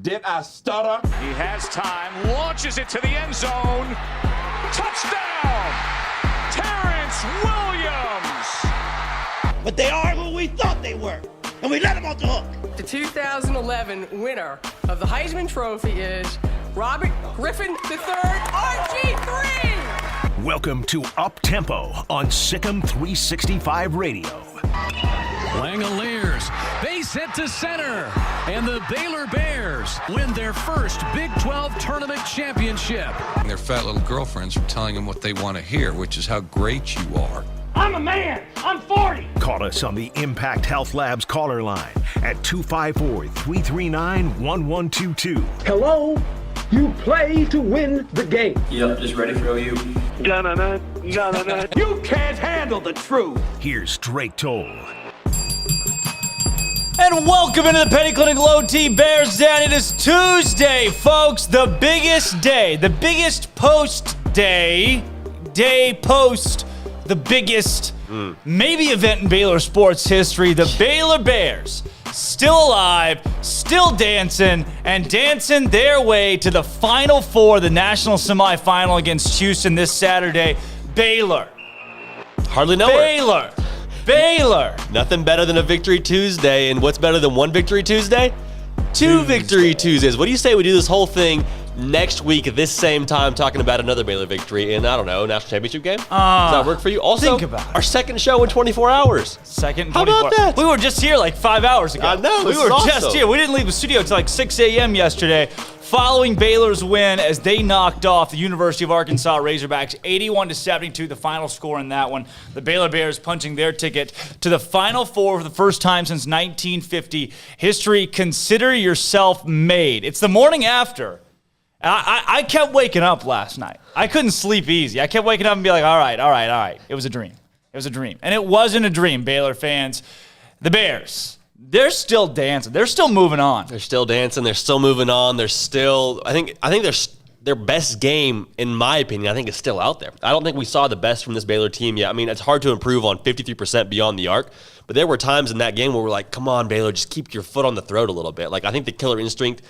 Did I stutter? He has time, launches it to the end zone. Touchdown! Terrence Williams! But they are who we thought they were, and we let them off the hook. The 2011 winner of the Heisman Trophy is Robert Griffin III, RG3! Welcome to Up Tempo on SicEm365 Radio. Langoliers, base hit to center, and the Baylor Bears win their first Big 12 tournament championship. Their fat little girlfriends are telling them what they want to hear, which is how great you are. I'm a man. I'm 40. Call us on the Impact Health Labs caller line at 254-339-1122. Hello? You play to win the game. Yep, just ready for OU. You can't handle the truth. Here's Drake Toll. And welcome into the Penny Clinic Low T Bears Den. It is Tuesday, folks. The biggest day. The biggest post day. Day post. The biggest maybe event in Baylor sports history. The Baylor Bears still alive, still dancing, and dancing their way to the Final Four, the national semifinal against Houston this Saturday. Baylor. Hardly know her. Baylor. Nothing better than a Victory Tuesday. And what's better than one Victory Tuesday? Two Victory Tuesdays. What do you say we do this whole thing next week at this same time talking about another Baylor victory in, I don't know, national championship game? Does that work for you? Also, think about it. Our second show in 24 hours. Second. How about that? We were just here like 5 hours ago. I know. We were just here. We didn't leave the studio until like 6 a.m. yesterday, following Baylor's win as they knocked off the University of Arkansas Razorbacks 81-72, the final score in that one. The Baylor Bears punching their ticket to the Final Four for the first time since 1950. History, consider yourself made. It's the morning after. I kept waking up last night. I couldn't sleep easy. I kept waking up and be like, all right. It was a dream. And it wasn't a dream, Baylor fans. The Bears, they're still dancing. They're still moving on. They're still dancing. They're still moving on. They're still, I think their best game, in my opinion, I think is still out there. I don't think we saw the best from this Baylor team yet. I mean, it's hard to improve on 53% beyond the arc, but there were times in that game where we're like, come on, Baylor, just keep your foot on the throat a little bit. Like, I think the killer instinct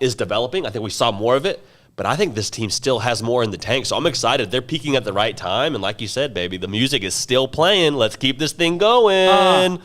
is developing. I think we saw more of it, but I think this team still has more in the tank, so I'm excited. They're peaking at the right time, and like you said, baby, the music is still playing. Let's keep this thing going.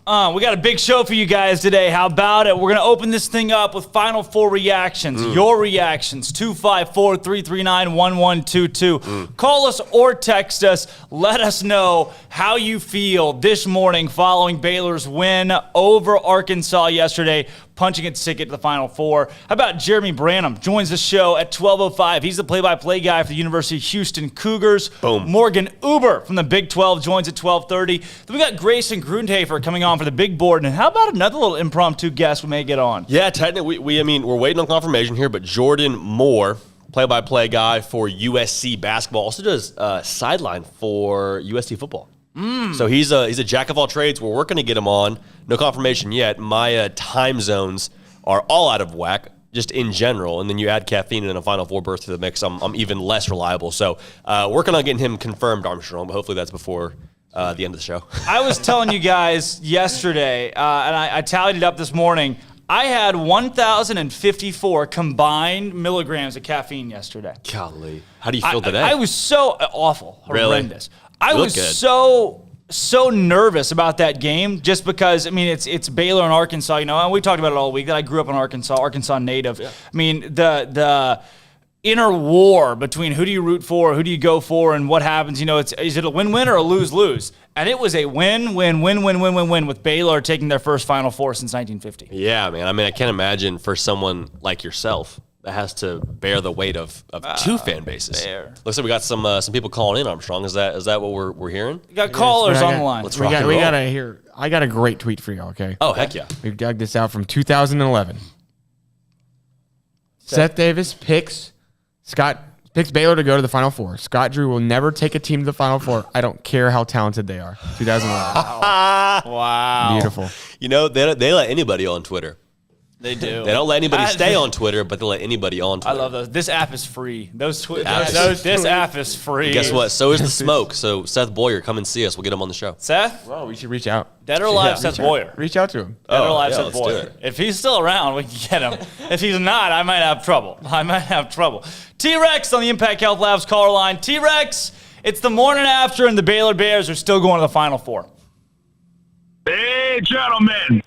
We got a big show for you guys today. How about it? We're going to open this thing up with Final Four reactions. Your reactions, 254-339-1122. Call us or text us. Let us know how you feel this morning following Baylor's win over Arkansas yesterday, punching its ticket to the Final Four. How about Jeremy Branham joins the show at 12:05. He's the play-by-play guy for the University of Houston Cougars. Boom. Morgan Uber from the Big 12 joins at 12:30. Then we got Grayson Grundhafer coming on for the big board. And how about another little impromptu guest we may get on? Yeah, technically, we're waiting on confirmation here, but Jordan Moore, play-by-play guy for USC basketball, also does sideline for USC football. So he's a jack of all trades. We're working to get him on. No confirmation yet. My time zones are all out of whack, just in general. And then you add caffeine and a Final Four berth to the mix, I'm even less reliable. So working on getting him confirmed, Armstrong, but hopefully that's before the end of the show. I was telling you guys yesterday, and I tallied it up this morning, I had 1,054 combined milligrams of caffeine yesterday. Golly. How do you feel today? I was so awful, horrendous. Really? I was so nervous about that game just because, I mean, it's Baylor and Arkansas, you know, and we talked about it all week that I grew up in Arkansas native. Yeah. I mean, the inner war between who do you root for, who do you go for, and what happens, you know, is it a win-win or a lose-lose? And it was a win-win with Baylor taking their first Final Four since 1950. Yeah, man. I mean, I can't imagine for someone like yourself that has to bear the weight of two fan bases. Looks like we got some people calling in, Armstrong. Is that what we're hearing? We got callers on the line. Let's rock and roll. I got a great tweet for you, okay? Oh, heck yeah. We dug this out from 2011. Seth Davis picks Baylor to go to the Final Four. Scott Drew will never take a team to the Final Four. I don't care how talented they are. 2011. Wow. Beautiful. You know, they let anybody on Twitter They do. They don't let anybody stay on Twitter, but they let anybody on Twitter. I love those. This app is free. This app is free. Guess what? So is the Smoke. So Seth Boyer, come and see us. We'll get him on the show. Seth? Well, we should reach out. Dead or alive, Seth Boyer. Reach out to him. Dead or alive, Seth let's Boyer. do it. If he's still around, we can get him. If he's not, I might have trouble. T-Rex on the Impact Health Labs caller line. T-Rex, it's the morning after, and the Baylor Bears are still going to the Final Four. Hey, gentlemen.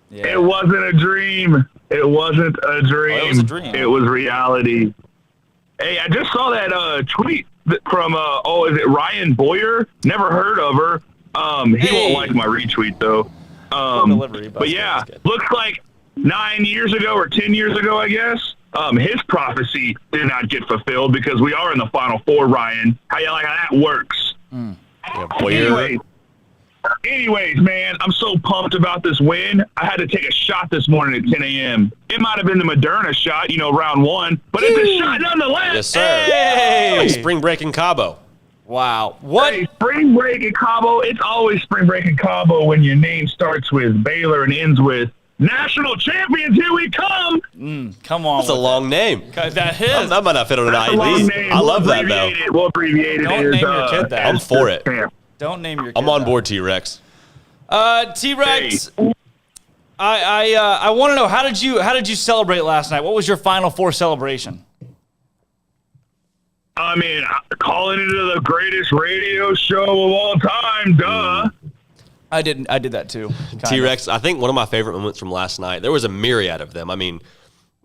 Yeah. It wasn't a dream. It wasn't a dream. It was a dream. It was reality. Hey, I just saw that tweet from, is it Ryan Boyer? Never heard of her. He won't like my retweet, though. But yeah, looks like 9 years ago or 10 years ago, I guess, his prophecy did not get fulfilled because we are in the Final Four, Ryan. How you like how that works? Anyways, man, I'm so pumped about this win. I had to take a shot this morning at 10 a.m. It might have been the Moderna shot, round one, but it's a shot nonetheless. Yes, sir. Hey! Like spring break in Cabo. Wow. What? Hey, spring break in Cabo, it's always spring break in Cabo when your name starts with Baylor and ends with national champions, here we come. Come on. That's a long name. That is. That might not fit on an That's a long IV. name. I love that, though. We'll abbreviate it. Don't name your kid that. I'm for it. Don't name your kid I'm on that. board, T-Rex. T-Rex, I want to know, how did you celebrate last night? What was your Final Four celebration? I mean, calling it the greatest radio show of all time, duh. I did that too. T-Rex, I think one of my favorite moments from last night, there was a myriad of them. I mean,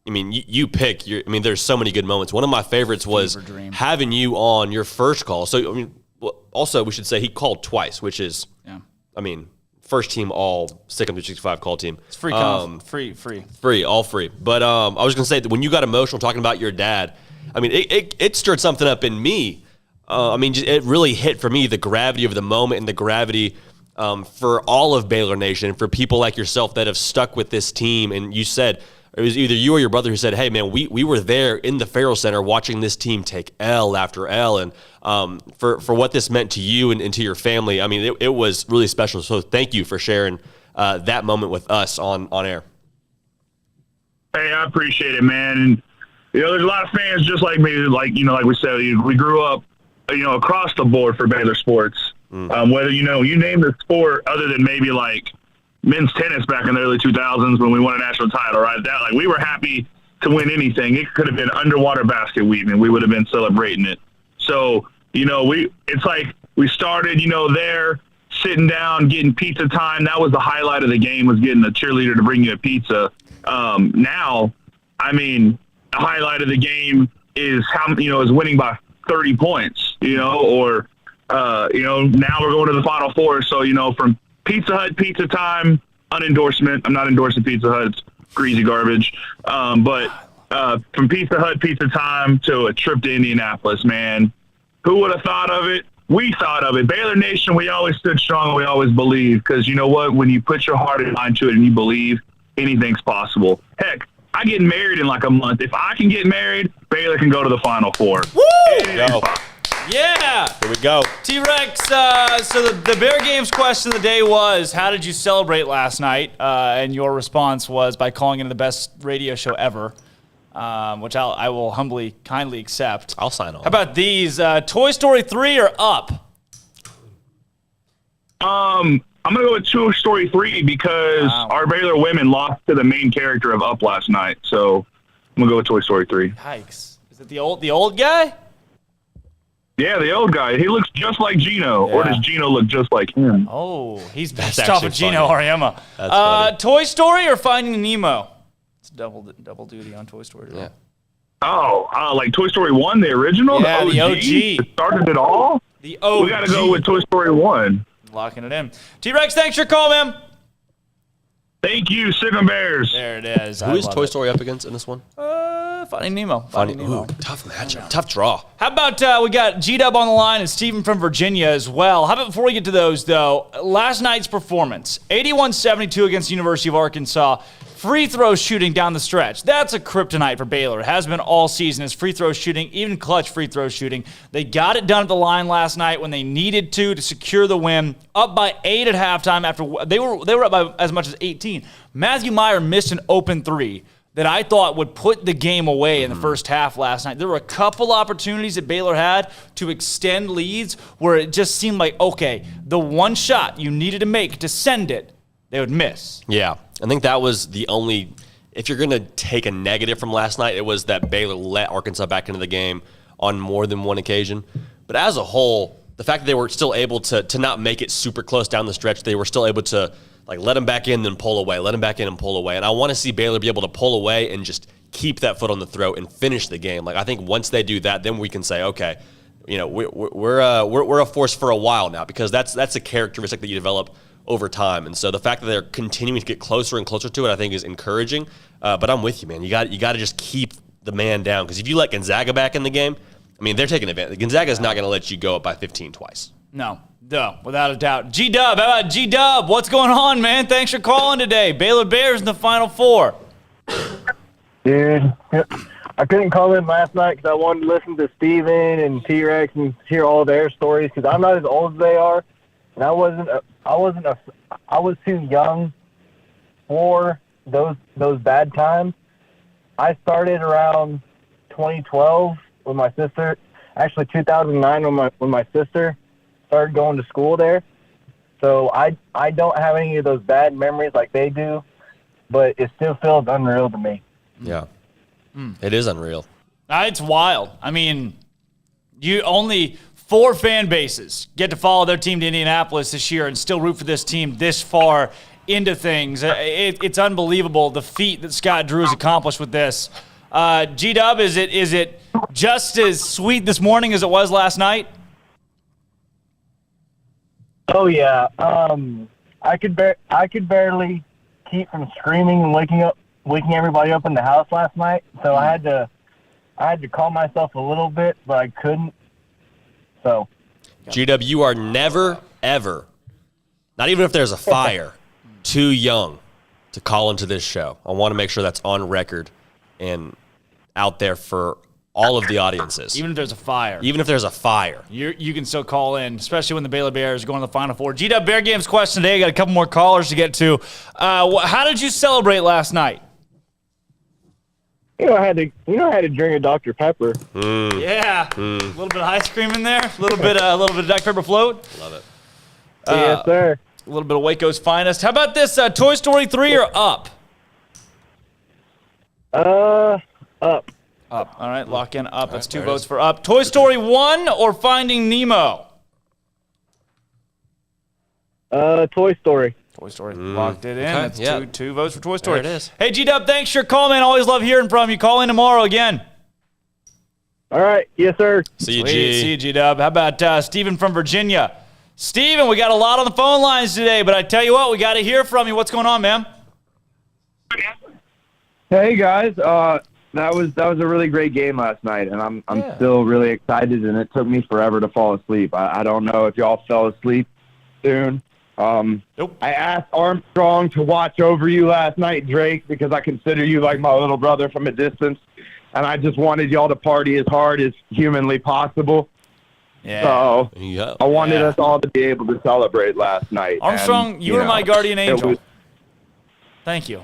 you pick. There's so many good moments. One of my favorites was having you on your first call. So, also we should say he called twice, which is, first team all SicEm365 call team. It's free, free, all free. But I was gonna say that when you got emotional talking about your dad, it stirred something up in me. It really hit for me the gravity of the moment and the gravity for all of Baylor Nation, for people like yourself that have stuck with this team. And you said, it was either you or your brother who said, hey, man, we were there in the Farrell Center watching this team take L after L. And for what this meant to you and to your family, it was really special. So thank you for sharing that moment with us on air. Hey, I appreciate it, man. And, there's a lot of fans just like me, like we said, we grew up, across the board for Baylor sports. Whether, you name the sport other than maybe like men's tennis back in the early 2000s when we won a national title, right? We were happy to win anything. It could have been underwater basket weaving. We would have been celebrating it. So, it's like we started, there, sitting down, getting pizza time. That was the highlight of the game, was getting the cheerleader to bring you a pizza. Now, the highlight of the game is is winning by 30 points, now we're going to the Final Four. So, from Pizza Hut pizza time, unendorsement. I'm not endorsing Pizza Hut. It's greasy garbage. But from Pizza Hut pizza time to a trip to Indianapolis, man, who would have thought of it? We thought of it. Baylor Nation, we always stood strong. We always believed, because you know what? When you put your heart and mind to it and you believe, anything's possible. Heck, I get married in like a month. If I can get married, Baylor can go to the Final Four. Woo! Yeah. Here we go. T-Rex, so the Bear Games question of the day was, how did you celebrate last night? And your response was by calling it the best radio show ever, which I will humbly, kindly accept. I'll sign on. How about these? Toy Story 3 or Up? I'm going to go with Toy Story 3 because our Baylor women lost to the main character of Up last night. So I'm going to go with Toy Story 3. Yikes. Is it the old guy? Yeah, the old guy. He looks just like Gino. Yeah. Or does Gino look just like him? Oh, he's best off with Gino Auriemma. That's funny. Toy Story or Finding Nemo? It's double duty on Toy Story. Yeah. Oh, like Toy Story 1, the original? Yeah, the OG. It started it all? The OG. We got to go with Toy Story 1. Locking it in. T-Rex, thanks for your call, man. Thank you, SicEm Bears. There it is. Who is Toy Story up against in this one? Finding Nemo. Ooh, tough matchup. Tough draw. How about we got G-Dub on the line and Steven from Virginia as well. How about before we get to those, though, last night's performance, 81-72 against the University of Arkansas. Free throw shooting down the stretch. That's a kryptonite for Baylor. It has been all season is free throw shooting, even clutch free throw shooting. They got it done at the line last night when they needed to secure the win. Up by 8 at halftime after they were up by as much as 18. Matthew Meyer missed an open three that I thought would put the game away in the first half last night. There were a couple opportunities that Baylor had to extend leads where it just seemed like, okay, the one shot you needed to make to send it, they would miss. Yeah, I think that was the only – if you're going to take a negative from last night, it was that Baylor let Arkansas back into the game on more than one occasion. But as a whole, the fact that they were still able to not make it super close down the stretch, they were still able to like let them back in then pull away, let them back in and pull away. And I want to see Baylor be able to pull away and just keep that foot on the throat and finish the game. Like I think once they do that, then we can say, okay, you know, we're a force for a while now, because that's a characteristic that you develop over time. And so the fact that they're continuing to get closer and closer to it, I think is encouraging. But I'm with you, man. You got to just keep the man down, because if you let Gonzaga back in the game, I mean, they're taking advantage. Gonzaga's not going to let you go up by 15 twice. No, without a doubt. G-Dub, how about G-Dub? What's going on, man? Thanks for calling today. Baylor Bears in the Final Four. Dude, I couldn't call in last night because I wanted to listen to Steven and T-Rex and hear all their stories, because I'm not as old as they are, and I was too young for those bad times. I started around 2012 with my sister. Actually, 2009 when my sister started going to school there. So I don't have any of those bad memories like they do, but it still feels unreal to me. Yeah, It is unreal. It's wild. I mean, you only 4 fan bases get to follow their team to Indianapolis this year and still root for this team this far into things. It's unbelievable, the feat that Scott Drew has accomplished with this. G-Dub, is it just as sweet this morning as it was last night? Oh yeah, I could barely keep from screaming and waking everybody up in the house last night. So I had to calm myself a little bit, but I couldn't. So, G-Dub, you are never, ever, not even if there's a fire, too young to call into this show. I want to make sure that's on record and out there for all of the audiences. Even if there's a fire. Even if there's a fire. You can still call in, especially when the Baylor Bears are going to the Final Four. G-Dub Bear Games question today. I got a couple more callers to get to. How did you celebrate last night? I had to drink a Dr. Pepper. Yeah, a little bit of ice cream in there, a little bit of Dr. Pepper float. Love it. Yes, sir. A little bit of Waco's finest. How about this? Toy Story 3 or Up? Up. Up. All right, lock in Up. That's 2 votes for Up. Toy Story 1 or Finding Nemo? Toy Story. Toy Story. Locked it in. Okay. That's two votes for Toy Story. There it is. Hey, G-Dub, thanks for your call, man. Always love hearing from you. Call in tomorrow again. All right. Yes, sir. See you, Sweet. G. See you, G-Dub. How about Steven from Virginia? Steven, we got a lot on the phone lines today, but I tell you what, we got to hear from you. What's going on, man? Hey, guys. That was a really great game last night, and I'm still really excited, and it took me forever to fall asleep. I don't know if y'all fell asleep soon. Nope. I asked Armstrong to watch over you last night, Drake, because I consider you like my little brother from a distance, and I just wanted y'all to party as hard as humanly possible. Yeah. So I wanted us all to be able to celebrate last night. Armstrong, and, you were my guardian angel. was- Thank you.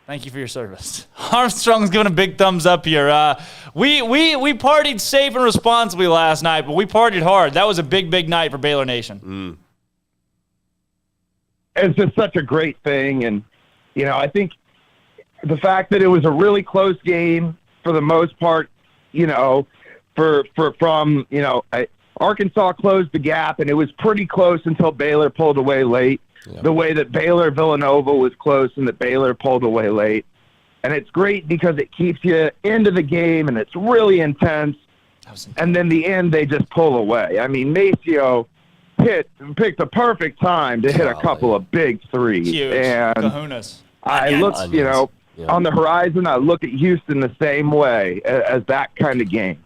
Thank you for your service. Armstrong's giving a big thumbs up here. We partied safe and responsibly last night, but we partied hard. That was a big, big night for Baylor Nation. It's just such a great thing. And, I think the fact that it was a really close game for the most part, Arkansas closed the gap, and it was pretty close until Baylor pulled away late. Yeah. The way that Baylor-Villanova was close and that Baylor pulled away late. And it's great because it keeps you into the game, and it's really intense. And then the end, they just pull away. I mean, Maceo picked the perfect time to hit a couple of big threes. Huge. And Kahunas. I look, on the horizon, I look at Houston the same way as that kind of game,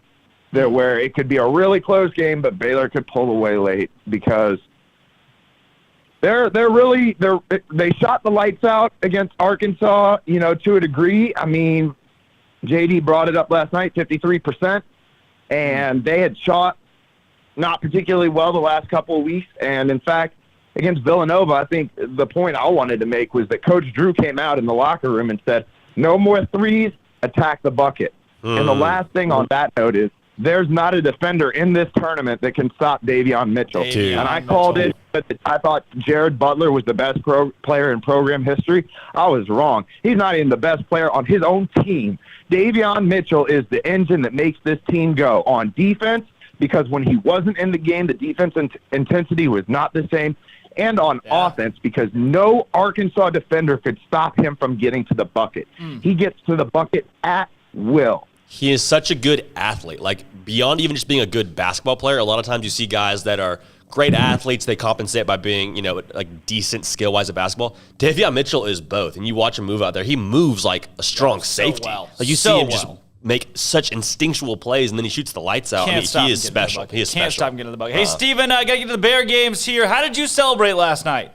where it could be a really close game, but Baylor could pull away late because they shot the lights out against Arkansas, to a degree. I mean, J.D. brought it up last night, 53%, and they had shot not particularly well the last couple of weeks. And, in fact, against Villanova, I think the point I wanted to make was that Coach Drew came out in the locker room and said, no more threes, attack the bucket. And the last thing on that note is there's not a defender in this tournament that can stop Davion Mitchell. And I called it. I thought Jared Butler was the best player in program history. I was wrong. He's not even the best player on his own team. Davion Mitchell is the engine that makes this team go on defense, because when he wasn't in the game, the defense intensity was not the same. And on offense, because no Arkansas defender could stop him from getting to the bucket. He gets to the bucket at will. He is such a good athlete. Like, beyond even just being a good basketball player, a lot of times you see guys that are great athletes. They compensate by being, like decent skill-wise at basketball. Davion Mitchell is both. And you watch him move out there. He moves like a strong safety. Well. Like, you see him just make such instinctual plays, and then he shoots the lights out. He is special. He is special. Can't stop him getting to the bucket. Hey, Steven, got to get to the Bear games here. How did you celebrate last night?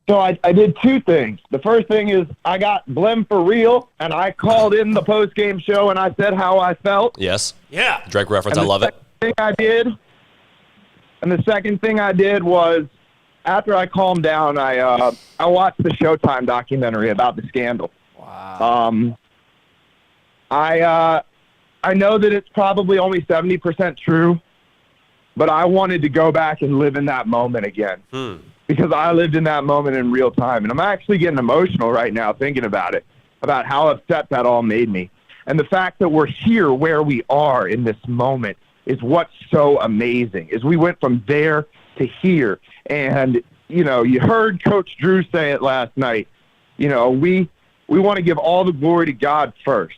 So I did two things. The first thing is I got Blem for real, and I called in the post-game show, and I said how I felt. Yes. Yeah. Drake reference. I love it. The second thing I did was, after I calmed down, I watched the Showtime documentary about the scandal. Wow. I know that it's probably only 70% true, but I wanted to go back and live in that moment again. Because I lived in that moment in real time. And I'm actually getting emotional right now thinking about it, about how upset that all made me. And the fact that we're here where we are in this moment is what's so amazing, is we went from there to here. And, you heard Coach Drew say it last night. We want to give all the glory to God first.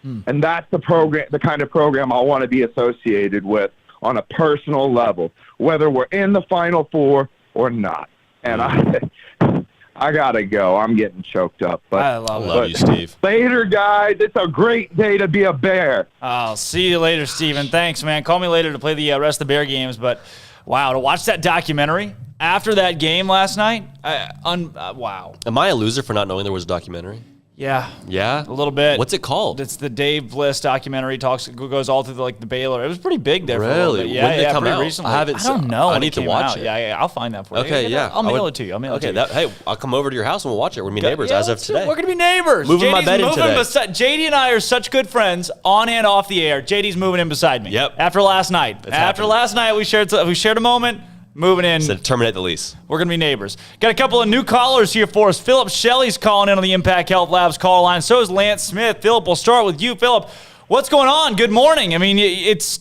And that's the kind of program I want to be associated with on a personal level, whether we're in the Final Four or not. And I gotta go. I'm getting choked up. But I love you, Steve. Later, guys. It's a great day to be a Bear. I'll see you later, Steven. Thanks, man. Call me later to play the rest of the Bear games. But, wow, to watch that documentary after that game last night, wow. Am I a loser for not knowing there was a documentary? Yeah. Yeah? A little bit. What's it called? It's the Dave Bliss documentary. Goes all through the Baylor. It was pretty big there. Really? For a little bit. Yeah, when did it come pretty out? recently. I don't know. I need to watch it. Yeah, I'll find that for you. Okay, yeah. I'll mail it to you. Hey, I'll come over to your house and we'll watch it. We're going to be neighbors as of today. We're going to be neighbors. Moving my bed in today. JD and I are such good friends on and off the air. JD's moving in beside me. Yep. After last night. Last night, we shared a moment. Moving in. So terminate the lease. We're going to be neighbors. Got a couple of new callers here for us. Philip Shelley's calling in on the Impact Health Labs call line. So is Lance Smith. Philip, we'll start with you. Philip, what's going on? Good morning. I mean, it's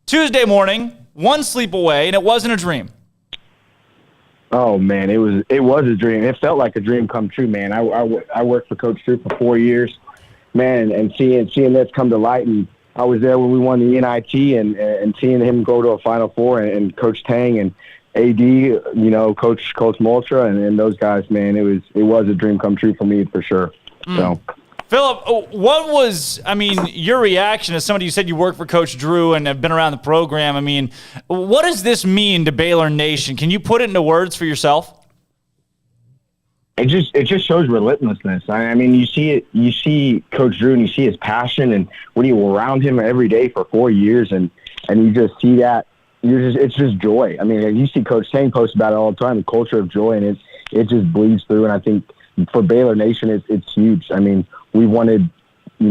Tuesday morning, one sleep away, and it wasn't a dream. Oh, man, it was a dream. It felt like a dream come true, man. I worked for Coach Drew for 4 years, man, and seeing this come to light, and I was there when we won the NIT and seeing him go to a Final Four and Coach Tang and AD, Coach Moltra and those guys, man, it was a dream come true for me for sure. So, Philip, what was, your reaction as somebody who said you work for Coach Drew and have been around the program? What does this mean to Baylor Nation? Can you put it into words for yourself? It just shows relentlessness. You see Coach Drew and you see his passion, and when you were around him every day for 4 years, and you just see that, it's just joy. You see Coach Tang post about it all the time, the culture of joy, and it just bleeds through. And I think for Baylor Nation, it's huge. We wanted,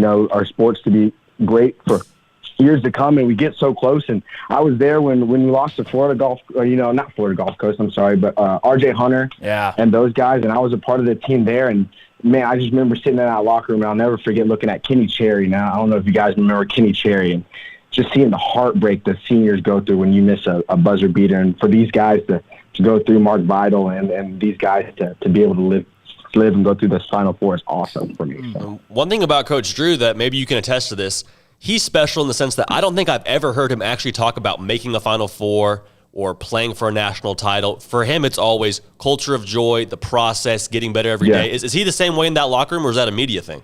our sports to be great for years to come, and we get so close. And I was there when we lost to Florida Gulf, not Florida Gulf Coast, I'm sorry, but RJ Hunter and those guys, and I was a part of the team there. And man, I just remember sitting in that locker room, and I'll never forget looking at Kenny Cherry. Now, I don't know if you guys remember Kenny Cherry, and just seeing the heartbreak the seniors go through when you miss a buzzer beater, and for these guys to go through Mark Vidal and these guys to be able to live and go through this Final Four is awesome for me. So. One thing about Coach Drew that maybe you can attest to this, he's special in the sense that I don't think I've ever heard him actually talk about making a Final Four or playing for a national title. For him, it's always culture of joy, the process, getting better every day. Is he the same way in that locker room, or is that a media thing?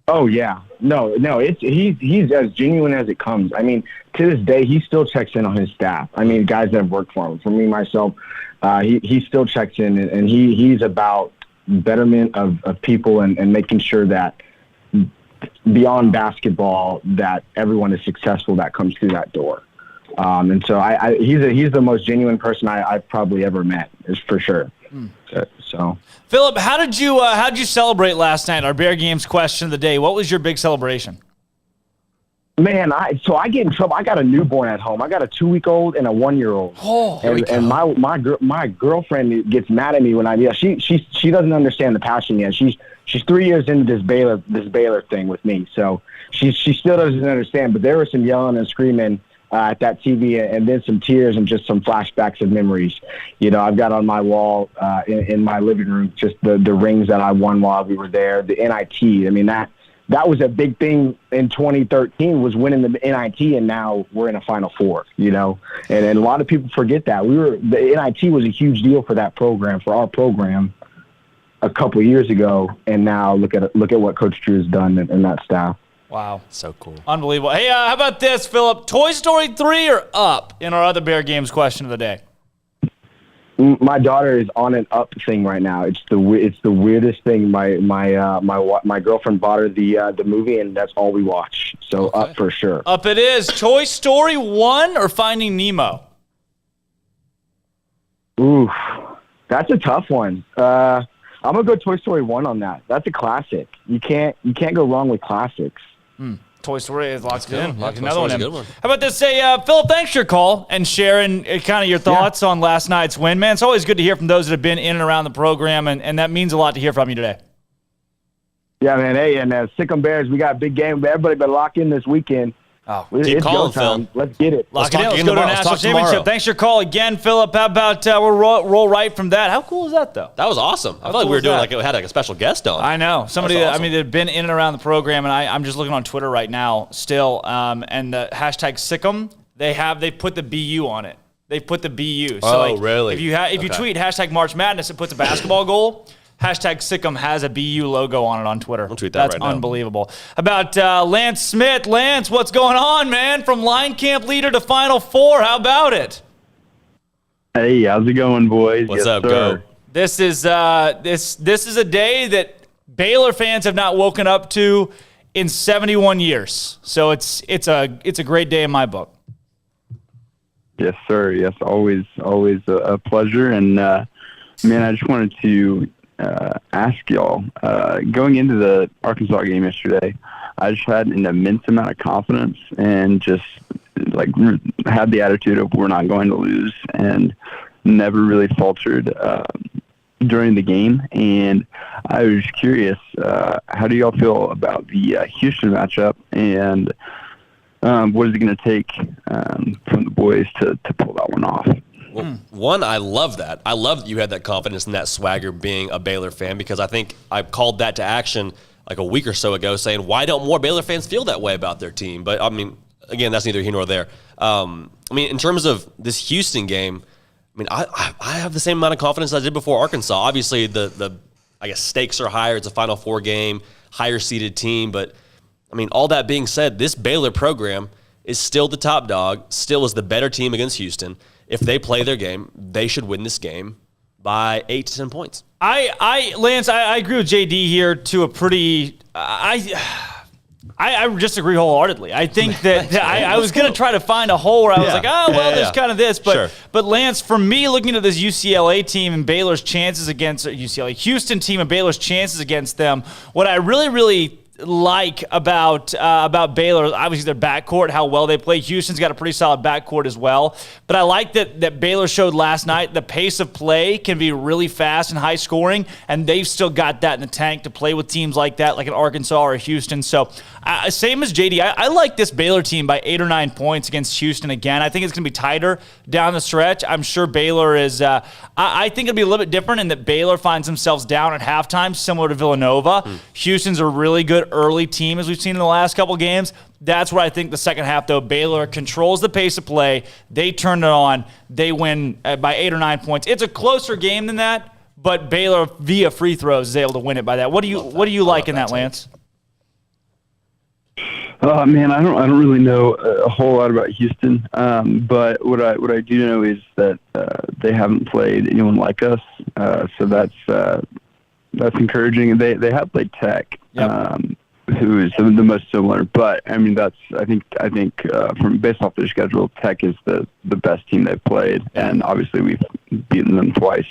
Oh yeah, no, he's as genuine as it comes. I mean, to this day, he still checks in on his staff. I mean, guys that have worked for him. For me, myself, he still checks in, and he's about betterment of people and making sure that beyond basketball, that everyone is successful that comes through that door. And so he's the most genuine person I've probably ever met, is for sure. So, Philip, how did you celebrate last night? Our Bear Games question of the day. What was your big celebration? Man, I get in trouble. I got a newborn at home. I got a 2-week-old and a 1-year-old. Oh, and my girlfriend gets mad at me when she doesn't understand the passion yet. She's 3 years into this Baylor thing with me, so she still doesn't understand. But there was some yelling and screaming at that TV, and then some tears and just some flashbacks of memories. You know, I've got on my wall in my living room just the rings that I won while we were there, the NIT. I mean, that was a big thing in 2013, was winning the NIT, and now we're in a Final Four, you know. And a lot of people forget that. The NIT was a huge deal for that program, for our program, a couple of years ago, and now look at what Coach Drew has done and that staff. Wow. So cool. Unbelievable. Hey, how about this, Philip? Toy Story 3 or Up in our other Bear Games question of the day? My daughter is on an Up thing right now. It's the weirdest thing. My girlfriend bought her the movie, and that's all we watch. So okay. Up for sure. Up it is. Toy Story 1 or Finding Nemo? Ooh, that's a tough one. I'm gonna go Toy Story 1 on that. That's a classic. You can't go wrong with classics. Toy Story is locked in. Yeah, Another one in. good one. How about this? Say, Philip, thanks for your call and sharing kind of your thoughts on last night's win. Man, it's always good to hear from those that have been in and around the program, and that means a lot to hear from you today. Yeah, man. Hey, and SicEm Bears, we got a big game. Everybody better lock in this weekend. Oh, it's go time. Let's get it. Lock it in. Let's go to a national championship. Thanks for your call again, Philip. How about we'll roll right from that? How cool is that, though? That was awesome. I felt like we were doing we had a special guest on. I know. Somebody that had been in and around the program, and I'm just looking on Twitter right now still, and the hashtag SicEm, they put the BU on it. They put the BU. So really? If you tweet hashtag March Madness, it puts a basketball goal. Hashtag SicEm has a BU logo on it on Twitter. I'll tweet that That's right now. unbelievable. About Lance Smith. Lance, what's going on, man? From line camp leader to Final Four. How about it? Hey, how's it going, boys? What's up, Go? This is this is a day that Baylor fans have not woken up to in 71 years. So it's a great day in my book. Yes, sir. Yes, always a pleasure. And man, I just wanted to ask y'all, going into the Arkansas game yesterday, I just had an immense amount of confidence and just had the attitude of we're not going to lose, and never really faltered during the game. And I was curious, how do y'all feel about the Houston matchup, and what is it going to take from the boys to pull that one off? Well, one, I love that. I love that you had that confidence and that swagger being a Baylor fan, because I think I called that to action like a week or so ago saying, why don't more Baylor fans feel that way about their team? But, I mean, again, that's neither here nor there. I mean, in terms of this Houston game, I mean, I have the same amount of confidence as I did before Arkansas. Obviously, the I guess stakes are higher. It's a Final Four game, higher-seeded team. But, I mean, all that being said, this Baylor program is still the top dog, still is the better team against Houston. If they play their game, they should win this game by 8 to 10 points. Lance, I agree with JD here to a pretty. I disagree wholeheartedly. I think that I was going to try to find a hole where I was there's kind of this, but Lance, for me, looking at this UCLA team and Baylor's chances against Houston team and Baylor's chances against them, what I really like about Baylor, obviously their backcourt, how well they play. Houston's got a pretty solid backcourt as well. But I like that Baylor showed last night the pace of play can be really fast and high scoring, and they've still got that in the tank to play with teams like that, like an Arkansas or a Houston. So same as JD, I like this Baylor team by 8 or 9 points against Houston again. I think it's going to be tighter down the stretch. I'm sure Baylor is I think it'll be a little bit different in that Baylor finds themselves down at halftime, similar to Villanova. Houston's a really good early team, as we've seen in the last couple games. That's where I think the second half, though, Baylor controls the pace of play. They turn it on. They win by 8 or 9 points. It's a closer game than that, but Baylor via free throws is able to win it by that. What do you like in that, Lance? Oh man, I don't really know a whole lot about Houston, but what I do know is that they haven't played anyone like us, so that's encouraging. And they have played Tech, who is the most similar. But I mean, I think from based off their schedule, Tech is the best team they've played, and obviously we've beaten them twice.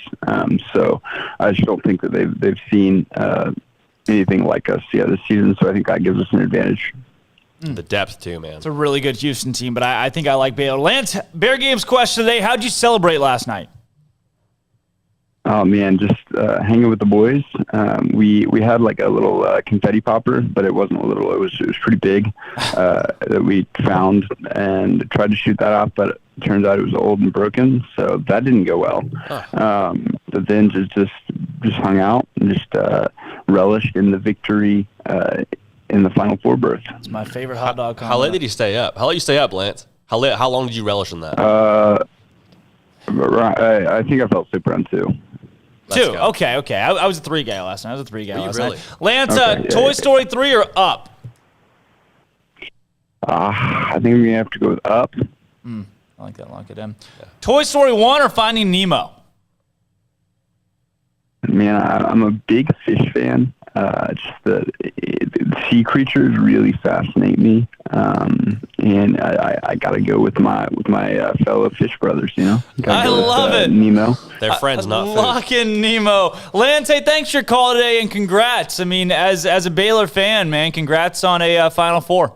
So I just don't think that they've seen anything like us yet this season. So I think that gives us an advantage. The depth too, man. It's a really good Houston team, but I think I like Baylor. Lance, Bear Games question today. How'd you celebrate last night? Oh man, just hanging with the boys. We had like a little confetti popper, but it wasn't a little. It was pretty big that we found and tried to shoot that off, but it turns out it was old and broken, so that didn't go well. But then just hung out and just relished in the victory in the Final Four berth. It's my favorite hot dog combo. How late did you stay up? How late you stay up, Lance? How long did you relish in that? I think I fell asleep around 2. Two. Okay. I was a 3 guy last night. Really? Lance, Okay, Toy Story 3 or Up? I think we're going to have to go with Up. I like that. Lock it in. Yeah. Toy Story 1 or Finding Nemo? Man, I'm a big fish fan. Just the sea creatures really fascinate me, and I gotta go with my fellow fish brothers. You know, I love it. Nemo. They're friends, not food. Lock in Nemo. Lance, hey, thanks for your call today and congrats. I mean, as a Baylor fan, man, congrats on a Final Four.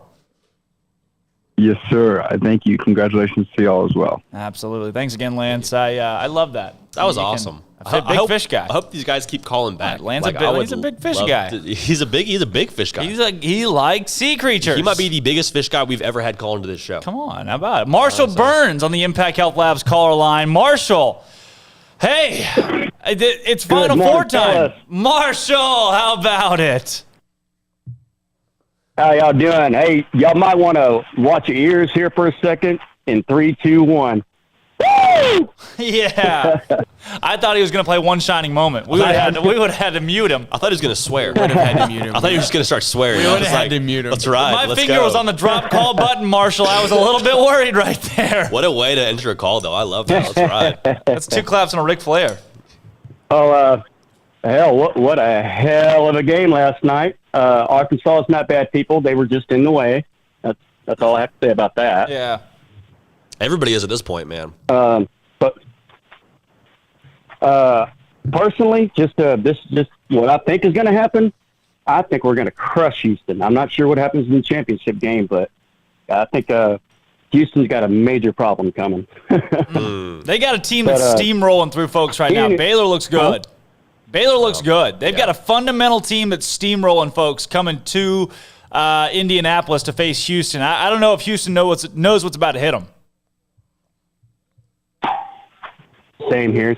Yes, sir. I thank you. Congratulations to y'all as well. Absolutely. Thanks again, Lance. I love that. That was awesome. Big fish guy. I hope these guys keep calling back. Lance, he's a big fish guy. He's a big fish guy. He likes sea creatures. He might be the biggest fish guy we've ever had call into this show. Come on, how about it? Marshall Burns on the Impact Health Labs caller line. Marshall, hey, it's Final Four time. Marshall, how about it? How y'all doing? Hey, y'all might want to watch your ears here for a second. In 3, 2, 1. Woo! Yeah. I thought he was going to play One Shining Moment. We would have had to mute him. I thought he was going to swear. Would have had to mute him. I thought he was just going to start swearing. We would have had to mute him. Let's ride. My finger was on the drop call button, Marshall. I was a little bit worried right there. What a way to enter a call, though. I love that. Let's ride. That's 2 claps and a Ric Flair. Oh, hell, what a hell of a game last night. Arkansas is not bad people. They were just in the way. That's all I have to say about that. Yeah. Everybody is at this point, man. But personally, just what I think is going to happen. I think we're going to crush Houston. I'm not sure what happens in the championship game, but I think Houston's got a major problem coming. They got a team that's steamrolling through folks right now. Baylor looks good. Baylor looks good. They've got a fundamental team that's steamrolling folks coming to Indianapolis to face Houston. I don't know if Houston knows what's about to hit them. Same here.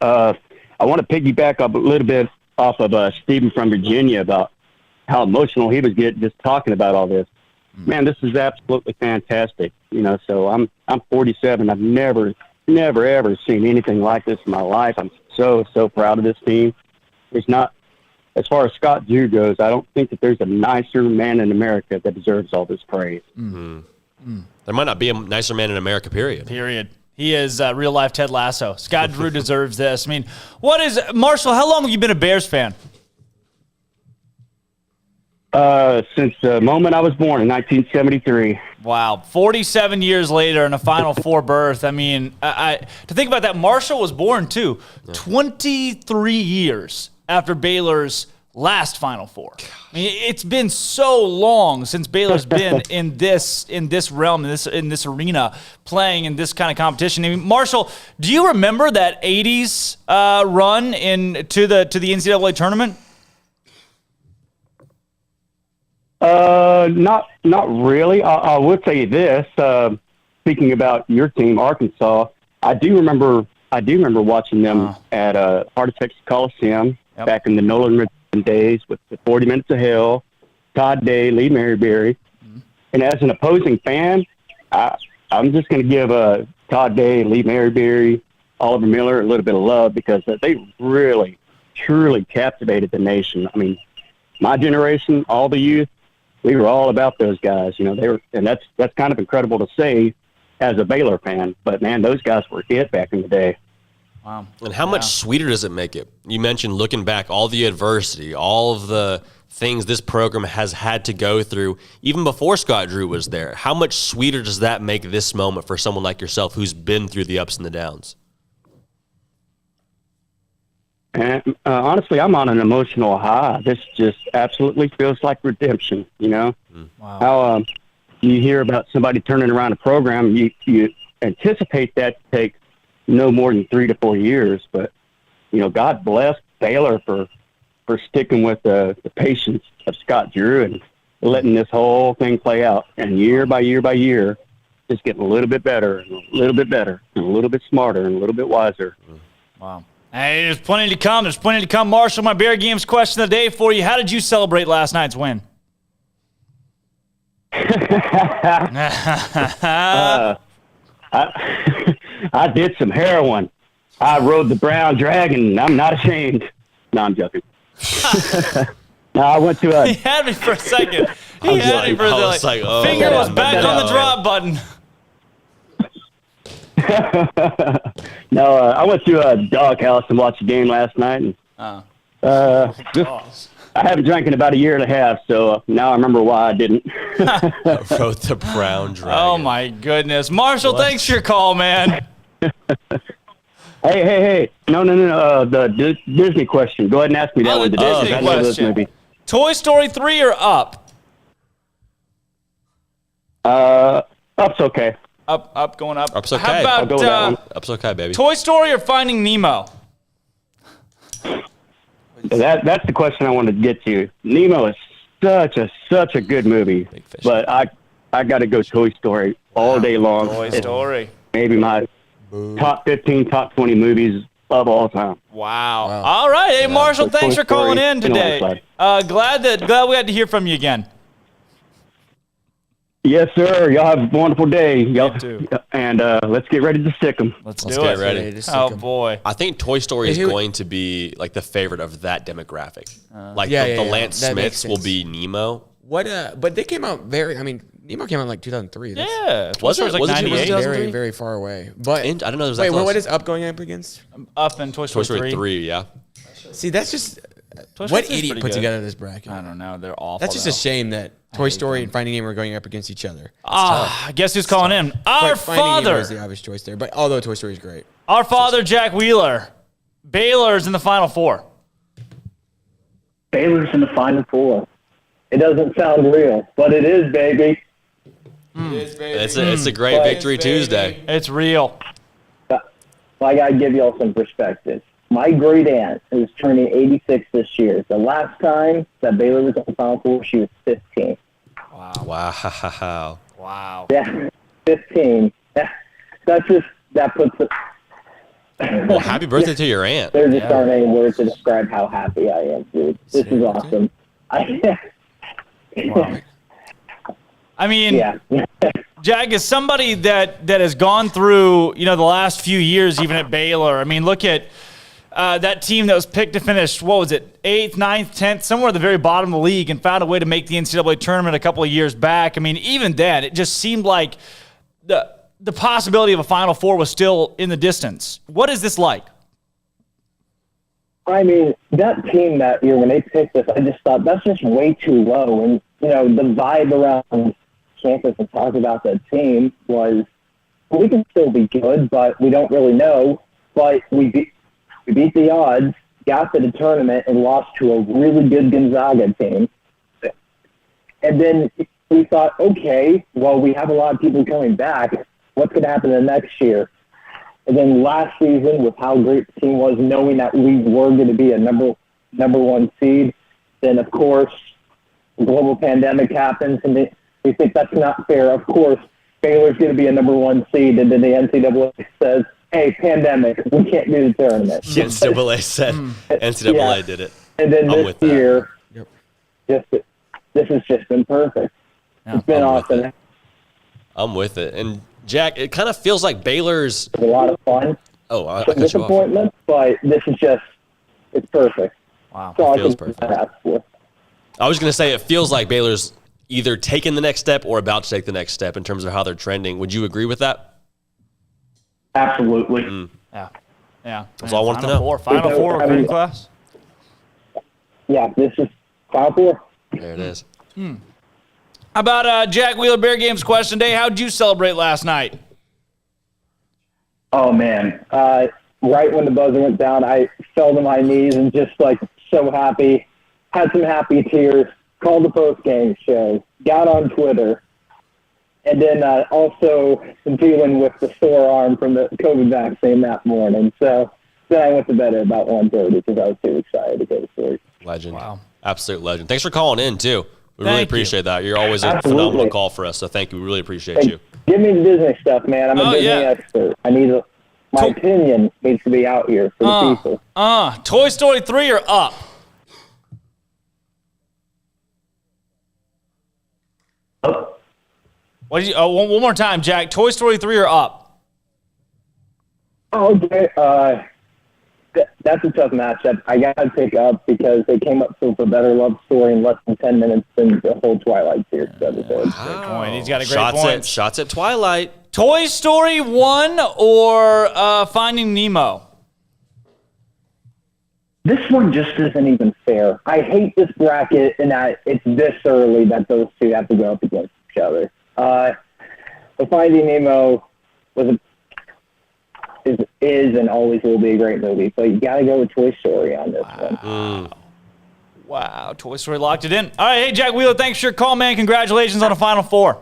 I want to piggyback up a little bit off of Stephen from Virginia about how emotional he was getting just talking about all this. Man, this is absolutely fantastic. You know, so I'm 47. I've never ever seen anything like this in my life. I'm so proud of this team. There's not, as far as Scott Drew goes, I don't think that there's a nicer man in America that deserves all this praise. Mm-hmm. There might not be a nicer man in America, period. He is real-life Ted Lasso. Scott Drew deserves this. I mean, Marshall, how long have you been a Bears fan? Since the moment I was born in 1973. Wow. 47 years later in a Final Four berth. I mean, to think about that, Marshall was born, too, 23 years after Baylor's last Final Four. I mean, it's been so long since Baylor's been in this realm, in this arena, playing in this kind of competition. I mean, Marshall, do you remember that 80s run to the NCAA tournament? Not really. I would say this. Speaking about your team, Arkansas, I do remember watching them at Heart of Texas Coliseum back in the Nolan Richardson days with the 40 Minutes of Hell, Todd Day, Lee Maryberry. And as an opposing fan, I'm just going to give Todd Day, Lee Maryberry, Oliver Miller a little bit of love because they really, truly captivated the nation. I mean, my generation, all the youth, we were all about those guys. You know, they were, and that's kind of incredible to say as a Baylor fan. But man, those guys were it back in the day. Wow. And how much sweeter does it make it? You mentioned looking back, all the adversity, all of the things this program has had to go through, even before Scott Drew was there. How much sweeter does that make this moment for someone like yourself who's been through the ups and the downs? And honestly, I'm on an emotional high. This just absolutely feels like redemption, you know? Wow. How you hear about somebody turning around a program, you anticipate that to take no more than 3 to 4 years. But, you know, God bless Baylor for sticking with the patience of Scott Drew and letting this whole thing play out. And year by year by year, just getting a little bit better and a little bit better and a little bit smarter and a little bit wiser. Wow. Hey, there's plenty to come. There's plenty to come. Marshall, my Bear Games question of the day for you. How did you celebrate last night's win? I did some heroin. I rode the brown dragon, and I'm not ashamed. No, I'm joking. No, I went to He had me for a second. He had me for a second. Finger was back on the drop button. No, I went to a doghouse and watched a game last night. And, I haven't drank in about a year and a half, so now I remember why I didn't. Wrote the brown dragon. Oh, my goodness. Marshall, thanks for your call, man. Hey. No. The Disney question. Go ahead and ask me that one today. Disney I love this movie. Toy Story 3 or Up? Up's okay. Up, going up. Up's okay. How about I'll go with that one. Up's okay, baby. Toy Story or Finding Nemo? That's the question I wanted to get to. Nemo is such a good movie, but I got to go Toy Story all day long. Toy Story. Maybe my top 15, top 20 movies of all time. Wow. All right. Hey, Marshall, thanks for calling in today. Glad we had to hear from you again. Yes, sir. Y'all have a wonderful day. Y'all too. And let's get ready to sick them. Let's get ready. Oh, boy. I think Toy Story is going to be like the favorite of that demographic. The Lance Smiths will be Nemo. But they came out Nemo came out in like 2003. Yeah. Was it like 98? Very, very far away. But I didn't know there was wait, that close. what is Up going up against? Up in Toy Story 3, yeah. See, that's just Toy Story what 3 is idiot pretty put good. together this bracket. I don't know. They're awful. That's just a shame that Toy Story and Finding Nemo are going up against each other. Guess who's calling in? Our Finding Nemo father. is the obvious choice there. But although Toy Story is great. Our father, Jack Wheeler. Baylor's in the Final Four. Baylor's in the Final Four. It doesn't sound real, but it is, baby. It is, baby. It's a great Victory Tuesday. It's real. I got to give y'all some perspective. My great aunt is turning 86 this year. The last time that Baylor was on the Final Four, she was 15. Wow. Yeah, 15. That puts it. Well, happy birthday to your aunt. There just aren't any words to describe how happy I am, dude. This is awesome. I mean, Jack is somebody that has gone through, the last few years, even at Baylor. I mean, look at that team that was picked to finish, 8th, 9th, 10th, somewhere at the very bottom of the league and found a way to make the NCAA tournament a couple of years back. I mean, even then, it just seemed like the possibility of a Final Four was still in the distance. What is this like? I mean, that team that year, when they picked us, I just thought that's just way too low. And, the vibe around campus and talk about that team was, we can still be good, but we don't really know. But we beat the odds, got to the tournament, and lost to a really good Gonzaga team. And then we thought, okay, well, we have a lot of people coming back. What's going to happen the next year? And then last season, with how great the team was, knowing that we were going to be a number one seed, then, of course, the global pandemic happens, and we think that's not fair. Of course, Baylor's going to be a number one seed, and then the NCAA says, hey, pandemic, we can't do the tournament. The NCAA said. NCAA did it. And then this year, this has just been perfect. It's been awesome. I'm with it. And, Jack, it kind of feels like Baylor's a lot of fun. Oh, I some disappointment, but this is it's perfect. Wow. It feels perfect. I was going to say it feels like Baylor's either taken the next step or about to take the next step in terms of how they're trending. Would you agree with that? Absolutely. Yeah. Yeah. That's all I wanted to know. Final four recruiting class? Yeah, this is Final Four. There it is. How about Jack Wheeler Bear Games question day? How'd you celebrate last night? Oh, man. Right when the buzzer went down, I fell to my knees and just, so happy. Had some happy tears. Called the post-game show. Got on Twitter. And then also been dealing with the sore arm from the COVID vaccine that morning. So then I went to bed at about 1:30 because I was too excited to go to sleep. Legend. Wow. Absolute legend. Thanks for calling in, too. We really appreciate that. You're always a phenomenal call for us, so thank you. We really appreciate you. Give me the Disney stuff, man. I'm a Disney expert. I need my opinion needs to be out here for the people. Toy Story 3 or Up? What did you? One more time, Jack. Toy Story 3 or Up? Okay. That's a tough matchup. I got to pick Up because they came up with a better love story in less than 10 minutes than the whole Twilight series episode. Good point. He's got a great point. Shots at Twilight. Toy Story 1 or Finding Nemo? This one just isn't even fair. I hate this bracket and that it's this early that those two have to go up against each other. The Finding Nemo is and always will be a great movie, so you got to go with Toy Story on this one. Wow, Toy Story locked it in. All right, hey, Jack Wheeler, thanks for your call, man. Congratulations on the Final Four.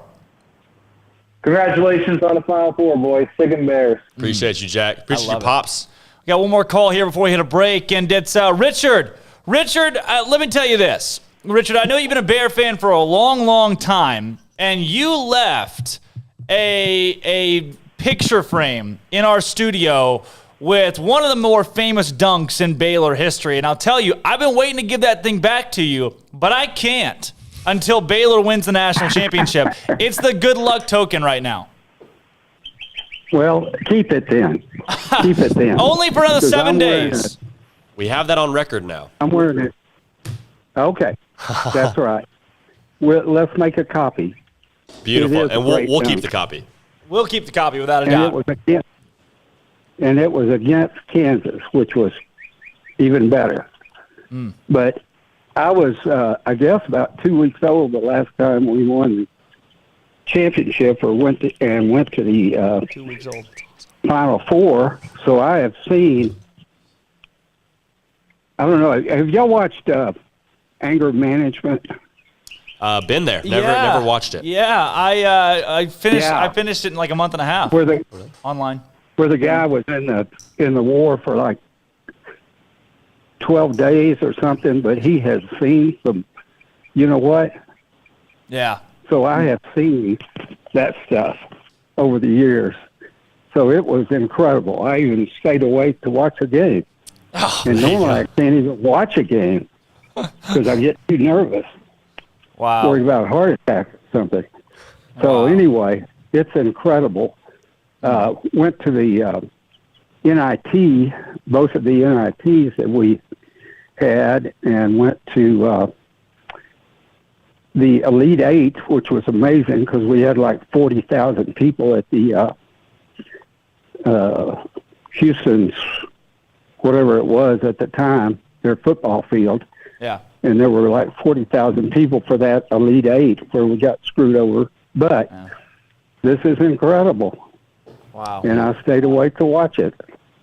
Congratulations on the Final Four, boys. SicEm Bears. Appreciate you, Jack. Appreciate you, Pops. We got one more call here before we hit a break, and it's Richard. Richard, let me tell you this. Richard, I know you've been a Bear fan for a long, long time, and you left a picture frame in our studio with one of the more famous dunks in Baylor history. And I'll tell you, I've been waiting to give that thing back to you, but I can't until Baylor wins the national championship. It's the good luck token right now. Well, keep it then. Keep it then. Only for another 7 days. We have that on record now. I'm wearing it. Okay. That's right. Let's make a copy. Beautiful. And we'll keep the copy. We'll keep the copy without a doubt. It was against Kansas, which was even better. But I was, I guess, about 2 weeks old the last time we won the championship or went to the 2 weeks old Final Four. So I have seen. I don't know. Have y'all watched Anger Management? Been there. Never watched it. Yeah, I finished. Yeah. I finished it in like a month and a half. Online. Where the guy was in the war for like 12 days or something, but he has seen some. You know what? Yeah. So I have seen that stuff over the years. So it was incredible. I even stayed awake to watch a game. And normally I can't even watch a game because I get too nervous. Wow. Worried about a heart attack or something. So anyway, it's incredible. Went to the NIT, both of the NITs that we had, and went to the Elite Eight, which was amazing because we had like 40,000 people at the Houston's, whatever it was at the time, their football field. Yeah. And there were like 40,000 people for that Elite Eight where we got screwed over. But this is incredible. Wow. And I stayed awake to watch it.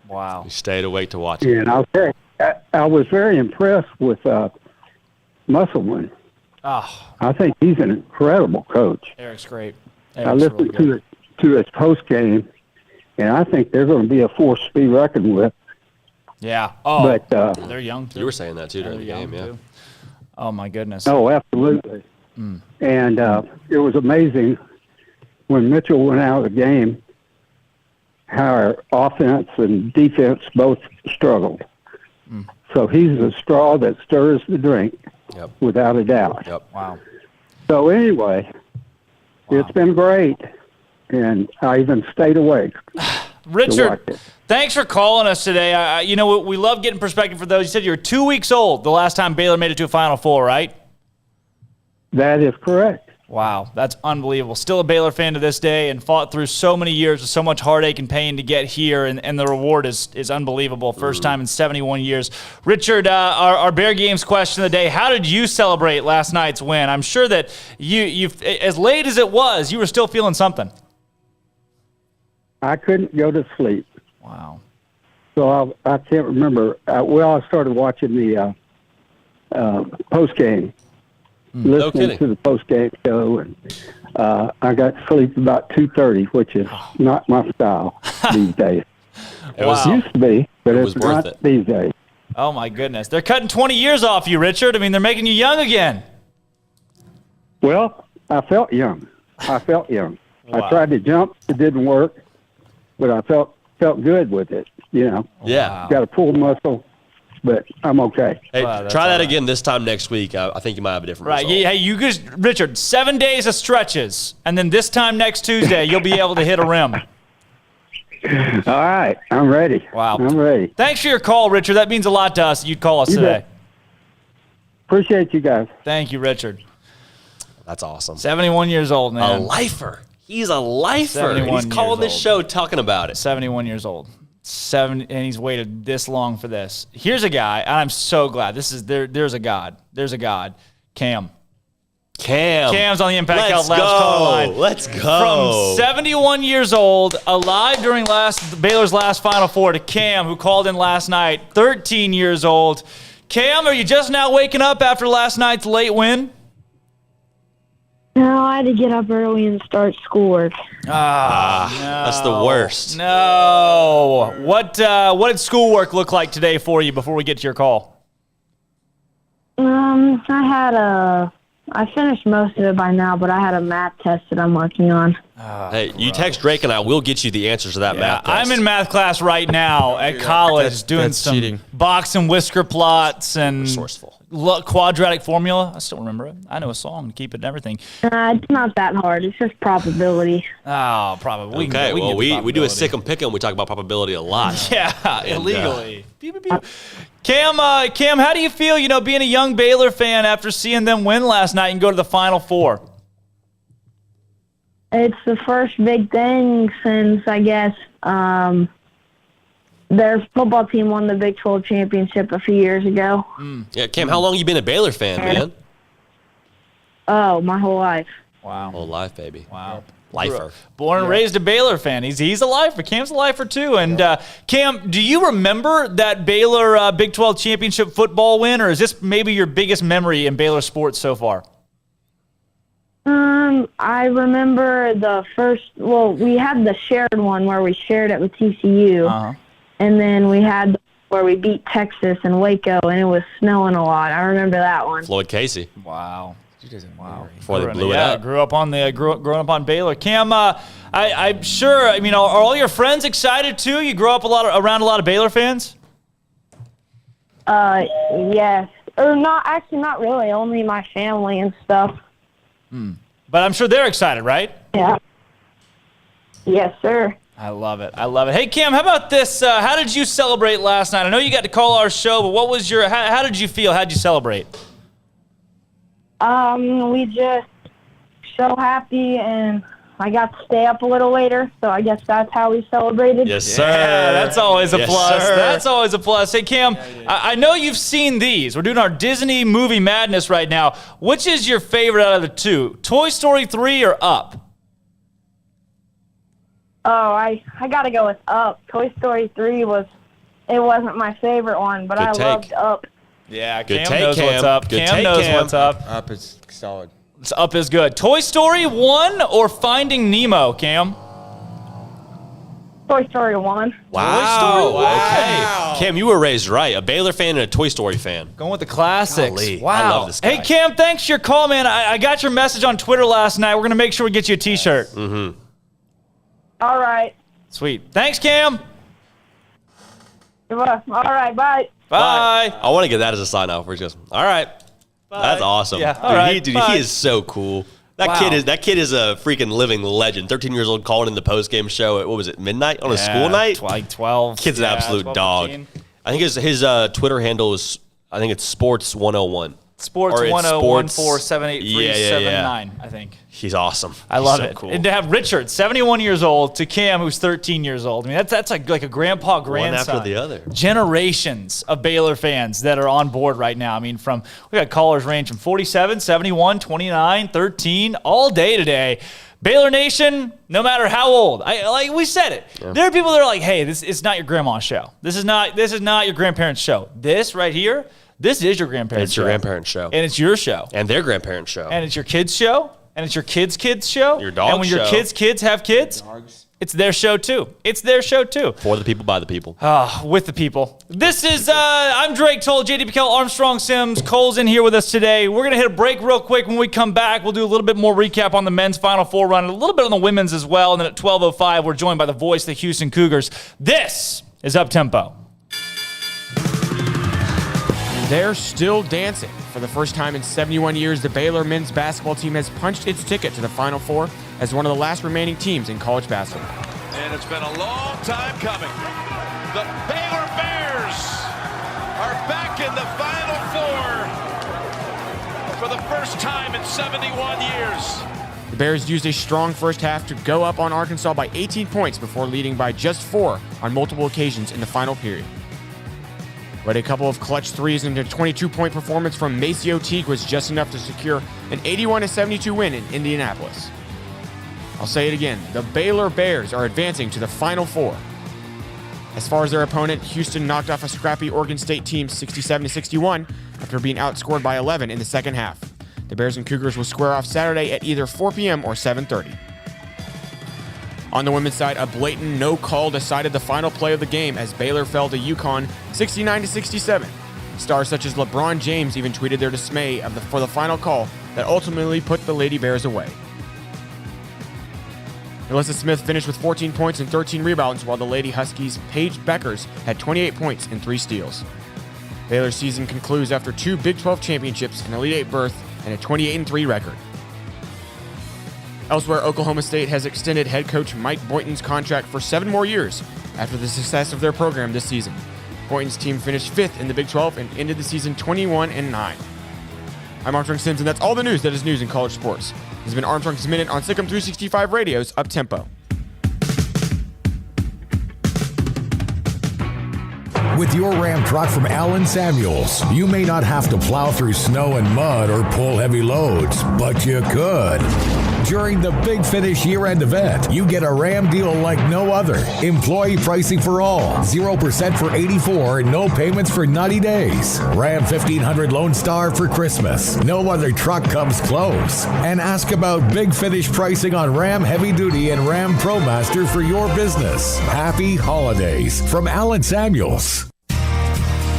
Wow. You stayed awake to watch it. And I was very impressed with Musselman. Oh. I think he's an incredible coach. Eric's great. I listened to his post game, and I think they're going to be a force to be reckoned with. Yeah. Oh, but they're young too. You were saying that too during the game, yeah. Too. Oh my goodness. Oh, absolutely. And it was amazing when Mitchell went out of the game how our offense and defense both struggled. So he's the straw that stirs the drink, without a doubt. Yep. Wow. So anyway, it's been great, and I even stayed awake. Richard, thanks for calling us today. We love getting perspective for those. You said you were 2 weeks old the last time Baylor made it to a Final Four, right? That is correct. Wow, that's unbelievable. Still a Baylor fan to this day and fought through so many years with so much heartache and pain to get here, and the reward is unbelievable. First time in 71 years. Richard, our Bear Games question of the day, how did you celebrate last night's win? I'm sure that you as late as it was, you were still feeling something. I couldn't go to sleep. Wow. So I can't remember. I started watching the post-game. Listening to the post-game show, and I got to sleep about 2:30, which is not my style these days. It used to be, but it's not these days. Oh, my goodness. They're cutting 20 years off you, Richard. I mean, they're making you young again. Well, I felt young. Wow. I tried to jump. It didn't work, but I felt good with it, Yeah. Got a pull muscle. But I'm okay. Hey, try that again this time next week. I think you might have a different result. Hey, you guys, Richard, 7 days of stretches, and then this time next Tuesday, you'll be able to hit a rim. All right. I'm ready. Wow. I'm ready. Thanks for your call, Richard. That means a lot to us that you'd call us today. Appreciate you guys. Thank you, Richard. That's awesome. 71 years old, man. A lifer. He's a lifer. 71 He's calling this years show talking about it. 71 years old. And he's waited this long for this. Here's a guy, and I'm so glad. There's a God. There's a God. Cam's on the Impact Health Labs call line. Let's go. From 71 years old, alive during Baylor's last Final Four, to Cam, who called in last night, 13 years old. Cam, are you just now waking up after last night's late win? No, I had to get up early and start schoolwork. No. That's the worst. No. What did schoolwork look like today for you before we get to your call? I finished most of it by now, but I had a math test that I'm working on. Hey, you text Drake and I will get you the answers to that math test. I'm in math class right now at college doing some cheating. box and whisker plots and resourceful. Quadratic formula. I still remember it. I know a song to keep it and everything. It's not that hard. It's just probability. Oh, probably. Okay, we do a SicEm Pickell and we talk about probability a lot. Yeah, illegally. Cam, how do you feel, being a young Baylor fan after seeing them win last night and go to the Final Four? It's the first big thing since, I guess, their football team won the Big 12 championship a few years ago. Yeah, Cam, how long have you been a Baylor fan, man? Oh, my whole life. Wow. Whole life, baby. Wow. Lifer. Born and raised a Baylor fan. He's a lifer. Cam's a lifer, too. And, Cam, do you remember that Baylor Big 12 championship football win, or is this maybe your biggest memory in Baylor sports so far? I remember we had the shared one where we shared it with TCU. And then we had where we beat Texas and Waco, and it was snowing a lot. I remember that one. Floyd Casey. Wow. Before they blew it up. Grew up on Baylor. Cam, I'm sure, are all your friends excited too? You grew up around a lot of Baylor fans? Yes. Or not really, only my family and stuff. But I'm sure they're excited, right? Yeah. Yes, sir. I love it. Hey, Cam, how about this? How did you celebrate last night? I know you got to call our show, but what was how did you feel? How did you celebrate? We just so happy, and I got to stay up a little later, so I guess that's how we celebrated. Yes, sir. Yeah, that's always a plus. Sir. That's always a plus. Hey, Cam, I know you've seen these. We're doing our Disney movie madness right now. Which is your favorite out of the two? Toy Story 3 or Up? Oh, I got to go with Up. Toy Story 3 wasn't my favorite one, but I loved Up. Yeah, Good Cam take, knows Cam. what's up. Good Cam take, knows Cam. what's up. Up is solid. Up is good. Toy Story 1 or Finding Nemo, Cam? Toy Story 1. Wow. Toy Story 1. Okay. Cam, you were raised right. A Baylor fan and a Toy Story fan. Going with the classics. Golly, Wow. I love this guy. Hey, Cam, thanks for your call, man. I got your message on Twitter last night. We're going to make sure we get you a T-shirt. Mm-hmm. All right. Sweet. Thanks, Cam. All right, bye. Bye. I want to get that as a sign off where he goes, all right. Bye. That's awesome. Yeah, all right. He is so cool. That kid is a freaking living legend. 13 years old, calling in the post-game show at, what was it, midnight on a school night? Like 12. Kid's an absolute 12, dog. 15. I think his Twitter handle is, I think it's Sports 101. Sports Or it's 1014-783-79, I think. He's awesome. I love so it. Cool. And to have Richard, 71 years old, to Cam, who's 13 years old. I mean, that's like a grandpa, grandson. One after the other. Generations of Baylor fans that are on board right now. I mean, we got callers range from 47, 71, 29, 13, all day today. Baylor Nation, no matter how old, like we said it. Yeah. There are people that are like, "Hey, this is not your grandma's show. This is not your grandparents' show. This right here, this is your grandparents' show. It's your grandparents' show, and it's your show, and their grandparents' show, and it's your kids' show, and it's your kids' show, your dog's show. And when your kids have kids, it's their show too. It's their show too. For the people, by the people. With the people. This is, I'm Drake Toll, J.D. Pickell, Armstrong Sims. Cole's in here with us today. We're going to hit a break real quick. When we come back, we'll do a little bit more recap on the men's Final Four run, and a little bit on the women's as well. And then at 12:05, we're joined by the voice of the Houston Cougars. This is Up Tempo. They're still dancing. For the first time in 71 years, the Baylor men's basketball team has punched its ticket to the Final Four as one of the last remaining teams in college basketball. And it's been a long time coming. The Baylor Bears are back in the Final Four for the first time in 71 years. The Bears used a strong first half to go up on Arkansas by 18 points before leading by just 4 on multiple occasions in the final period. But a couple of clutch threes and a 22-point performance from Maceo Teague was just enough to secure an 81-72 win in Indianapolis. I'll say it again, the Baylor Bears are advancing to the Final Four. As far as their opponent, Houston knocked off a scrappy Oregon State team 67-61 after being outscored by 11 in the second half. The Bears and Cougars will square off Saturday at either 4 p.m. or 7:30. On the women's side, a blatant no call decided the final play of the game as Baylor fell to UConn 69-67. Stars such as LeBron James even tweeted their dismay for the final call that ultimately put the Lady Bears away. Alyssa Smith finished with 14 points and 13 rebounds, while the Lady Huskies' Paige Beckers had 28 points and 3 steals. Baylor's season concludes after 2 Big 12 championships, an Elite 8 berth, and a 28-3 record. Elsewhere, Oklahoma State has extended head coach Mike Boynton's contract for 7 more years after the success of their program this season. Boynton's team finished 5th in the Big 12 and ended the season 21-9. I'm Armstrong Sims, and that's all the news that is news in college sports. This has been Armstrong's Minute on SicEm365 Radio's Up Tempo. With your Ram truck from Allen Samuels, you may not have to plow through snow and mud or pull heavy loads, but you could. During the Big Finish year-end event, you get a Ram deal like no other. Employee pricing for all, 0% for 84, and no payments for 90 days. Ram 1500 Lone Star for Christmas. No other truck comes close. And ask about Big Finish pricing on Ram Heavy Duty and Ram ProMaster for your business. Happy holidays from Allen Samuels.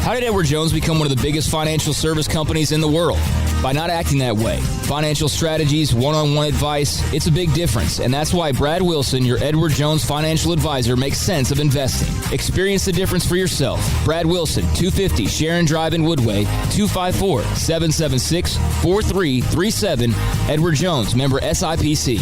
How did Edward Jones become one of the biggest financial service companies in the world? By not acting that way. Financial strategies, one-on-one advice, it's a big difference. And that's why Brad Wilson, your Edward Jones financial advisor, makes sense of investing. Experience the difference for yourself. Brad Wilson, 250 Sharon Drive in Woodway, 254-776-4337. Edward Jones, member SIPC.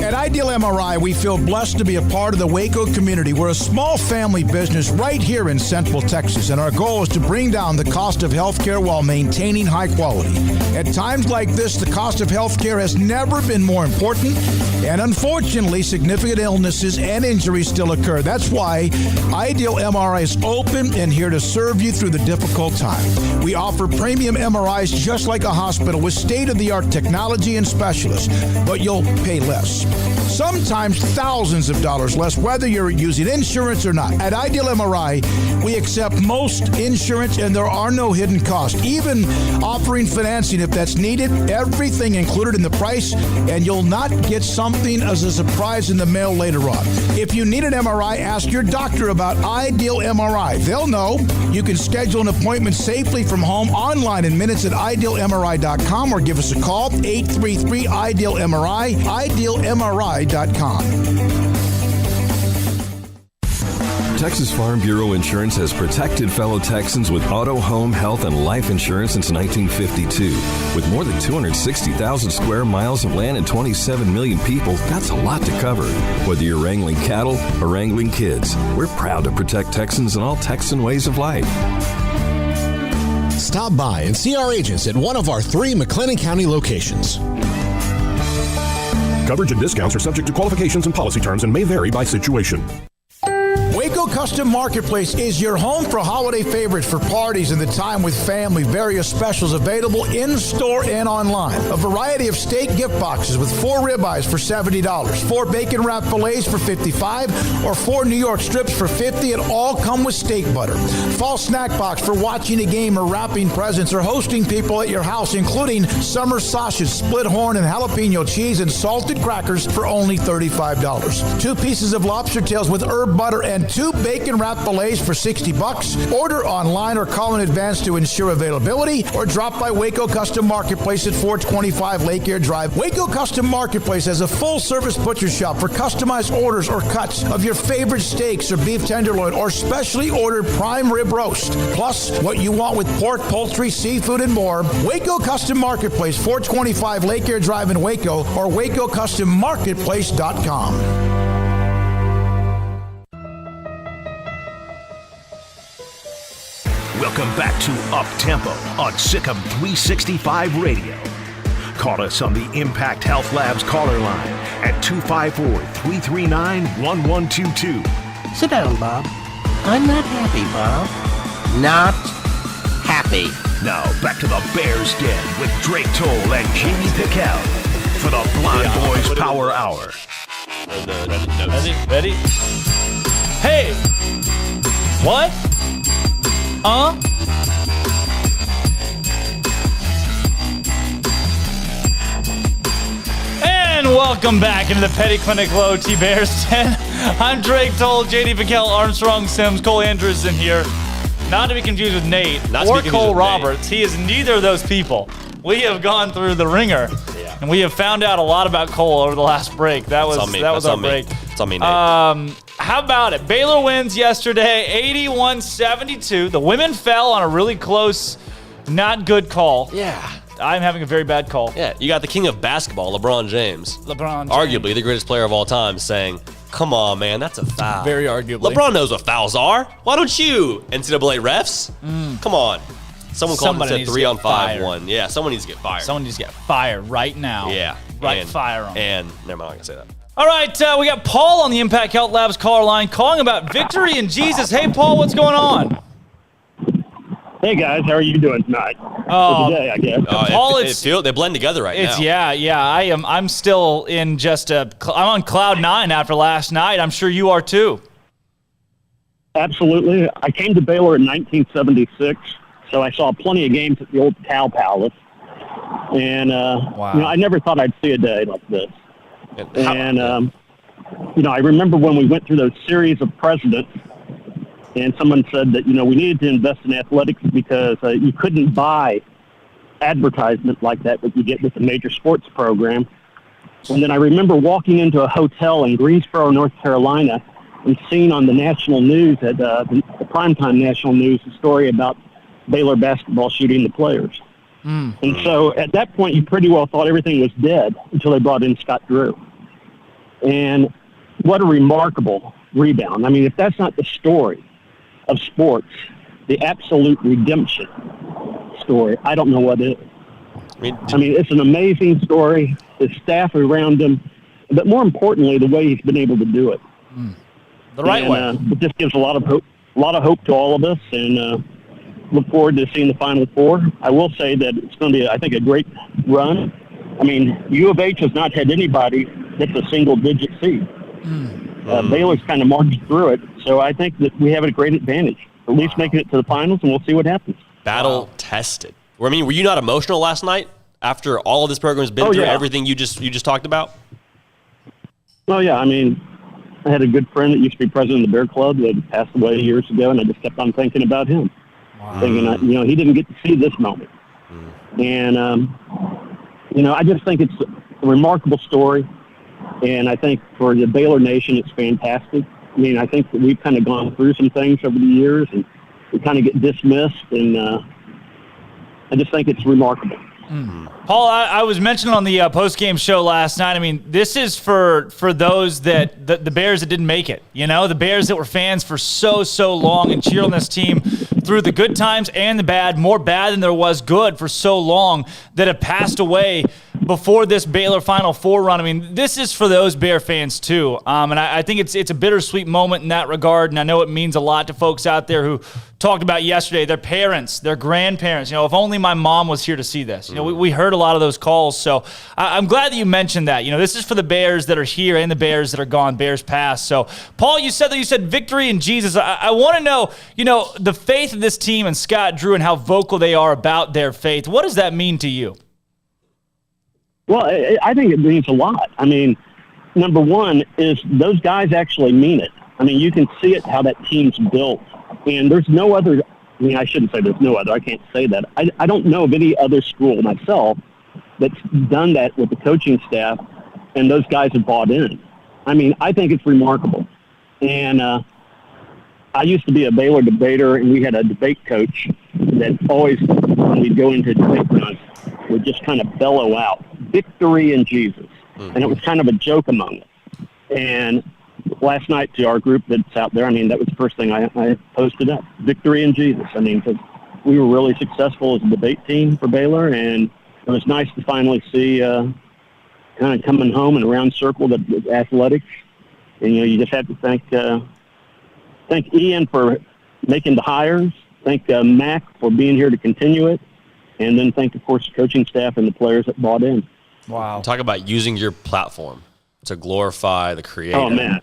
At Ideal MRI, we feel blessed to be a part of the Waco community. We're a small family business right here in Central Texas, and our goal is to bring down the cost of healthcare while maintaining high quality. At times like this, the cost of healthcare has never been more important, and unfortunately, significant illnesses and injuries still occur. That's why Ideal MRI is open and here to serve you through the difficult time. We offer premium MRIs just like a hospital with state-of-the-art technology and specialists, but you'll pay less. Sometimes thousands of dollars less, whether you're using insurance or not. At Ideal MRI, we accept most insurance and there are no hidden costs, even offering financing if that's needed. Everything included in the price, and you'll not get something as a surprise in the mail later on. If you need an MRI, ask your doctor about Ideal MRI. They'll know. You can schedule an appointment safely from home online in minutes at idealmri.com or give us a call, 833-IDEAL-MRI, idealmri.com. Texas Farm Bureau Insurance has protected fellow Texans with auto, home, health, and life insurance since 1952. With more than 260,000 square miles of land and 27 million people, that's a lot to cover. Whether you're wrangling cattle or wrangling kids, we're proud to protect Texans in all Texan ways of life. Stop by and see our agents at one of our 3 McLennan County locations. Coverage and discounts are subject to qualifications and policy terms and may vary by situation. Waco Custom Marketplace is your home for holiday favorites for parties and the time with family. Various specials available in-store and online. A variety of steak gift boxes with 4 ribeyes for $70, 4 bacon wrapped fillets for $55, or 4 New York strips for $50, and all come with steak butter. Fall snack box for watching a game or wrapping presents or hosting people at your house, including summer sausage, split horn, and jalapeno cheese, and salted crackers for only $35. 2 pieces of lobster tails with herb butter and 2 bacon wrapped fillets for $60. Order online or call in advance to ensure availability, or drop by Waco Custom Marketplace at 425 Lake Air Drive. Waco Custom Marketplace has a full-service butcher shop for customized orders or cuts of your favorite steaks or beef tenderloin or specially ordered prime rib roast. Plus, what you want with pork, poultry, seafood, and more. Waco Custom Marketplace, 425 Lake Air Drive in Waco, or WacoCustomMarketplace.com. Welcome back to Up Tempo on SicEm365 Radio. Call us on the Impact Health Labs caller line at 254-339-1122. Sit down, Bob. I'm not happy, Bob. Not happy. Now back to the Bears Den with Drake Toll and J.D. Pickell for the Blonde Boys Power Hour. Ready? Hey! What? And welcome back into the Petty Clinic Low T Bears 10. I'm Drake Toll, J.D. Pickell, Armstrong Sims, Cole Andrews in here. Not to be confused with Nate or Cole Roberts. He is neither of those people. We have gone through the ringer, and we have found out a lot about Cole over the last break. That was our break. It's on me, Nate. How about it? Baylor wins yesterday, 81-72. The women fell on a really close, not good call. Yeah. I'm having a very bad call. Yeah, you got the king of basketball, LeBron James. Arguably the greatest player of all time, saying, come on, man, that's a foul. Very arguably. LeBron knows what fouls are. Why don't you, NCAA refs? Come on. Someone called and said 3-on-5 one. Yeah, someone needs to get fired. Someone needs to get fired right now. Yeah. Fire them. And never mind, I'm not going to say that. All right, we got Paul on the Impact Health Labs caller line calling about victory in Jesus. Hey, Paul, what's going on? Hey, guys, how are you doing tonight? Today, I guess. Paul, they blend together right now. Yeah. I'm still in I'm on cloud 9 after last night. I'm sure you are too. Absolutely. I came to Baylor in 1976, so I saw plenty of games at the old Cow Palace. And, I never thought I'd see a day like this. And I remember when we went through those series of presidents, and someone said that, we needed to invest in athletics because you couldn't buy advertisement like that you get with a major sports program. And then I remember walking into a hotel in Greensboro, North Carolina, and seeing on the national news, the primetime national news, a story about Baylor basketball shooting the players. And so at that point, you pretty well thought everything was dead until they brought in Scott Drew. And what a remarkable rebound. I mean, if that's not the story of sports, the absolute redemption story, I don't know what is. I mean, it's an amazing story, the staff around him, but more importantly, the way he's been able to do it. The right way. It just gives a lot of hope to all of us, and look forward to seeing the Final Four. I will say that it's going to be, I think, a great run. I mean, U of H has not had anybody hit the single-digit seed. Baylor's kind of marched through it, so I think that we have a great advantage. At least making it to the finals, and we'll see what happens. Battle tested. I mean, were you not emotional last night after all of this program's been through everything you just talked about? Oh, yeah. I mean, I had a good friend that used to be president of the Bear Club that passed away years ago, and I just kept on thinking about him. Thinking, he didn't get to see this moment. And, I just think it's a remarkable story. And I think for the Baylor Nation, it's fantastic. I mean, I think that we've kind of gone through some things over the years, and we kind of get dismissed. And I just think it's remarkable. Paul, I was mentioning on the post-game show last night, I mean, this is for those that the Bears that didn't make it. You know, the Bears that were fans for so long and cheered on this team through the good times and the bad, more bad than there was good for so long, that have passed away before this Baylor Final Four run. I mean, this is for those Bear fans too. And I think it's a bittersweet moment in that regard, and I know it means a lot to folks out there who talked about yesterday, their parents, their grandparents. You know, if only my mom was here to see this. You know, we heard a lot of those calls, so I'm glad that you mentioned that. You know, this is for the Bears that are here and the Bears that are gone, Bears past. So, Paul, you said victory in Jesus. I want to know, you know, the faith of this team and Scott Drew and how vocal they are about their faith. What does that mean to you? Well, I think it means a lot. I mean, number one is those guys actually mean it. I mean, you can see it, how that team's built. And there's no other, I mean, I shouldn't say there's no other. I can't say that. I don't know of any other school myself that's done that with the coaching staff, and those guys have bought in. I mean, I think it's remarkable. And I used to be a Baylor debater, and we had a debate coach that always, when we'd go into debate runs, would just kind of bellow out, victory in Jesus. And it was kind of a joke among us. And last night to our group that's out there, I mean, that was the first thing I posted up, victory in Jesus. I mean, because we were really successful as a debate team for Baylor, and it was nice to finally see kind of coming home in a round circle that was athletics. And, you know, you just have to thank Ian for making the hires, thank Mac for being here to continue it, and then thank, of course, the coaching staff and the players that bought in. Wow. Talk about using your platform to glorify the creator. Oh, man.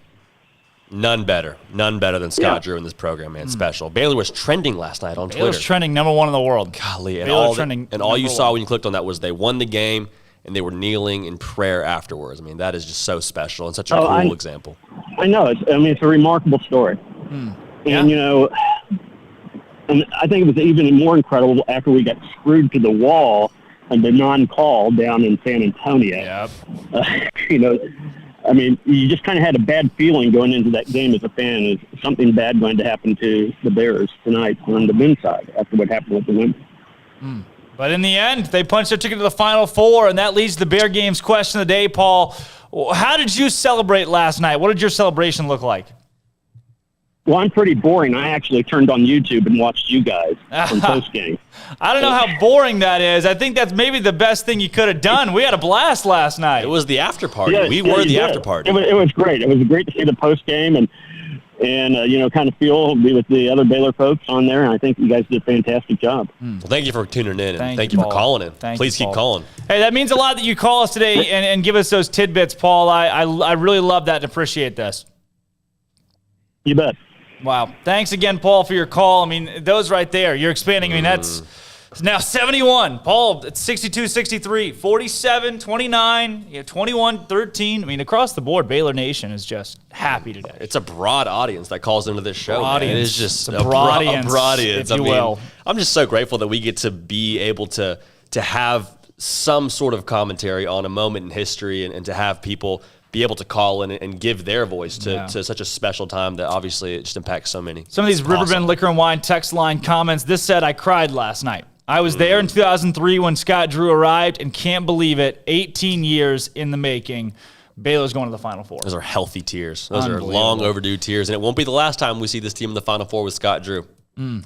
None better than Scott Drew in this program, man. Special. Baylor was trending last night on Twitter. Baylor's trending number one in the world. Golly, and Baylor all you saw when you clicked on that was they won the game and they were kneeling in prayer afterwards. I mean, that is just so special and such a cool example. I know. It's a remarkable story. And, you know, and I think it was even more incredible after we got screwed to the wall and the non-call down in San Antonio. You know, I mean, you just kind of had a bad feeling going into that game as a fan. Is something bad going to happen to the Bears tonight on the men's side after what happened with the women? But in the end, they punched their ticket to the Final Four, and that leads to the Bear Games question of the day, Paul. How did you celebrate last night? What did your celebration look like? Well, I'm pretty boring. I actually turned on YouTube and watched you guys from postgame. I don't know how boring that is. I think that's maybe the best thing you could have done. We had a blast last night. It was the after party. We were the after party. It was great. It was great to see the postgame and you know, kind of be with the other Baylor folks on there. And I think you guys did a fantastic job. Well, thank you for tuning in, and thank you for calling in. Please keep calling. Hey, that means a lot that you call us today and give us those tidbits, Paul. I really love that and appreciate this. You bet. Wow. Thanks again, Paul, for your call. I mean, those right there, you're expanding. I mean, that's now 71. Paul, it's 62, 63, 47, 29, 21, 13. I mean, across the board, Baylor Nation is just happy today. It's a broad audience that calls into this show. It is just a broad audience, if you will. I'm just so grateful that we get to be able to have some sort of commentary on a moment in history and to have people be able to call in and give their voice to such a special time that obviously it just impacts so many. Some of these Riverbend Liquor and Wine text line comments. This said, I cried last night. I was there in 2003 when Scott Drew arrived and can't believe it. 18 years in the making. Baylor's going to the Final Four. Those are healthy tears. Those are long overdue tears. And it won't be the last time we see this team in the Final Four with Scott Drew.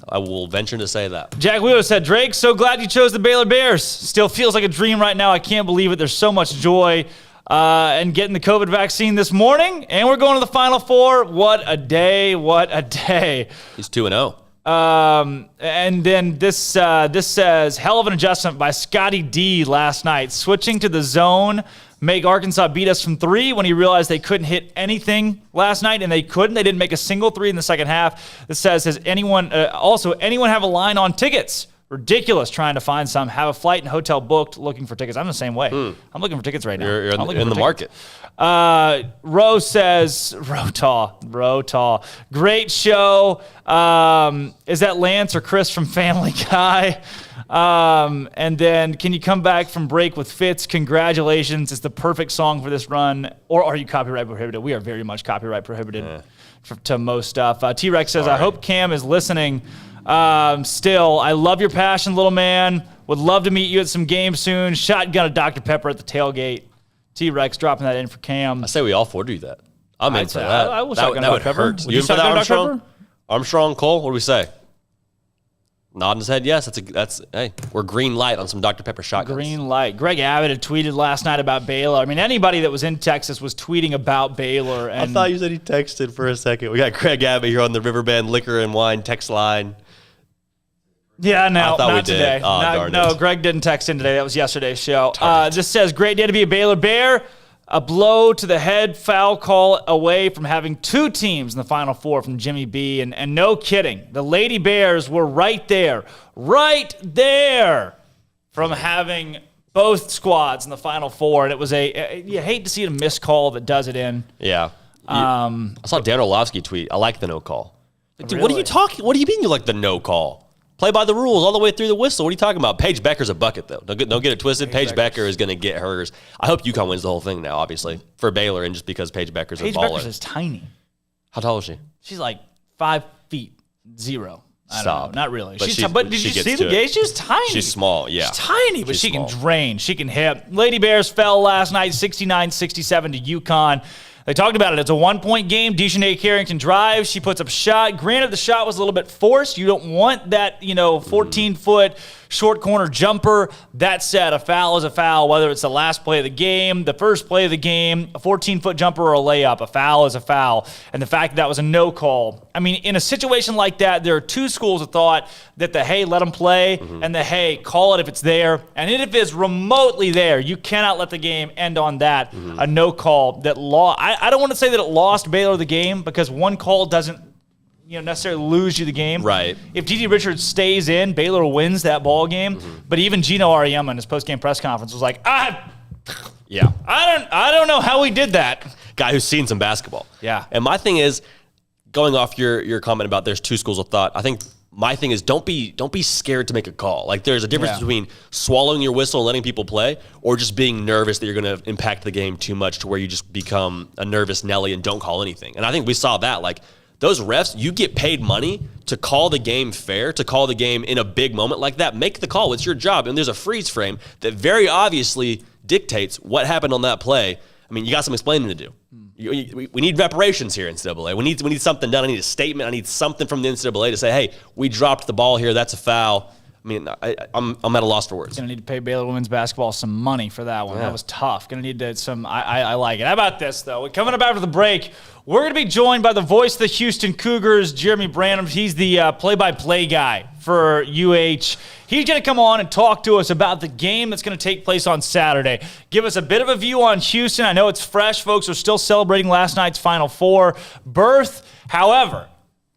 I will venture to say that. Jack Wheeler said, Drake, so glad you chose the Baylor Bears. Still feels like a dream right now. I can't believe it. There's so much joy. And getting the COVID vaccine this morning, and we're going to the Final Four. What a day, what a day. He's 2-0. And then this says, hell of an adjustment by Scotty D last night. Switching to the zone, make Arkansas beat us from 3 when he realized they couldn't hit anything last night, and they couldn't. They didn't make a single 3 in the second half. This says, has anyone have a line on tickets? Ridiculous trying to find some. Have a flight and hotel booked, looking for tickets. I'm the same way. I'm looking for tickets right now. You're in the market. Ro says, Rotaw. Great show. Is that Lance or Chris from Family Guy? And then, can you come back from break with Fitz? Congratulations. It's the perfect song for this run. Or are you copyright prohibited? We are very much copyright prohibited to most stuff. T-Rex says, I hope Cam is listening. Still, I love your passion, little man. Would love to meet you at some games soon. Shotgun a Dr. Pepper at the tailgate. T-Rex dropping that in for Cam. I say we all four do that. I'm in for that. I will that shotgun that would Dr. Pepper. hurt. Would You in for that, shotgun Dr. Armstrong? Pepper? Armstrong, Cole, what do we say? Nodding his head, yes. Hey, we're green light on some Dr. Pepper shotguns. Green light. Greg Abbott had tweeted last night about Baylor. I mean, anybody that was in Texas was tweeting about Baylor. And I thought you said he texted for a second. We got Greg Abbott here on the Riverbend Liquor and Wine text line. Yeah, no, I thought we not did. today. Oh, darn no, it. Greg didn't text in today. That was yesterday's show. This says, great day to be a Baylor Bear. A blow to the head foul call away from having two teams in the Final Four from Jimmy B. And no kidding, the Lady Bears were right there from having both squads in the Final Four. And it was you hate to see a missed call that does it in. Yeah. I saw Dan Orlovsky tweet, I like the no call. Like, dude, Really? what are you talking? What do you mean you like the no call? Play by the rules all the way through the whistle. What are you talking about? Paige Becker's a bucket, though. Don't get it twisted. Paige Becker is going to get hers. I hope UConn wins the whole thing now, obviously, for Baylor, and just because Paige Becker's a baller. Paige Beckers is tiny. How tall is she? She's like 5'0". I don't know. Not really. But But did you see the game? She's tiny. She's small, yeah. She's tiny, but She's she small. can drain. She can hit. Lady Bears fell last night 69-67 to UConn. They talked about it. It's a 1-point game. Dejanay Carrington drives. She puts up a shot. Granted, the shot was a little bit forced. You don't want that, 14-foot short corner jumper. That said, a foul is a foul, whether it's the last play of the game, the first play of the game, a 14-foot jumper or a layup. A foul is a foul. And the fact that was a no call. I mean, in a situation like that, there are two schools of thought that the, hey, let them play, and the, hey, call it if it's there. And if it's remotely there, you cannot let the game end on that. A no call that I don't want to say that it lost Baylor the game, because one call doesn't necessarily lose you the game. Right. If D.D. Richards stays in, Baylor wins that ball game. But even Gino Auriemma in his post-game press conference was like, yeah, I don't know how we did that. Guy who's seen some basketball. Yeah. And my thing is, going off your comment about there's two schools of thought, I think my thing is don't be scared to make a call. Like, there's a difference between swallowing your whistle and letting people play, or just being nervous that you're going to impact the game too much to where you just become a nervous Nelly and don't call anything. And I think we saw that. Like, those refs, you get paid money to call the game fair, to call the game in a big moment like that. Make the call. It's your job. And there's a freeze frame that very obviously dictates what happened on that play. I mean, you got some explaining to do. We need reparations here, NCAA. We need something done. I need a statement. I need something from the NCAA to say, hey, we dropped the ball here. That's a foul. I mean, I'm at a loss for words. Going to need to pay Baylor women's basketball some money for that one. Yeah. That was tough. Going to need some. I like it. How about this, though? Coming up after the break, we're going to be joined by the voice of the Houston Cougars, Jeremy Branham. He's the play-by-play guy for UH. He's going to come on and talk to us about the game that's going to take place on Saturday. Give us a bit of a view on Houston. I know it's fresh. Folks are still celebrating last night's Final Four berth. However,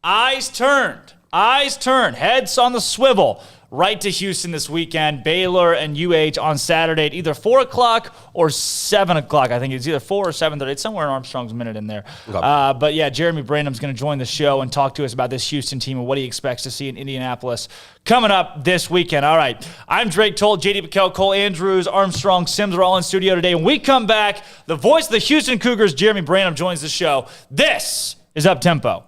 eyes turned, heads on the swivel right to Houston this weekend. Baylor and UH on Saturday at either 4 o'clock or 7 o'clock. I think it's either 4 or 7:30. It's somewhere in Armstrong's Minute in there. Okay. But yeah, Jeremy Branham's going to join the show and talk to us about this Houston team and what he expects to see in Indianapolis coming up this weekend. All right, I'm Drake Toll, J.D. Pickell, Cole Andrews, Armstrong, Sims are all in studio today. When we come back, the voice of the Houston Cougars, Jeremy Branham, joins the show. This is Up Tempo.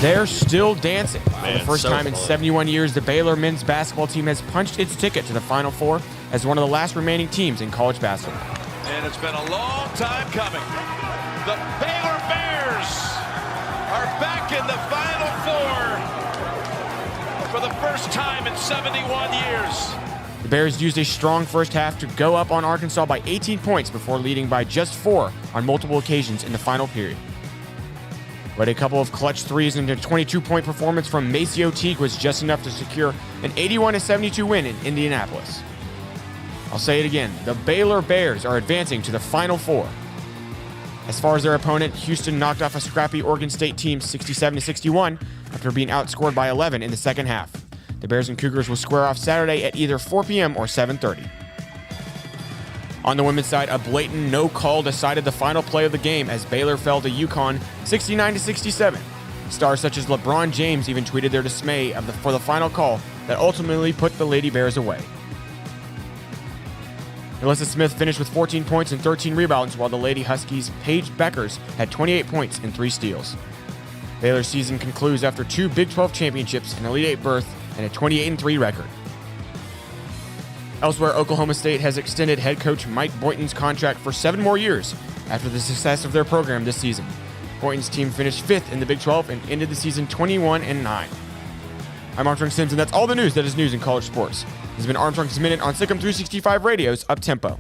They're still dancing. For the first so time in fun. 71 years, the Baylor men's basketball team has punched its ticket to the Final Four as one of the last remaining teams in college basketball. And it's been a long time coming. The Baylor Bears are back in the Final Four for the first time in 71 years. The Bears used a strong first half to go up on Arkansas by 18 points before leading by just 4 on multiple occasions in the final period. But a couple of clutch threes and a 22-point performance from Maceo Teague was just enough to secure an 81-72 win in Indianapolis. I'll say it again, the Baylor Bears are advancing to the Final Four. As far as their opponent, Houston knocked off a scrappy Oregon State team 67-61 after being outscored by 11 in the second half. The Bears and Cougars will square off Saturday at either 4 p.m. or 7:30. On the women's side, a blatant no call decided the final play of the game as Baylor fell to UConn 69-67. Stars such as LeBron James even tweeted their dismay for the final call that ultimately put the Lady Bears away. Alyssa Smith finished with 14 points and 13 rebounds, while the Lady Huskies' Paige Beckers had 28 points and 3 steals. Baylor's season concludes after 2 Big 12 championships, an Elite Eight berth, and a 28-3 record. Elsewhere, Oklahoma State has extended head coach Mike Boynton's contract for 7 more years after the success of their program this season. Boynton's team finished 5th in the Big 12 and ended the season 21-9. I'm Armstrong Sims, and that's all the news that is news in college sports. This has been Armstrong's Minute on SicEm365 Radio's Up-Tempo.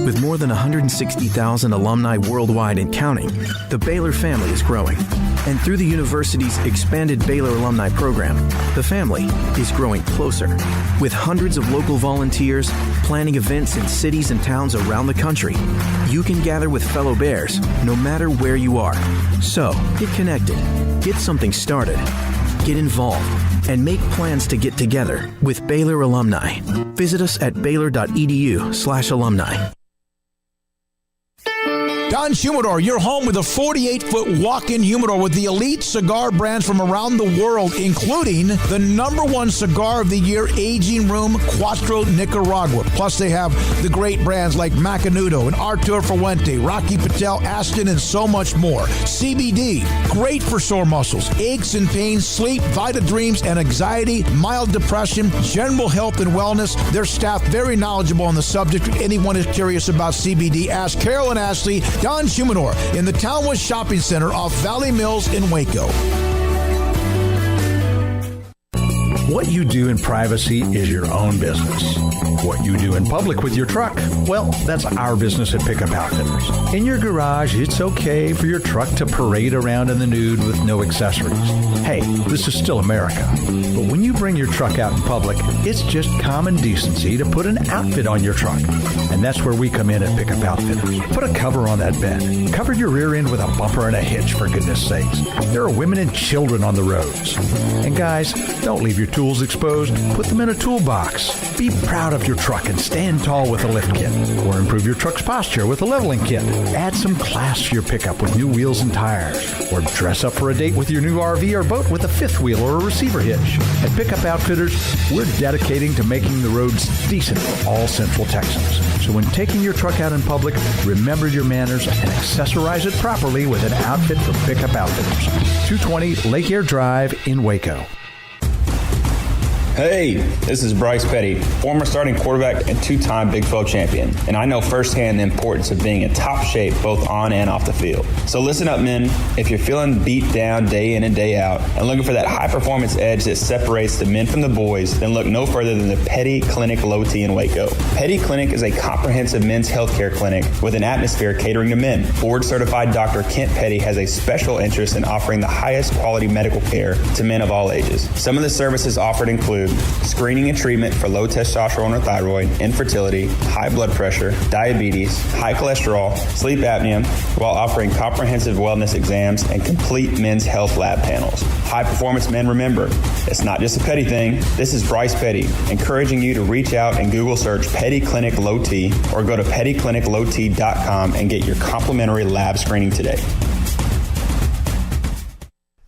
With more than 160,000 alumni worldwide and counting, the Baylor family is growing. And through the university's expanded Baylor alumni program, the family is growing closer. With hundreds of local volunteers planning events in cities and towns around the country, you can gather with fellow Bears no matter where you are. So, get connected, get something started, get involved, and make plans to get together with Baylor alumni. Visit us at baylor.edu/alumni. Don's Humidor, your home with a 48-foot walk-in humidor with the elite cigar brands from around the world, including the #1 cigar of the year, Aging Room Cuatro Nicaragua. Plus, they have the great brands like Macanudo and Artur Fuente, Rocky Patel, Aston, and so much more. CBD, great for sore muscles, aches and pains, sleep, Vita Dreams, and anxiety, mild depression, general health and wellness. Their staff very knowledgeable on the subject. If anyone is curious about CBD, ask Carol and Ashley. Don's Humidor in the Townwest Shopping Center off Valley Mills in Waco. What you do in privacy is your own business. What you do in public with your truck, well, that's our business at Pickup Outfitters. In your garage, it's okay for your truck to parade around in the nude with no accessories. Hey, this is still America. But when you bring your truck out in public, it's just common decency to put an outfit on your truck. And that's where we come in at Pickup Outfitters. Put a cover on that bed. Cover your rear end with a bumper and a hitch, for goodness sakes. There are women and children on the roads. And guys, don't leave your tools exposed. Put them in a toolbox. Be proud of your truck and stand tall with a lift kit. Or improve your truck's posture with a leveling kit. Add some class to your pickup with new wheels and tires. Or dress up for a date with your new RV or boat with a fifth wheel or a receiver hitch. At Pickup Outfitters, we're dedicating to making the roads decent for all Central Texans. So when taking your truck out in public, remember your manners and accessorize it properly with an outfit from Pickup Outfitters. 220 Lake Air Drive in Waco. Hey, this is Bryce Petty, former starting quarterback and 2-time Big 12 champion, and I know firsthand the importance of being in top shape both on and off the field. So listen up, men. If you're feeling beat down day in and day out and looking for that high-performance edge that separates the men from the boys, then look no further than the Petty Clinic Low T in Waco. Petty Clinic is a comprehensive men's healthcare clinic with an atmosphere catering to men. Board-certified Dr. Kent Petty has a special interest in offering the highest quality medical care to men of all ages. Some of the services offered include screening and treatment for low testosterone or thyroid, infertility, high blood pressure, diabetes, high cholesterol, sleep apnea, while offering comprehensive wellness exams and complete men's health lab panels. High performance men, remember, it's not just a Petty thing. This is Bryce Petty, encouraging you to reach out and Google search Petty Clinic Low T or go to pettycliniclowt.com and get your complimentary lab screening today.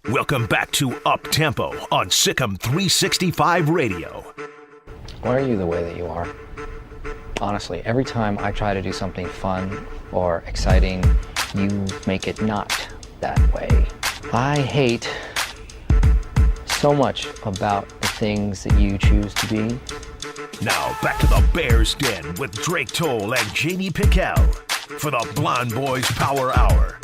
Welcome back to Up Tempo on SicEm365 Radio. Why are you the way that you are? Honestly, every time I try to do something fun or exciting, you make it not that way. I hate so much about the things that you choose to be. Now back to the Bears Den with Drake Toll and J.D. Pickell for the Blonde Boys Power Hour.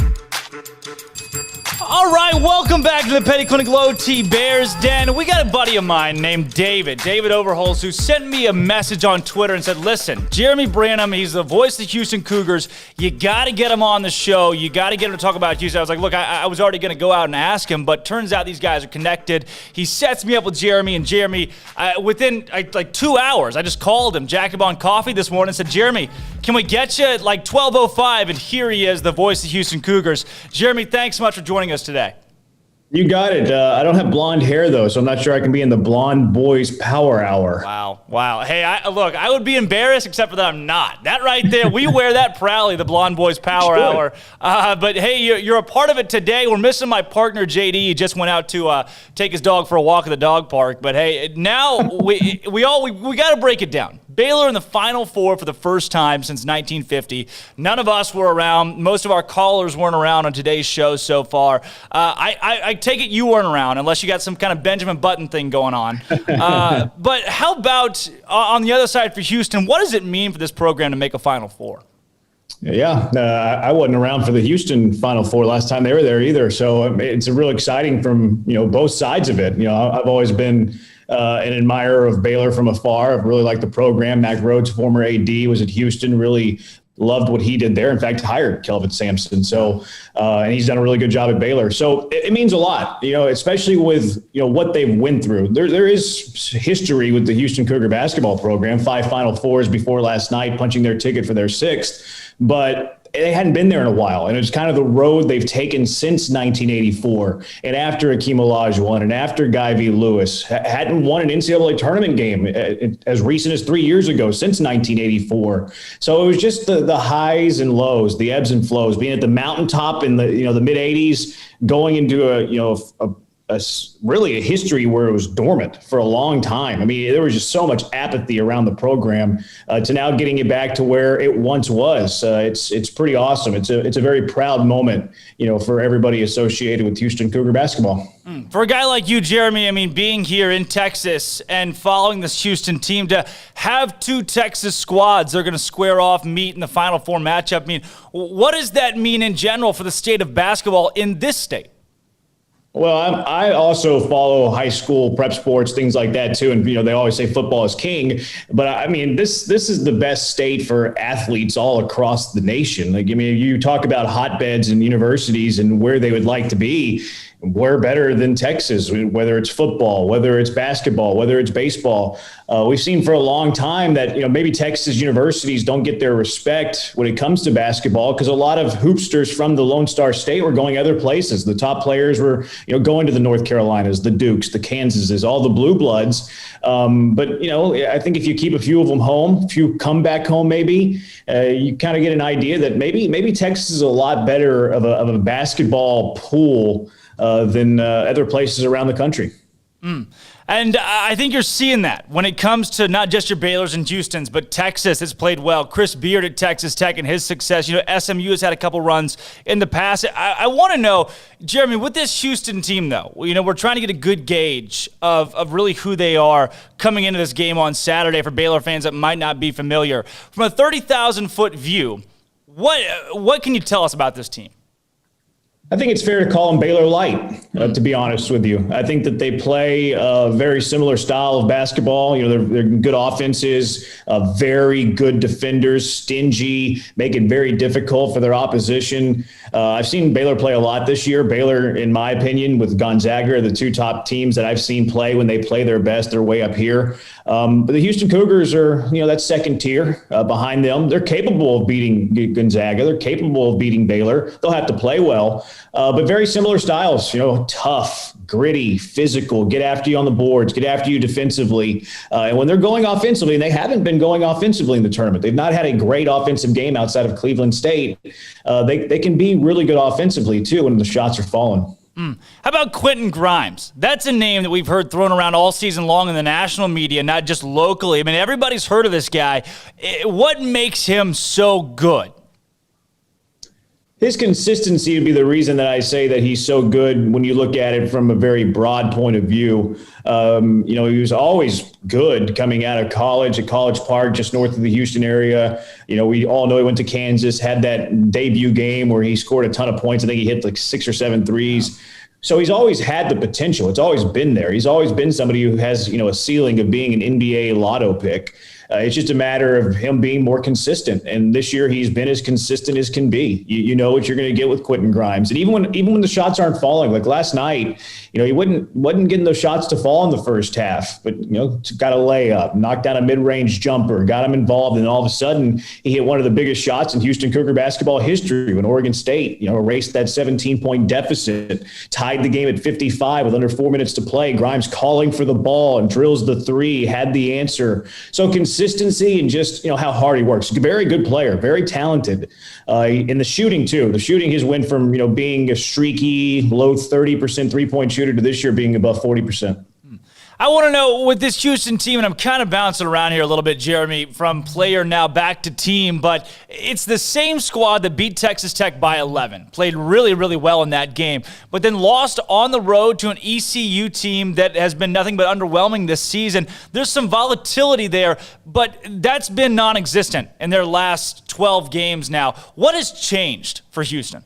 All right, welcome back to the Petty Clinic Low T Bears Den. We got a buddy of mine named David Overholz, who sent me a message on Twitter and said, listen, Jeremy Branham, he's the voice of the Houston Cougars. You got to get him on the show. You got to get him to talk about Houston. I was like, look, I was already going to go out and ask him, but turns out these guys are connected. He sets me up with Jeremy, and Jeremy, within like 2 hours, I just called him, jacked him on coffee this morning and said, Jeremy, can we get you at like 12:05? And here he is, the voice of the Houston Cougars. Jeremy, thanks so much for joining us today. You got it. I don't have blonde hair, though, so I'm not sure I can be in the Blonde Boys Power Hour. Wow. Hey, look, I would be embarrassed, except for that I'm not. That right there, we wear that proudly, the Blonde Boys Power Hour. But, hey, you're a part of it today. We're missing my partner, J.D. He just went out to take his dog for a walk at the dog park. But, hey, now we got to break it down. Baylor in the Final Four for the first time since 1950. None of us were around. Most of our callers weren't around on today's show so far. I take it you weren't around unless you got some kind of Benjamin Button thing going on. But how about on the other side for Houston, what does it mean for this program to make a Final Four? Yeah, I wasn't around for the Houston Final Four last time they were there either. So it's real exciting from, both sides of it. I've always been an admirer of Baylor from afar. I've really liked the program. Mack Rhodes, former AD, was at Houston, really loved what he did there. In fact, hired Kelvin Sampson. So, and he's done a really good job at Baylor. So it means a lot, especially with, what they've went through. There is history with the Houston Cougar basketball program, 5 Final Fours before last night, punching their ticket for their 6th. But they hadn't been there in a while. And it's kind of the road they've taken since 1984. And after Akeem Olajuwon and after Guy V. Lewis hadn't won an NCAA tournament game as recent as 3 years ago, since 1984. So it was just the highs and lows, the ebbs and flows, being at the mountaintop in the, the mid 80s, going into really a history where it was dormant for a long time. I mean, there was just so much apathy around the program to now getting it back to where it once was. It's pretty awesome. It's a very proud moment, for everybody associated with Houston Cougar basketball. For a guy like you, Jeremy, I mean, being here in Texas and following this Houston team, to have 2 Texas squads, they're going to square off, meet in the Final Four matchup. I mean, what does that mean in general for the state of basketball in this state? Well, I also follow high school prep sports, things like that too. And, they always say football is king, but I mean, this is the best state for athletes all across the nation. Like, I mean, you talk about hotbeds and universities and where they would like to be. We're better than Texas, whether it's football, whether it's basketball, whether it's baseball. We've seen for a long time that, maybe Texas universities don't get their respect when it comes to basketball because a lot of hoopsters from the Lone Star State were going other places. The top players were, going to the North Carolinas, the Dukes, the Kansases, all the blue bloods. But, I think if you keep a few of them home, if you come back home, maybe you kind of get an idea that maybe Texas is a lot better of a basketball pool than other places around the country. And I think you're seeing that when it comes to not just your Baylors and Houstons, but Texas has played well. Chris Beard at Texas Tech and his success. SMU has had a couple runs in the past. I want to know, Jeremy, with this Houston team, though, we're trying to get a good gauge of really who they are coming into this game on Saturday for Baylor fans that might not be familiar. From a 30,000-foot view, what can you tell us about this team? I think it's fair to call them Baylor light, to be honest with you. I think that they play a very similar style of basketball. They're good offenses, very good defenders, stingy, make it very difficult for their opposition. I've seen Baylor play a lot this year. Baylor, in my opinion, with Gonzaga, are the 2 top teams that I've seen play when they play their best. They're way up here. But the Houston Cougars are, that second tier behind them. They're capable of beating Gonzaga. They're capable of beating Baylor. They'll have to play well. But very similar styles, tough, gritty, physical, get after you on the boards, get after you defensively. And when they're going offensively, and they haven't been going offensively in the tournament, they've not had a great offensive game outside of Cleveland State. They can be really good offensively, too, when the shots are falling. How about Quentin Grimes? That's a name that we've heard thrown around all season long in the national media, not just locally. I mean, everybody's heard of this guy. What makes him so good? His consistency would be the reason that I say that he's so good when you look at it from a very broad point of view. He was always good coming out of college at College Park, just north of the Houston area. We all know he went to Kansas, had that debut game where he scored a ton of points. I think he hit like 6 or 7 threes. So he's always had the potential. It's always been there. He's always been somebody who has, a ceiling of being an NBA lotto pick. It's just a matter of him being more consistent. And this year he's been as consistent as can be. You know what you're going to get with Quentin Grimes. And even when the shots aren't falling, like last night, he wasn't getting those shots to fall in the first half, but, got a layup, knocked down a mid-range jumper, got him involved. And all of a sudden he hit one of the biggest shots in Houston Cougar basketball history when Oregon State, erased that 17-point deficit, tied the game at 55 with under 4 minutes to play. Grimes calling for the ball and drills the 3, had the answer. So consistency and just, how hard he works. Very good player, very talented. In the shooting too. The shooting has went from, being a streaky, low 30% 3-point shooter to this year being above 40%. I want to know with this Houston team, and I'm kind of bouncing around here a little bit, Jeremy, from player now back to team, but it's the same squad that beat Texas Tech by 11. Played really, really well in that game, but then lost on the road to an ECU team that has been nothing but underwhelming this season. There's some volatility there, but that's been non-existent in their last 12 games now. What has changed for Houston?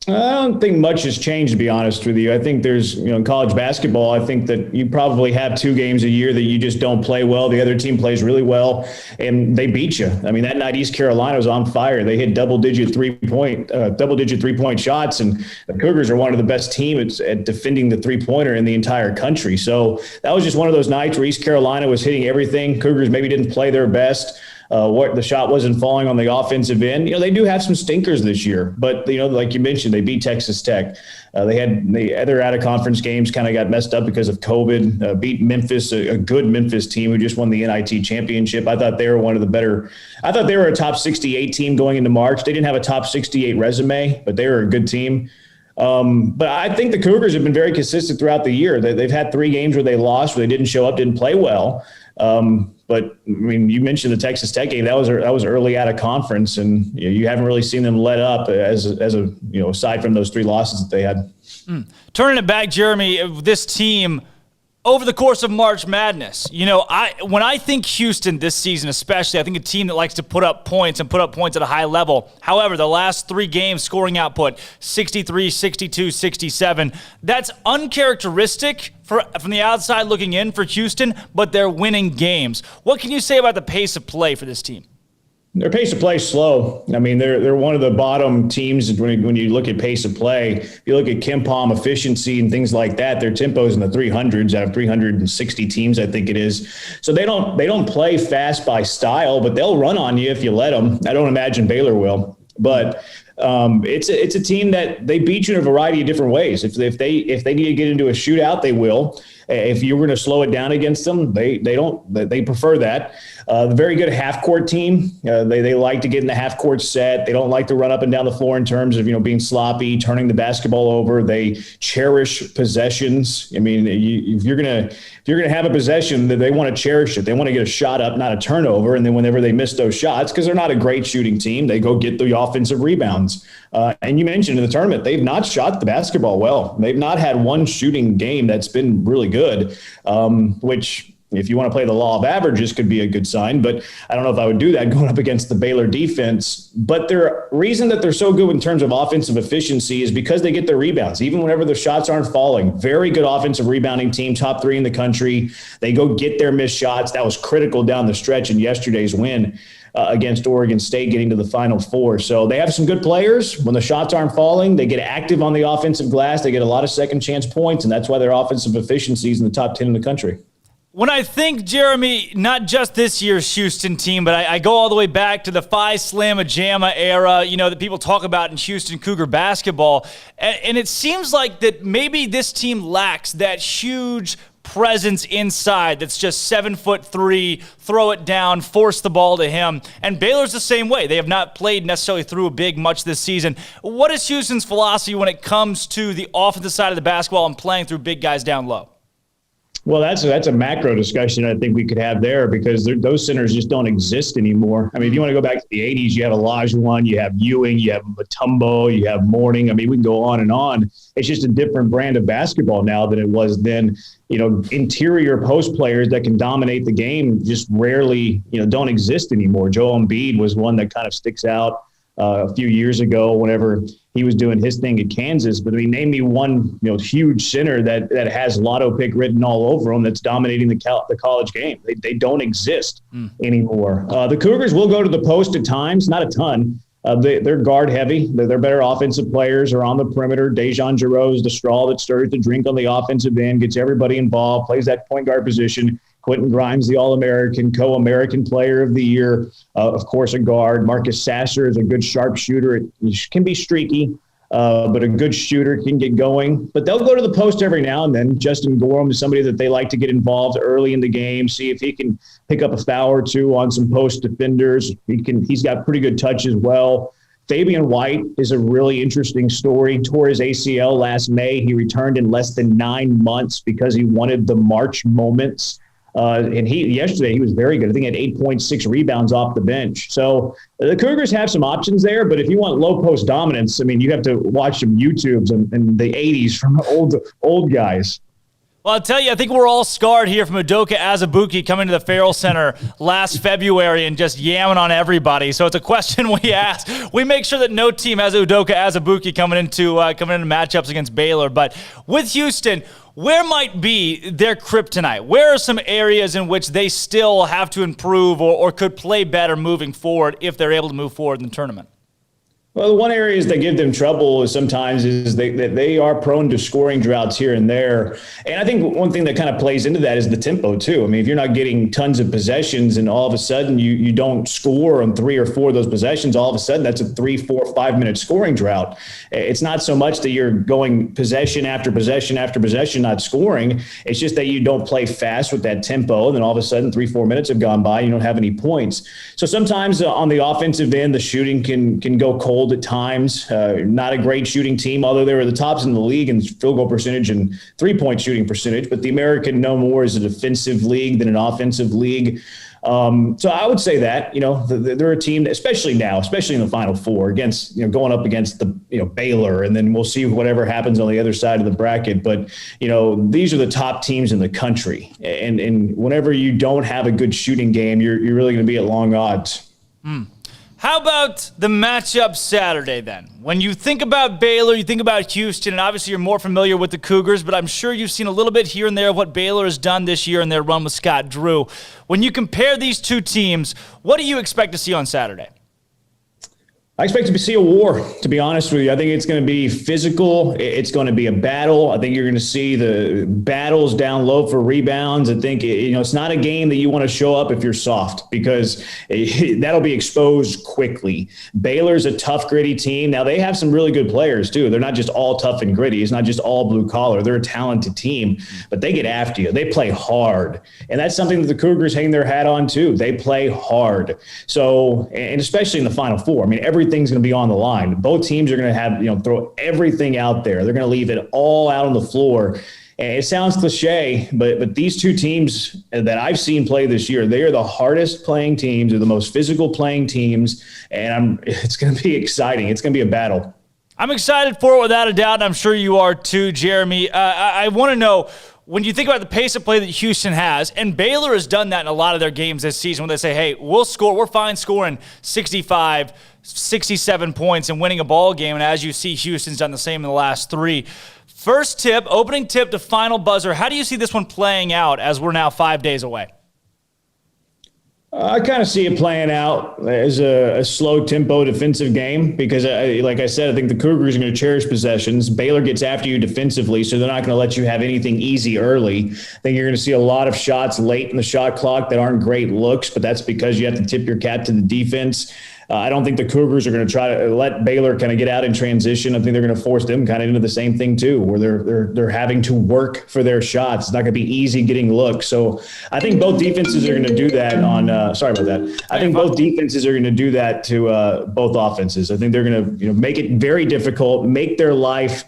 I don't think much has changed, to be honest with you. I think there's, in college basketball, I think that you probably have 2 games a year that you just don't play well. The other team plays really well, and they beat you. I mean, that night East Carolina was on fire. They hit double-digit three-point shots, and the Cougars are one of the best teams at defending the three-pointer in the entire country. So that was just one of those nights where East Carolina was hitting everything. Cougars maybe didn't play their best. The shot wasn't falling on the offensive end. They do have some stinkers this year, but like you mentioned, they beat Texas Tech. The other out-of-conference games kind of got messed up because of COVID. Beat Memphis, a good Memphis team who just won the NIT championship. I thought they were one of the better. I thought they were a top 68 team going into March. They didn't have a top 68 resume, but they were a good team. But I think the Cougars have been very consistent throughout the year. They've had 3 games where they lost, where they didn't show up, didn't play well. But I mean, you mentioned the Texas Tech game. That was early out of conference, and you haven't really seen them let up aside from those 3 losses that they had. Turning it back, Jeremy, this team over the course of March Madness, when I think Houston this season especially, I think a team that likes to put up points and put up points at a high level. However, the last 3 games scoring output, 63, 62, 67. That's uncharacteristic from the outside looking in for Houston, but they're winning games. What can you say about the pace of play for this team? Their pace of play is slow. I mean, they're one of the bottom teams when you look at pace of play. If you look at KenPom efficiency and things like that, their tempo is in the 300s out of 360 teams, I think it is. So they don't play fast by style, but they'll run on you if you let them. I don't imagine Baylor will, but it's a team that they beat you in a variety of different ways. If they need to get into a shootout, they will. If you were going to slow it down against them, they prefer that. The very good half-court team. They like to get in the half-court set. They don't like to run up and down the floor in terms of being sloppy, turning the basketball over. They cherish possessions. I mean, if you're gonna have a possession, that they want to cherish it. They want to get a shot up, not a turnover. And then whenever they miss those shots, because they're not a great shooting team, they go get the offensive rebounds. And you mentioned in the tournament, they've not shot the basketball well. They've not had one shooting game that's been really good, which, if you want to play the law of averages, could be a good sign. But I don't know if I would do that going up against the Baylor defense. But their reason that they're so good in terms of offensive efficiency is because they get their rebounds, even whenever the shots aren't falling. Very good offensive rebounding team, top 3 in the country. They go get their missed shots. That was critical down the stretch in yesterday's win against Oregon State, getting to the Final Four. So they have some good players. When the shots aren't falling, they get active on the offensive glass. They get a lot of second chance points, and that's why their offensive efficiency is in the top 10 in the country. When I think, Jeremy, not just this year's Houston team, but I go all the way back to the Phi Slamma Jamma era, that people talk about in Houston Cougar basketball. And it seems like that maybe this team lacks that huge presence inside that's just 7'3", throw it down, force the ball to him. And Baylor's the same way. They have not played necessarily through a big much this season. What is Houston's philosophy when it comes to the offensive side of the basketball and playing through big guys down low? Well, that's a macro discussion I think we could have there, because those centers just don't exist anymore. I mean, if you want to go back to the 80s, you have Olajuwon, you have Ewing, you have Mutombo, you have Mourning. I mean, we can go on and on. It's just a different brand of basketball now than it was then. Interior post players that can dominate the game just rarely, don't exist anymore. Joel Embiid was one that kind of sticks out a few years ago whenever he was doing his thing at Kansas. But I mean, name me one, huge center that has lotto pick written all over him that's dominating the college game. They don't exist anymore. The Cougars will go to the post at times, not a ton. They're guard heavy. They're better offensive players are on the perimeter. Dejan Giroux's the straw that stirs the drink on the offensive end, gets everybody involved, plays that point guard position. Quentin Grimes, the All-American, co-American Player of the Year, of course, a guard. Marcus Sasser is a good sharpshooter. He can be streaky, but a good shooter, can get going. But they'll go to the post every now and then. Justin Gorham is somebody that they like to get involved early in the game, see if he can pick up a foul or two on some post defenders. He's got pretty good touch as well. Fabian White is a really interesting story. Tore his ACL last May. He returned in less than 9 months because he wanted the March moments. And yesterday he was very good. I think he had 8.6 rebounds off the bench. So the Cougars have some options there, but if you want low post dominance, I mean, you have to watch some YouTubes in the 80s from old guys. Well, I'll tell you, I think we're all scarred here from Udoka Azubuike coming to the Farrell Center last February and just yamming on everybody. So it's a question we ask. We make sure that no team has Udoka Azubuike coming into matchups against Baylor. But with Houston, where might be their kryptonite? Where are some areas in which they still have to improve or could play better moving forward if they're able to move forward in the tournament? Well, the one areas that give them trouble sometimes is they are prone to scoring droughts here and there. And I think one thing that kind of plays into that is the tempo, too. I mean, if you're not getting tons of possessions and all of a sudden you don't score on 3 or 4 of those possessions, all of a sudden that's a 3, 4, 5-minute scoring drought. It's not so much that you're going possession after possession after possession not scoring. It's just that you don't play fast with that tempo. And then all of a sudden 3, 4 minutes have gone by. You don't have any points. So sometimes on the offensive end, the shooting can go cold at times. Not a great shooting team, although they were the tops in the league in field goal percentage and 3-point shooting percentage. But the American no more is a defensive league than an offensive league. So I would say that, they're a team, especially in the Final Four against, going up against the, Baylor, and then we'll see whatever happens on the other side of the bracket. But, these are the top teams in the country. And whenever you don't have a good shooting game, you're really going to be at long odds. How about the matchup Saturday then? When you think about Baylor, you think about Houston, and obviously you're more familiar with the Cougars, but I'm sure you've seen a little bit here and there of what Baylor has done this year in their run with Scott Drew. When you compare these two teams, what do you expect to see on Saturday? I expect to see a war, to be honest with you. I think it's going to be physical. It's going to be a battle. I think you're going to see the battles down low for rebounds. I think, it's not a game that you want to show up if you're soft, because that'll be exposed quickly. Baylor's a tough, gritty team. Now, they have some really good players, too. They're not just all tough and gritty. It's not just all blue collar. They're a talented team, but they get after you. They play hard. And that's something that the Cougars hang their hat on, too. They play hard. So, and especially in the Final Four. I mean, everything's going to be on the line. Both teams are going to have, throw everything out there. They're going to leave it all out on the floor. And it sounds cliche, but these two teams that I've seen play this year, they are the hardest playing teams. They're the most physical playing teams. And it's going to be exciting. It's going to be a battle. I'm excited for it without a doubt, and I'm sure you are too, Jeremy. I want to know, when you think about the pace of play that Houston has, and Baylor has done that in a lot of their games this season, when they say, hey, we're fine scoring 65, 67 points and winning a ball game. And as you see, Houston's done the same in the last 3. First tip, opening tip to final buzzer. How do you see this one playing out as we're now 5 days away? I kind of see it playing out as a slow tempo defensive game because, like I said, I think the Cougars are going to cherish possessions. Baylor gets after you defensively, so they're not going to let you have anything easy early. I think you're going to see a lot of shots late in the shot clock that aren't great looks, but that's because you have to tip your cap to the defense. I don't think the Cougars are going to try to let Baylor kind of get out in transition. I think they're going to force them kind of into the same thing too, where they're having to work for their shots. It's not going to be easy getting looks. So I think both defenses are going to do that on. Sorry about that. I think both defenses are going to do that to both offenses. I think they're going to make it very difficult, make their life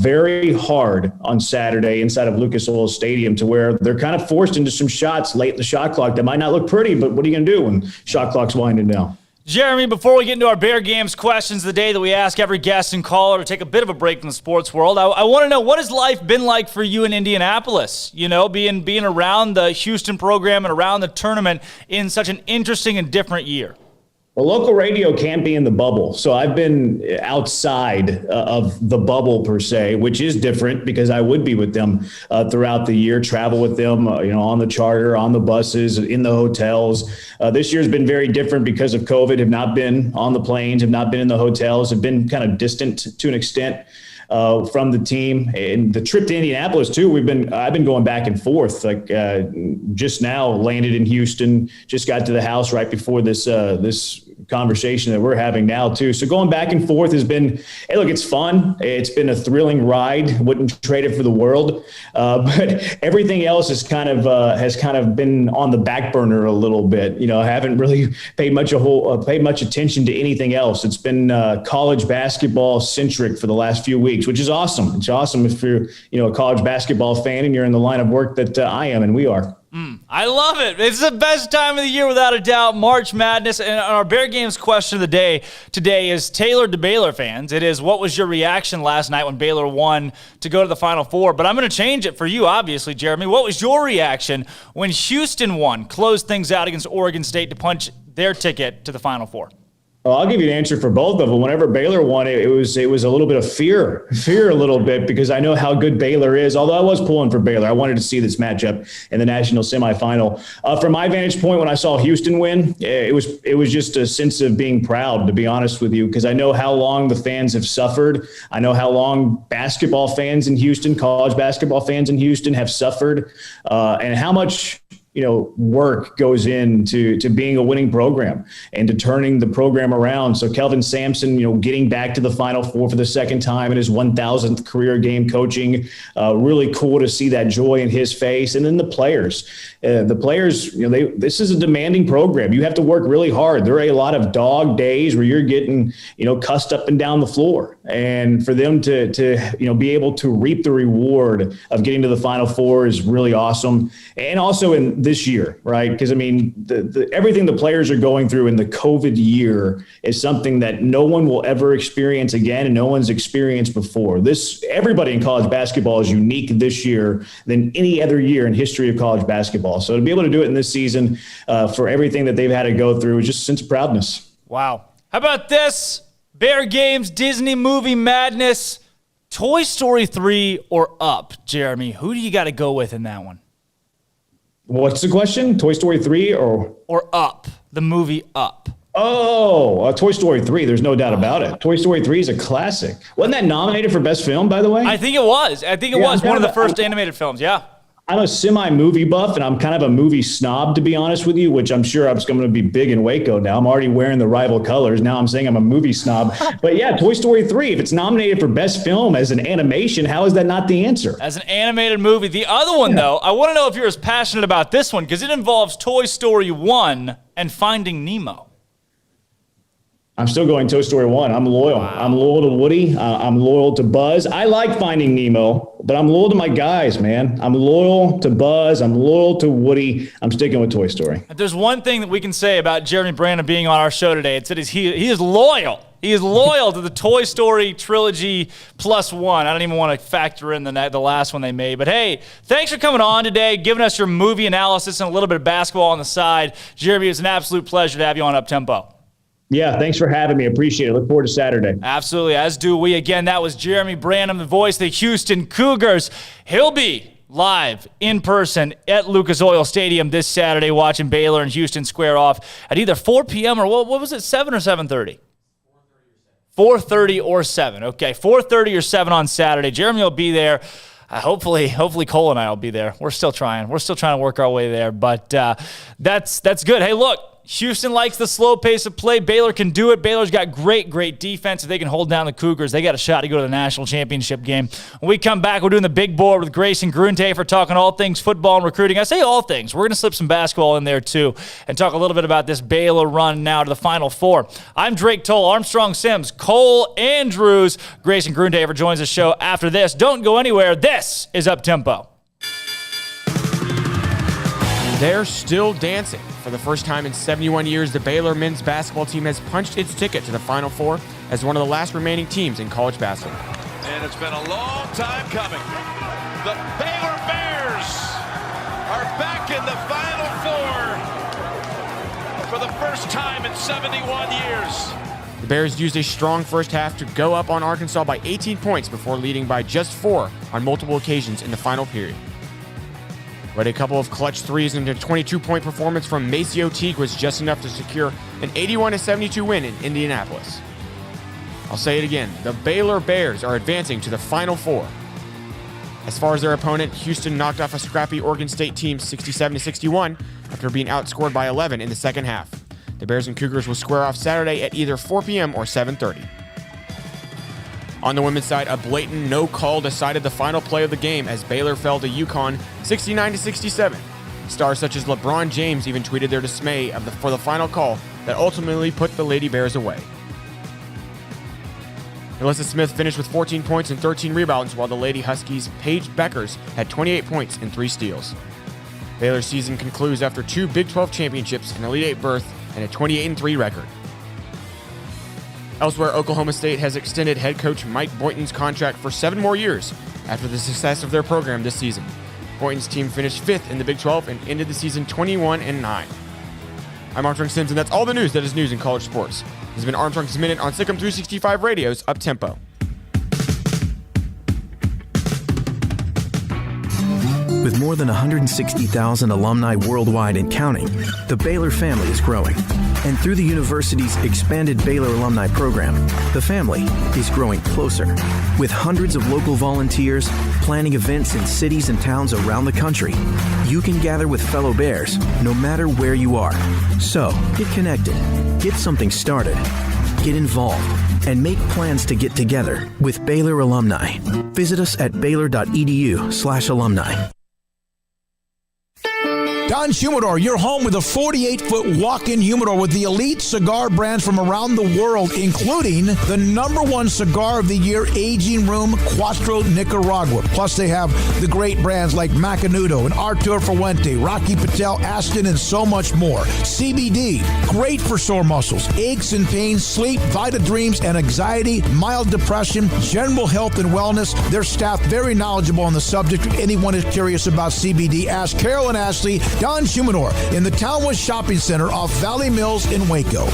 very hard on Saturday inside of Lucas Oil Stadium, to where they're kind of forced into some shots late in the shot clock that might not look pretty, but what are you going to do when shot clock's winding down? Jeremy, before we get into our Bear Games questions of the day that we ask every guest and caller to take a bit of a break from the sports world, I want to know, what has life been like for you in Indianapolis? Being around the Houston program and around the tournament in such an interesting and different year. Well, local radio can't be in the bubble. So I've been outside of the bubble per se, which is different because I would be with them throughout the year, travel with them, on the charter, on the buses, in the hotels. This year's been very different because of COVID, have not been on the planes, have not been in the hotels, have been kind of distant to an extent from the team. And the trip to Indianapolis too, I've been going back and forth. Like just now landed in Houston, just got to the house right before this conversation that we're having now too. So going back and forth has been, hey, look, it's fun. It's been a thrilling ride. Wouldn't trade it for the world. But everything else has kind of been on the back burner a little bit. You know, I haven't really paid much attention to anything else. It's been college basketball centric for the last few weeks, which is awesome. It's awesome if you're, a college basketball fan and you're in the line of work that I am and we are. I love it. It's the best time of the year without a doubt. March Madness. And our Bear Games question of the day today is tailored to Baylor fans. It is, what was your reaction last night when Baylor won to go to the Final Four? But I'm going to change it for you, obviously, Jeremy. What was your reaction when Houston won, closed things out against Oregon State to punch their ticket to the Final Four? Well, I'll give you an answer for both of them. Whenever Baylor won, it was a little bit of fear a little bit, because I know how good Baylor is. Although I was pulling for Baylor, I wanted to see this matchup in the national semifinal. From my vantage point, when I saw Houston win, it was just a sense of being proud, to be honest with you, because I know how long the fans have suffered. I know how long basketball fans in Houston, college basketball fans in Houston, have suffered, and how much work goes into being a winning program and to turning the program around. So Kelvin Sampson, getting back to the Final Four for the second time in his 1,000th career game coaching, really cool to see that joy in his face. And then the players, this is a demanding program. You have to work really hard. There are a lot of dog days where you're getting, cussed up and down the floor. And for them to be able to reap the reward of getting to the Final Four is really awesome. And also in this year, right? Because everything the players are going through in the COVID year is something that no one will ever experience again, and no one's experienced before. Everybody in college basketball is unique this year than any other year in history of college basketball. So to be able to do it in this season, for everything that they've had to go through, is just a sense of proudness. Wow. How about this? Bear Games, Disney movie madness, Toy Story 3 or Up, Jeremy? Who do you got to go with in that one? What's the question? Toy Story 3 or Up, the movie Up? Oh, Toy Story 3. There's no doubt about it. Toy Story 3 is a classic. Wasn't that nominated for Best Film, by the way? I think it was. One of the first animated films, yeah. I'm a semi-movie buff, and I'm kind of a movie snob, to be honest with you, which I'm sure I'm going to be big in Waco now. I'm already wearing the rival colors. Now I'm saying I'm a movie snob. But yeah, Toy Story 3, if it's nominated for Best Film as an animation, how is that not the answer? As an animated movie. The other one, though, I want to know if you're as passionate about this one, because it involves Toy Story 1 and Finding Nemo. I'm still going Toy Story 1. I'm loyal. Wow. I'm loyal to Woody. I'm loyal to Buzz. I like Finding Nemo, but I'm loyal to my guys, man. I'm loyal to Buzz. I'm loyal to Woody. I'm sticking with Toy Story. If there's one thing that we can say about Jeremy Branham being on our show today, it's that he is loyal. He is loyal to the Toy Story trilogy +1. I don't even want to factor in the last one they made. But hey, thanks for coming on today, giving us your movie analysis and a little bit of basketball on the side. Jeremy, it's an absolute pleasure to have you on Up Tempo. Yeah, thanks for having me. Appreciate it. Look forward to Saturday. Absolutely, as do we. Again, that was Jeremy Branham, the voice of the Houston Cougars. He'll be live in person at Lucas Oil Stadium this Saturday watching Baylor and Houston square off at either 4 p.m. or what was it, 7 or 7:30? 4:30 or 7. Okay, 4:30 or 7 on Saturday. Jeremy will be there. Hopefully Cole and I will be there. We're still trying. We're still trying to work our way there, but that's good. Hey, look. Houston likes the slow pace of play. Baylor can do it. Baylor's got great defense. If they can hold down the Cougars, they got a shot to go to the national championship game. When we come back, we're doing the big board with Grayson Gruntafer, talking all things football and recruiting. I say all things. We're going to slip some basketball in there, too, and talk a little bit about this Baylor run now to the Final Four. I'm Drake Toll, Armstrong Sims, Cole Andrews. Grayson Gruntafer joins the show after this. Don't go anywhere. This is Up Tempo. They're still dancing. For the first time in 71 years, the Baylor men's basketball team has punched its ticket to the Final Four as one of the last remaining teams in college basketball. And it's been a long time coming. The Baylor Bears are back in the Final Four for the first time in 71 years. The Bears used a strong first half to go up on Arkansas by 18 points before leading by just 4 on multiple occasions in the final period. But a couple of clutch threes and a 22-point performance from Maceo Teague was just enough to secure an 81-72 win in Indianapolis. I'll say it again, the Baylor Bears are advancing to the Final Four. As far as their opponent, Houston knocked off a scrappy Oregon State team 67-61 after being outscored by 11 in the second half. The Bears and Cougars will square off Saturday at either 4 p.m. or 7:30. On the women's side, a blatant no call decided the final play of the game as Baylor fell to UConn 69-67. Stars such as LeBron James even tweeted their dismay for the final call that ultimately put the Lady Bears away. Melissa Smith finished with 14 points and 13 rebounds, while the Lady Huskies' Paige Beckers had 28 points and 3 steals. Baylor's season concludes after 2 Big 12 championships, an Elite 8 berth, and a 28-3 record. Elsewhere, Oklahoma State has extended head coach Mike Boynton's contract for 7 more years after the success of their program this season. Boynton's team finished 5th in the Big 12 and ended the season 21-9. I'm Armstrong Sims, and that's all the news that is news in college sports. This has been Armstrong's Minute on SicEm365 Radio's Up-Tempo. With more than 160,000 alumni worldwide and counting, the Baylor family is growing. And through the university's expanded Baylor alumni program, the family is growing closer. With hundreds of local volunteers planning events in cities and towns around the country, you can gather with fellow Bears no matter where you are. So, get connected, get something started, get involved, and make plans to get together with Baylor alumni. Visit us at baylor.edu/alumni. Don Humidor, your home with a 48-foot walk-in humidor with the elite cigar brands from around the world, including the #1 cigar of the year, Aging Room Cuatro Nicaragua. Plus, they have the great brands like Macanudo and Artur Fuente, Rocky Patel, Aston, and so much more. CBD, great for sore muscles, aches and pains, sleep, Vita Dreams, and anxiety, mild depression, general health and wellness. Their staff very knowledgeable on the subject. If anyone is curious about CBD, ask Carol and Ashley. Don Humidor in the Townwest Shopping Center off Valley Mills in Waco.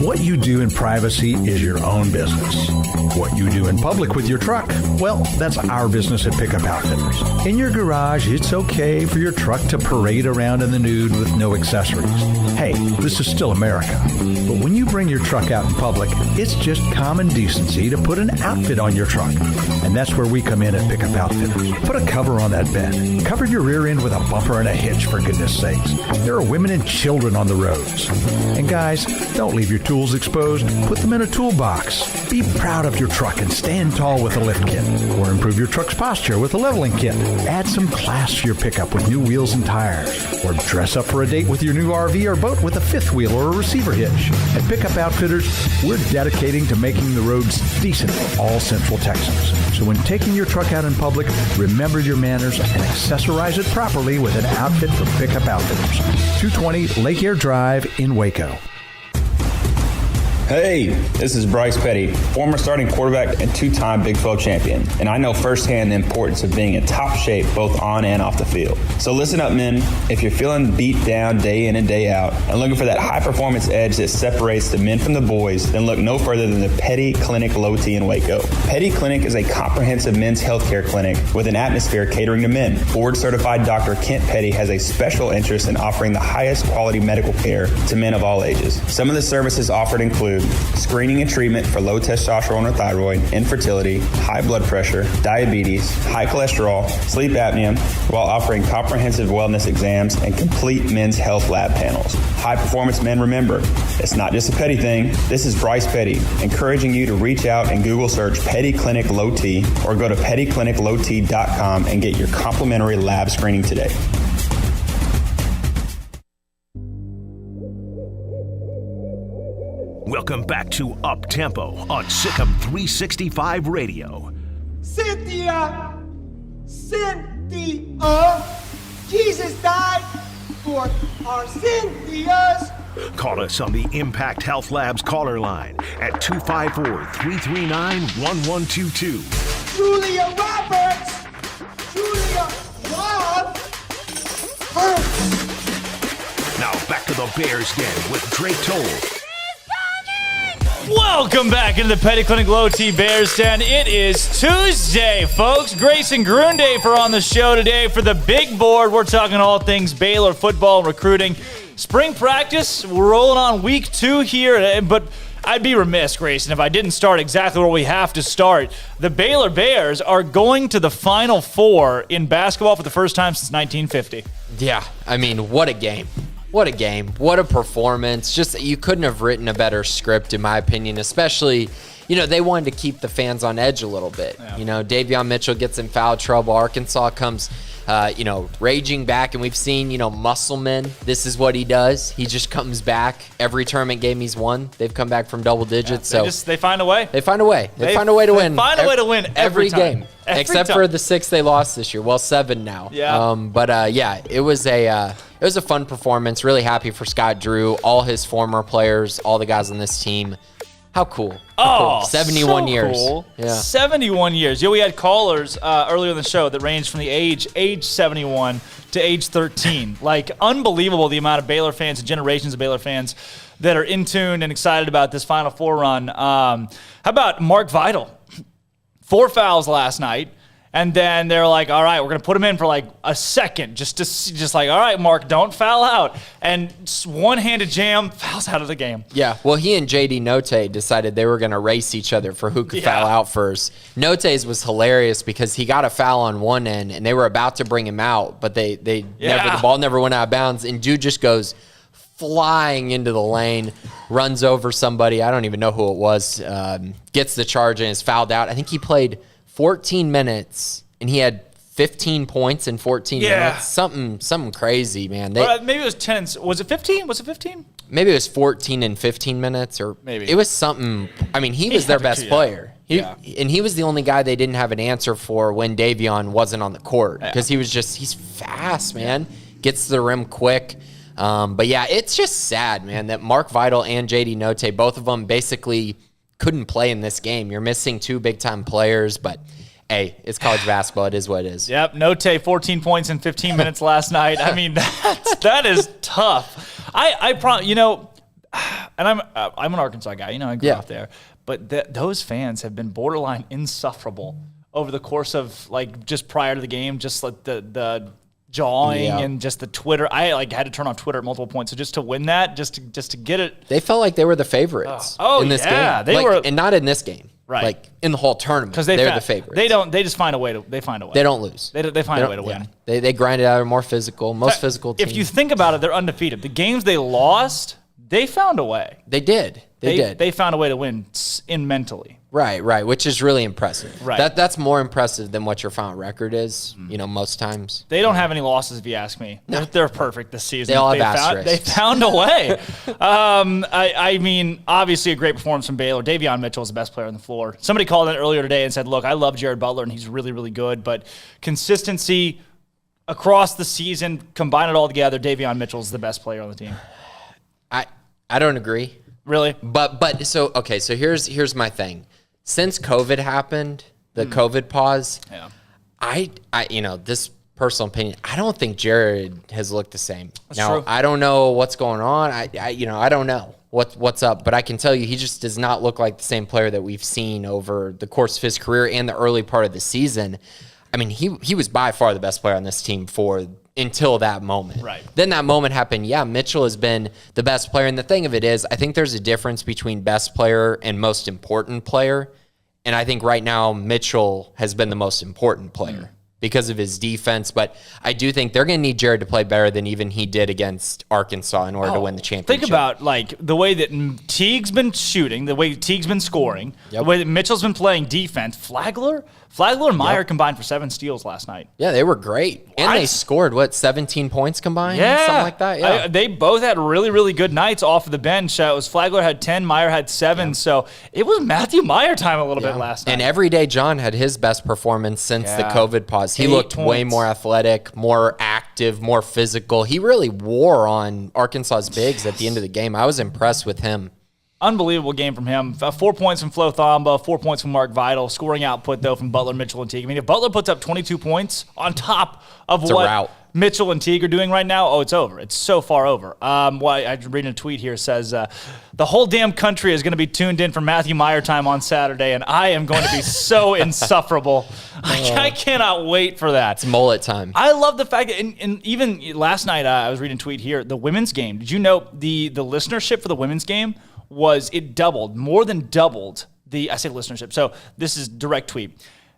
What you do in privacy is your own business. What you do in public with your truck, well, that's our business at Pickup Outfitters. In your garage, it's okay for your truck to parade around in the nude with no accessories. Hey, this is still America. But when you bring your truck out in public, it's just common decency to put an outfit on your truck. And that's where we come in at Pickup Outfitters. Put a cover on that bed. Cover your rear end with a bumper and a hitch, for goodness sakes. There are women and children on the roads. And guys, don't leave your tools exposed. Put them in a toolbox. Be proud of your truck and stand tall with a lift kit. Or improve your truck's posture with a leveling kit. Add some class to your pickup with new wheels and tires. Or dress up for a date with your new RV or boat with a fifth wheel or a receiver hitch. At Pickup Outfitters, we're dedicating to making the roads decent for all Central Texans. So when taking your truck out in public, remember your manners and accessorize it properly with an outfit from Pickup Outfitters. 220 Lake Air Drive in Waco. Hey, this is Bryce Petty, former starting quarterback and 2-time Big 12 champion, and I know firsthand the importance of being in top shape both on and off the field. So listen up, men. If you're feeling beat down day in and day out and looking for that high-performance edge that separates the men from the boys, then look no further than the Petty Clinic Low T in Waco. Petty Clinic is a comprehensive men's healthcare clinic with an atmosphere catering to men. Board-certified Dr. Kent Petty has a special interest in offering the highest quality medical care to men of all ages. Some of the services offered include screening and treatment for low testosterone or thyroid, infertility, high blood pressure, diabetes, high cholesterol, sleep apnea, while offering comprehensive wellness exams and complete men's health lab panels. High performance men, remember, it's not just a Petty thing. This is Bryce Petty, encouraging you to reach out and Google search Petty Clinic Low T or go to pettycliniclowt.com and get your complimentary lab screening today. Welcome back to Up Tempo on SicEm365 Radio. Cynthia, Jesus died for our Cynthias. Call us on the Impact Health Labs caller line at 254-339-1122. Julia Roberts, Julia Love. Now back to the Bears Den with Drake Toll. Welcome back into the Petty Clinic Low T Bears Den. It is Tuesday, folks. Grayson Grunde for on the show today for the big board. We're talking all things Baylor football recruiting. Spring practice, we're rolling on week 2 here, but I'd be remiss, Grayson, if I didn't start exactly where we have to start. The Baylor Bears are going to the Final Four in basketball for the first time since 1950. Yeah, I mean, what a game. What a game. What a performance. Just, you couldn't have written a better script, in my opinion, especially, they wanted to keep the fans on edge a little bit. Yeah. Davion Mitchell gets in foul trouble. Arkansas comes raging back, and we've seen, Musselman. This is what he does. He just comes back. Every tournament game he's won, they've come back from double digits. They find a way. They find a way. They find a way to win. Find a way to win every game. Except for the 6 they lost this year. Well, 7 now. Yeah. It was a fun performance. Really happy for Scott Drew, all his former players, all the guys on this team. How cool. Oh, 71 so years. Cool. Yeah. 71 years. We had callers earlier in the show that ranged from the age 71 to age 13. Like, unbelievable the amount of Baylor fans and generations of Baylor fans that are in tune and excited about this Final Four run. How about Mark Vital? 4 fouls last night. And then they're like, all right, we're going to put him in for like a second. Just like, all right, Mark, don't foul out. And one-handed jam, fouls out of the game. Yeah, well, he and J.D. Note decided they were going to race each other for who could foul out first. Note's was hilarious because he got a foul on one end, and they were about to bring him out, but the ball never went out of bounds, and dude just goes flying into the lane, runs over somebody. I don't even know who it was, gets the charge and is fouled out. I think he played 14 minutes, and he had 15 points in 14 minutes. Something crazy, man. Maybe it was 10. Was it 15? Was it 15? Maybe it was 14 and 15 minutes, or maybe it was something. I mean, he was their best player. And he was the only guy they didn't have an answer for when Davion wasn't on the court, because he's fast, man. Gets to the rim quick. But yeah, it's just sad, man, that Mark Vital and J.D. Note, both of them basically couldn't play in this game. You're missing 2 big-time players, but hey, it's college basketball. It is what it is. Yep, Note, 14 points in 15 minutes last night. I mean, that is tough. I and I'm an Arkansas guy. I grew up there. But those fans have been borderline insufferable over the course of, like, just prior to the game, just like the jawing and just the Twitter. I had to turn on Twitter at multiple points. So just to win that, just to get it. They felt like they were the favorites in this game. They were, and not in this game. Right. Like in the whole tournament. Because they're the favorites. They just find a way they find a way. They don't lose. They find a way to win. They grind it out. More physical, most physical team. If you think about it, they're undefeated. The games they lost, they found a way. They did. They did. They found a way to win mentally. Right, which is really impressive. Right. That's more impressive than what your final record is, most times. They don't have any losses, if you ask me. No. They're perfect this season. They all have asterisks. They found a way. I mean, obviously a great performance from Baylor. Davion Mitchell is the best player on the floor. Somebody called in earlier today and said, look, I love Jared Butler, and he's really, really good, but consistency across the season, combine it all together, Davion Mitchell is the best player on the team. I don't agree. Really? But so here's my thing. Since COVID happened, the COVID pause, I this personal opinion, I don't think Jared has looked the same. That's true. I don't know what's going on. I don't know what's up, but I can tell you he just does not look like the same player that we've seen over the course of his career and the early part of the season. I mean, he was by far the best player on this team until that moment. Right. Then that moment happened. Yeah, Mitchell has been the best player. And the thing of it is, I think there's a difference between best player and most important player. And I think right now Mitchell has been the most important player because of his defense. But I do think they're going to need Jared to play better than even he did against Arkansas in order to win the championship. Think about the way that Teague's been shooting, the way Teague's been scoring, the way that Mitchell's been playing defense. Flagler and Meyer combined for 7 steals last night. Yeah, they were great. And they scored, 17 points combined? Yeah. Something like that? Yeah. They both had really, really good nights off of the bench. It was Flagler had 10, Meyer had 7. So it was Matthew Meyer time a little bit last night. And Everyday John had his best performance since the COVID pause. He looked way more athletic, more active, more physical. He really wore on Arkansas's bigs at the end of the game. I was impressed with him. Unbelievable game from him. 4 points from Flo Thamba, 4 points from Mark Vital. Scoring output, though, from Butler, Mitchell, and Teague. I mean, if Butler puts up 22 points on top of what Mitchell and Teague are doing right now, it's over. It's so far over. I'm reading a tweet here says, the whole damn country is going to be tuned in for Matthew Meyer time on Saturday, and I am going to be so insufferable. I cannot wait for that. It's mullet time. I love the fact that, and even last night, I was reading a tweet here, the women's game. Did you know the listenership for the women's game was it doubled, more than doubled I say listenership. So this is direct tweet.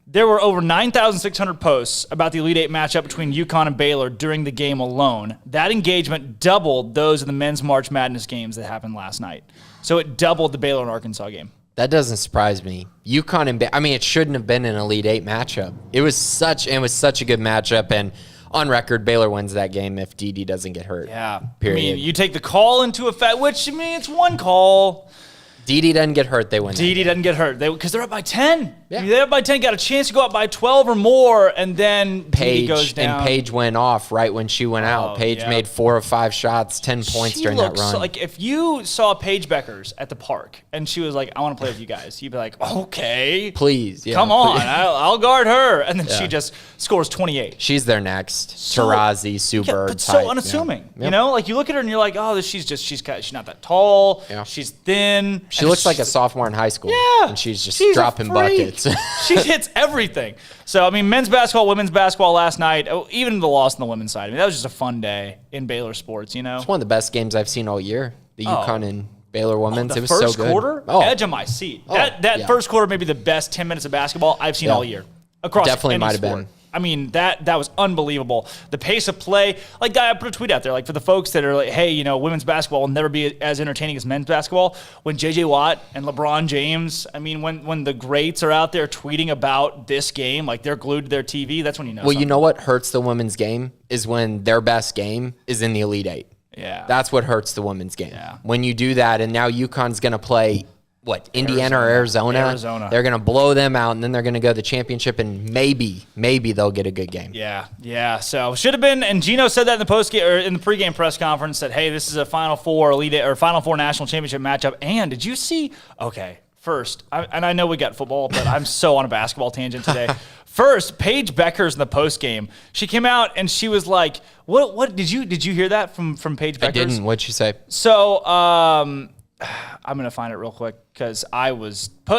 There were over 9,600 posts about the Elite Eight matchup between UConn and Baylor during the game alone. That engagement doubled those of the men's March Madness games that happened last night. So it doubled the Baylor and Arkansas game. That doesn't surprise me. UConn and it shouldn't have been an Elite Eight matchup. It was such a good matchup, and on record, Baylor wins that game if D.D. doesn't get hurt. Yeah. Period. I mean, you take the call into effect, which, it's one call. D.D. doesn't get hurt, they win. D.D. doesn't get hurt because they're up by 10. Yeah. They're up by 10, got a chance to go up by 12 or more, and then Paige goes down. And Paige went off right when she went out. Paige made 4 of 5 shots, 10 points during that run. Like if you saw Paige Beckers at the park and she was like, I want to play with you guys, you'd be like, okay. Please. Yeah, come on. I'll guard her. And then she just scores 28. She's there next. Tarazi, Sue Bird. But so unassuming. Yeah. Like you look at her and you're like, oh, she's not that tall. Yeah. She's thin. She looks like a sophomore in high school. Yeah. And she's just dropping buckets. She hits everything. So, men's basketball, women's basketball last night, even the loss on the women's side. That was just a fun day in Baylor sports, It's one of the best games I've seen all year. The UConn and Baylor women's. It was so good. The first quarter, edge of my seat. That first quarter may be the best 10 minutes of basketball I've seen all year. Across definitely any might have sport. been. That was unbelievable. The pace of play, I put a tweet out there, for the folks that are like, hey, women's basketball will never be as entertaining as men's basketball. When J.J. Watt and LeBron James, when the greats are out there tweeting about this game, they're glued to their TV, that's when you know something. You know what hurts the women's game is when their best game is in the Elite Eight. Yeah. That's what hurts the women's game. Yeah. When you do that, and now UConn's going to play Indiana or Arizona. They're going to blow them out, and then they're going to go to the championship, and maybe they'll get a good game. Yeah. So should have been, and Gino said that in the postgame or in the pregame press conference that, hey, this is a Final Four Elite or Final Four national championship matchup. And did you see? Okay, first, I know we got football, but I'm so on a basketball tangent today. First, Paige Beckers in the postgame, she came out and she was like, "What did you hear that from Paige Beckers?" I didn't. What'd she say? So, I'm going to find it real quick because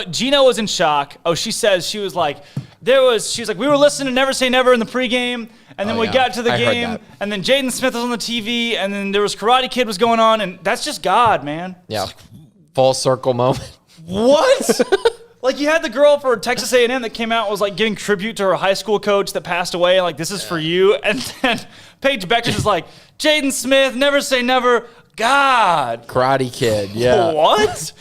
Gino was in shock. Oh, she was like, we were listening to Never Say Never in the pregame, and then we got to the game, and then Jaden Smith was on the TV, and then there was Karate Kid was going on, and that's just God, man. Yeah. Full circle moment. What? You had the girl for Texas A&M that came out and was giving tribute to her high school coach that passed away, and this is for you. And then Paige Beckers is like, Jaden Smith, Never Say Never, God. Karate Kid, yeah. What?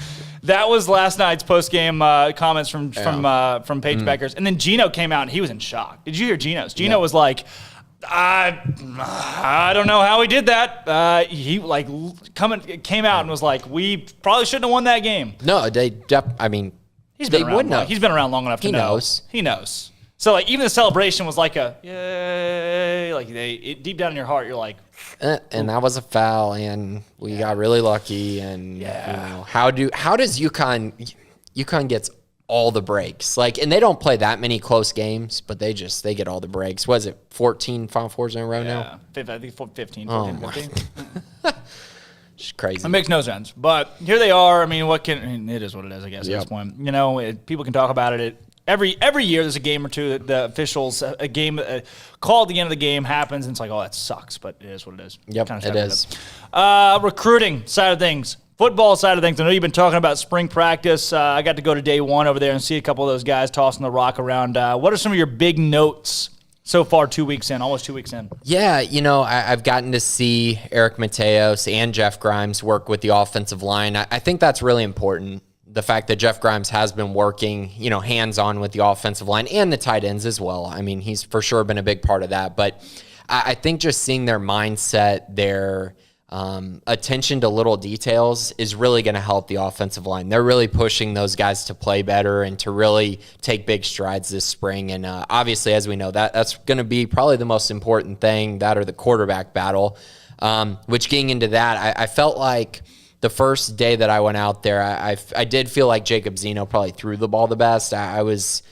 That was last night's post-game comments from Paige Beckers. And then Gino came out and he was in shock. Did you hear Gino's? Gino was like, I don't know how he did that. He came out and was like, we probably shouldn't have won that game. No, he's been around long enough to know. He knows. So even the celebration was like a yay. Deep down in your heart, you're like, and that was a foul, and we got really lucky. And how does UConn gets all the breaks? And they don't play that many close games, but they get all the breaks. Was it 14 Final Fours in a row now? I think 15. Oh my. It's crazy. It makes no sense, but here they are. It is what it is, I guess. At this point, people can talk about it. Every year there's a game or two that the officials a call at the end of the game happens, and it's like, oh, that sucks, but it is what it is. Yep, it is. Recruiting side of things, football side of things. I know you've been talking about spring practice. I got to go to day one over there and see a couple of those guys tossing the rock around. What are some of your big notes so far? almost 2 weeks in? Yeah, I've gotten to see Eric Mateos and Jeff Grimes work with the offensive line. I think that's really important. The fact that Jeff Grimes has been working, hands-on with the offensive line and the tight ends as well. He's for sure been a big part of that. But I think just seeing their mindset, their attention to little details is really going to help the offensive line. They're really pushing those guys to play better and to really take big strides this spring. And obviously, as we know, that's going to be probably the most important thing, that or the quarterback battle, which getting into that, I felt like the first day that I went out there, I did feel like Jacob Zeno probably threw the ball the best. I was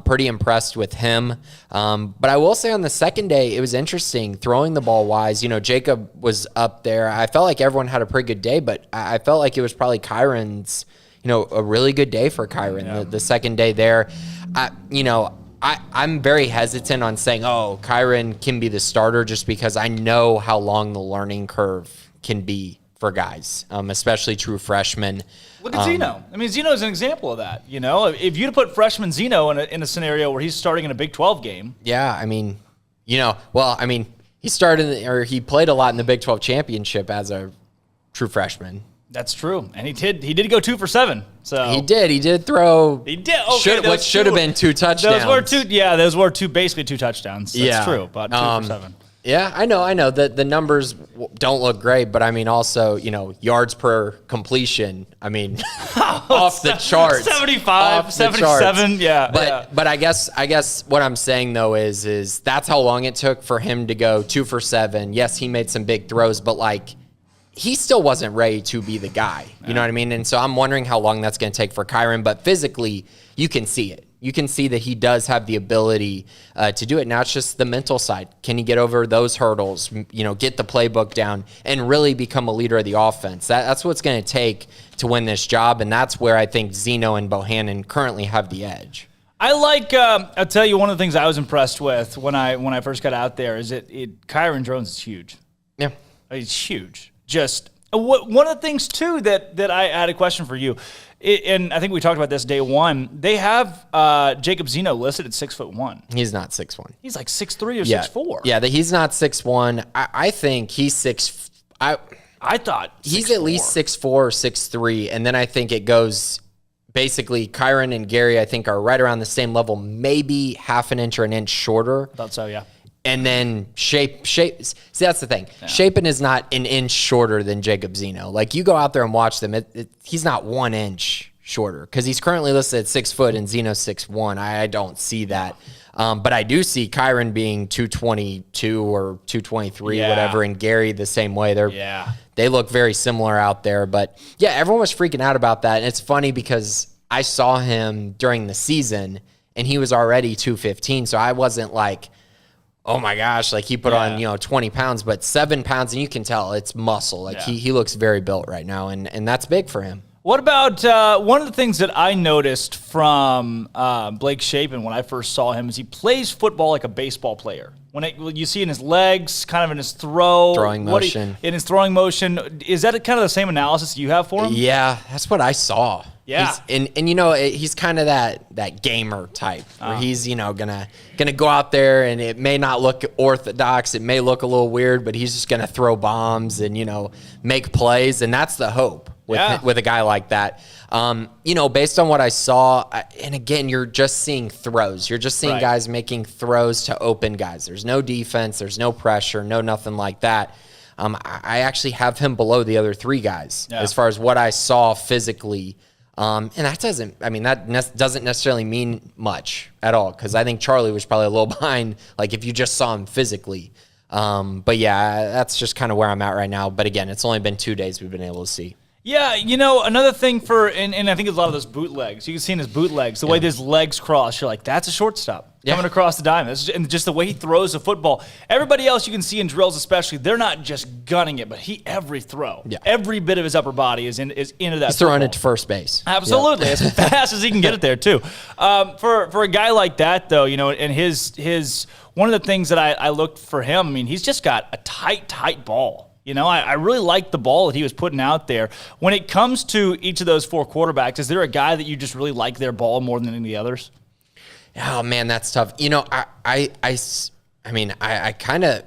pretty impressed with him. But I will say on the second day, it was interesting throwing the ball wise. Jacob was up there. I felt like everyone had a pretty good day, but I felt like it was probably Kyron's, a really good day for Kyron. The second day there, I'm very hesitant on saying, Kyron can be the starter just because I know how long the learning curve can be for guys, especially true freshmen. Look at Zeno. I mean, Zeno's an example of that. You know, if you'd put freshman Zeno in a scenario where he's starting in a Big 12 game. Yeah, I mean, he played a lot in the Big 12 championship as a true freshman. That's true, and he did go 2 for 7. So he did throw. He did. Okay, what should have been 2 touchdowns. Those were basically 2 touchdowns. That's true, but 2 for 7. Yeah, I know that the numbers don't look great, but I mean, also, yards per completion. I mean, off the charts. 75, 77. Yeah. But I guess what I'm saying though is that's how long it took for him to go 2 for 7. Yes, he made some big throws, but he still wasn't ready to be the guy. You know what I mean? And so I'm wondering how long that's going to take for Kyron, but physically you can see it. You can see that he does have the ability to do it. Now it's just the mental side. Can he get over those hurdles, get the playbook down and really become a leader of the offense? That's what's going to take to win this job, and that's where I think Zeno and Bohannon currently have the edge. I I'll tell you, one of the things I was impressed with when I first got out there is Kyron Drones is huge. Yeah. He's huge. Just one of the things, too, that I had a question for you, and I think we talked about this day one, they have Jacob Zeno listed at 6'1". He's not 6'1". He's like 6'3" or 6'4". Yeah, he's not 6'1". I think he's 6'. I thought he's at least 6'4" or 6'3", and then I think it goes basically Kyron and Gary, I think, are right around the same level, maybe half an inch or an inch shorter. I thought so, yeah. And then shape. See, that's the thing. Yeah. Shapen is not an inch shorter than Jacob Zeno. You go out there and watch them, he's not 1 inch shorter because he's currently listed at 6 foot and Zeno's 6'1". I don't see that. But I do see Kyron being 222 or 223, whatever, and Gary the same way. They look very similar out there. But, yeah, everyone was freaking out about that. And it's funny because I saw him during the season, and he was already 215. So I wasn't like, oh my gosh, he put on, 20 pounds, but 7 pounds, and you can tell it's muscle. He looks very built right now, and that's big for him. What about one of the things that I noticed from Blake Shapen when I first saw him is he plays football like a baseball player. When you see in his legs, kind of in his throwing motion. In his throwing motion, is that kind of the same analysis you have for him? Yeah, that's what I saw. Yeah, he's kind of that gamer type where he's gonna go out there and it may not look orthodox, it may look a little weird, but he's just gonna throw bombs and make plays, and that's the hope with a guy like that. Based on what I saw, and again, you're just seeing throws. You're just seeing guys making throws to open guys. There's no defense, there's no pressure, no nothing like that. I actually have him below the other 3 guys as far as what I saw physically. And that doesn't necessarily mean much at all because I think Charlie was probably a little behind, if you just saw him physically. But yeah, that's just kind of where I'm at right now. But again, it's only been 2 days we've been able to see. Yeah, another thing and I think it's a lot of those bootlegs. You can see in his bootlegs, the way his legs cross, you're like, that's a shortstop coming across the diamond. And just the way he throws the football. Everybody else you can see in drills especially, they're not just gunning it, but every throw, every bit of his upper body is into that He's throwing it to first base. Absolutely. As fast as he can get it there, too. For a guy like that, though, and his one of the things that I looked for him, he's just got a tight ball. I really like the ball that he was putting out there. When it comes to each of those 4 quarterbacks, is there a guy that you just really like their ball more than any of the others? Oh, man, that's tough. I kind of,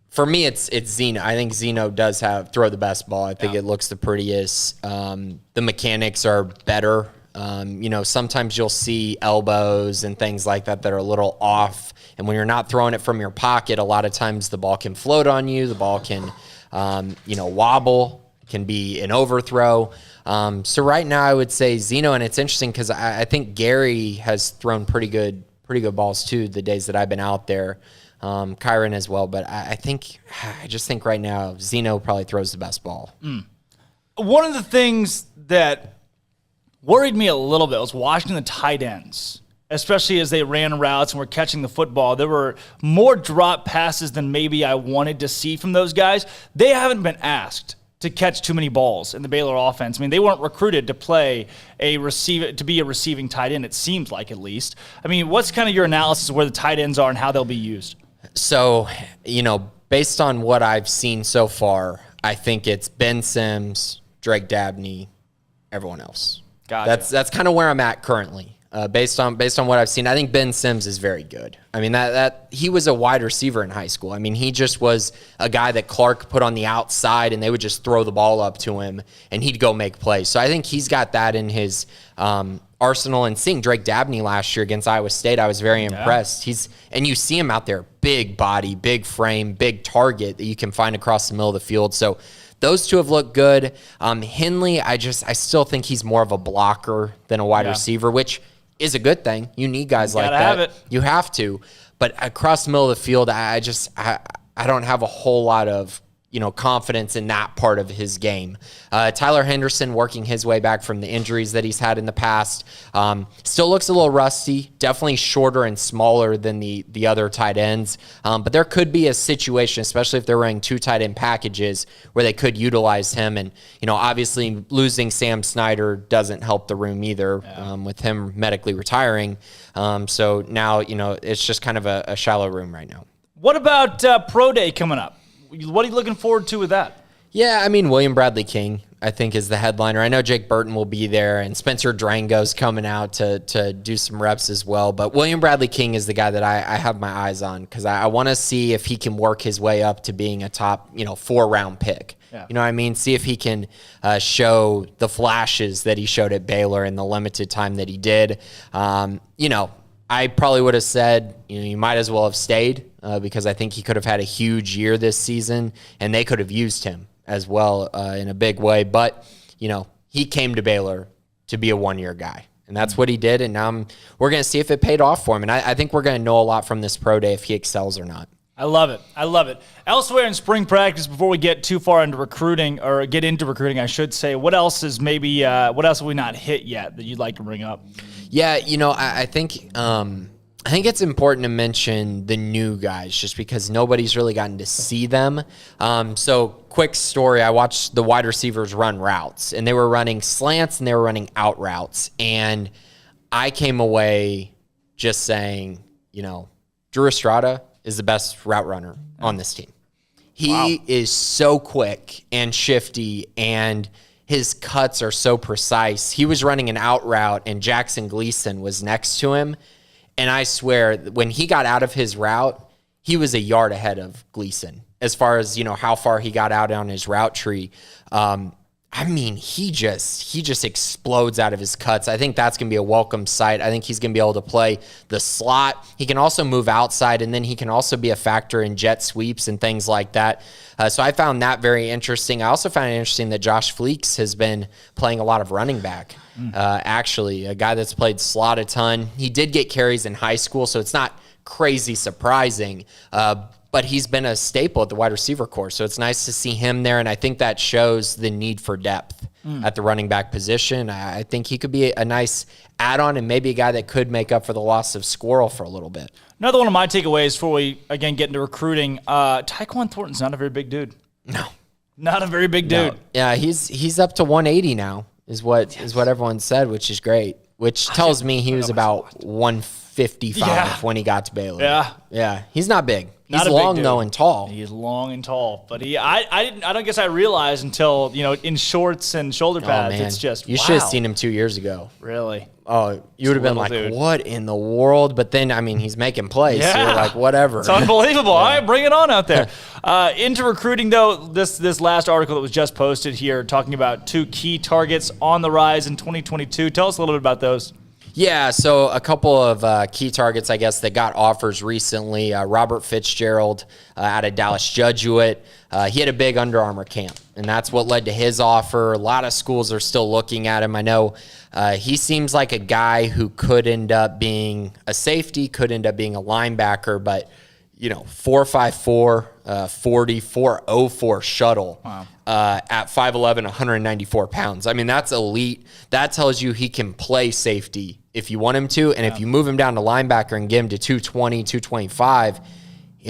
for me, it's Zeno. I think Zeno does throw the best ball. I think it looks the prettiest. The mechanics are better. Sometimes you'll see elbows and things like that are a little off. And when you're not throwing it from your pocket, a lot of times the ball can float on you. The ball can wobble, can be an overthrow. So right now I would say Zeno, and it's interesting because I think Gary has thrown pretty good balls too the days that I've been out there. Kyron as well, but I just think right now Zeno probably throws the best ball. One of the things that worried me a little bit was watching the tight ends. Especially as they ran routes and were catching the football. There were more drop passes than maybe I wanted to see from those guys. They haven't been asked to catch too many balls in the Baylor offense. They weren't recruited to be a receiving tight end, it seems like at least. What's kind of your analysis of where the tight ends are and how they'll be used? So, based on what I've seen so far, I think it's Ben Sims, Drake Dabney, everyone else. Gotcha. That's kind of where I'm at currently. Based on what I've seen, I think Ben Sims is very good. I mean, that he was a wide receiver in high school. I mean, he just was a guy that Clark put on the outside, and they would just throw the ball up to him, and he'd go make plays. So I think he's got that in his arsenal. And seeing Drake Dabney last year against Iowa State, I was very impressed. And you see him out there, big body, big frame, big target that you can find across the middle of the field. So those two have looked good. Henley, I still think he's more of a blocker than a wide receiver, which is a good thing. You need guys like that. You have to. But across the middle of the field, I don't have a whole lot of confidence in that part of his game. Tyler Henderson working his way back from the injuries that he's had in the past. Still looks a little rusty, definitely shorter and smaller than the other tight ends. But there could be a situation, especially if they're running 2 tight end packages, where they could utilize him. And, obviously losing Sam Snyder doesn't help the room either, with him medically retiring. So now, it's just kind of a shallow room right now. What about Pro Day coming up? What are you looking forward to with that? Yeah, I mean, William Bradley King, I think, is the headliner. I know Jake Burton will be there, and Spencer Drango's coming out to do some reps as well. But William Bradley King is the guy that I have my eyes on, because I want to see if he can work his way up to being a top 4-round pick. Yeah. You know what I mean? See if he can show the flashes that he showed at Baylor in the limited time that he did. I probably would have said, you might as well have stayed, because I think he could have had a huge year this season, and they could have used him as well in a big way. But, he came to Baylor to be a 1-year guy, and that's what he did. And now we're going to see if it paid off for him. And I think we're going to know a lot from this pro day if he excels or not. I love it. Elsewhere in spring practice, before we get too far into recruiting, or get into recruiting, I should say, what else have we not hit yet that you'd like to bring up? Yeah, I think it's important to mention the new guys, just because nobody's really gotten to see them. So quick story, I watched the wide receivers run routes, and they were running slants and they were running out routes. And I came away just saying, Drew Estrada is the best route runner on this team. He is so quick and shifty, and his cuts are so precise. He was running an out route, and Jackson Gleason was next to him. And I swear, when he got out of his route, he was a yard ahead of Gleason as far as, how far he got out on his route tree. He just explodes out of his cuts. I think that's going to be a welcome sight. I think he's going to be able to play the slot. He can also move outside, and then he can also be a factor in jet sweeps and things like that. So I found that very interesting. I also found it interesting that Josh Fleeks has been playing a lot of running back. Actually, a guy that's played slot a ton. He did get carries in high school, so it's not crazy surprising. But he's been a staple at the wide receiver corps, so it's nice to see him there, and I think that shows the need for depth at the running back position. I think he could be a nice add-on, and maybe a guy that could make up for the loss of Squirrel for a little bit. Another one of my takeaways before we, again, get into recruiting, Tyquan Thornton's not a very big dude. No. Not a very big dude. No. Yeah, he's up to 180 now, is what everyone said, which is great, which tells me he was about 155 when he got to Baylor. Yeah, he's not big. He's long though and tall. He is long and tall, but I don't guess I realized until in shorts and shoulder pads. It's just you should have seen him 2 years ago. Really? Oh, you would have been like, dude. What in the world? But then he's making plays. Yeah. So you're like, whatever. It's unbelievable. All right, bring it on out there. Into recruiting though, this last article that was just posted here talking about 2 key targets on the rise in 2022. Tell us a little bit about those. Yeah, so a couple of key targets, I guess, that got offers recently. Robert Fitzgerald out of Dallas Jesuit. He had a big Under Armour camp, and that's what led to his offer. A lot of schools are still looking at him. I know he seems like a guy who could end up being a safety, could end up being a linebacker, but 4.54, 40, 4.04 shuttle. Wow. At 5'11", 194 pounds. I mean, that's elite. That tells you he can play safety if you want him to. And if you move him down to linebacker and get him to 220, 225,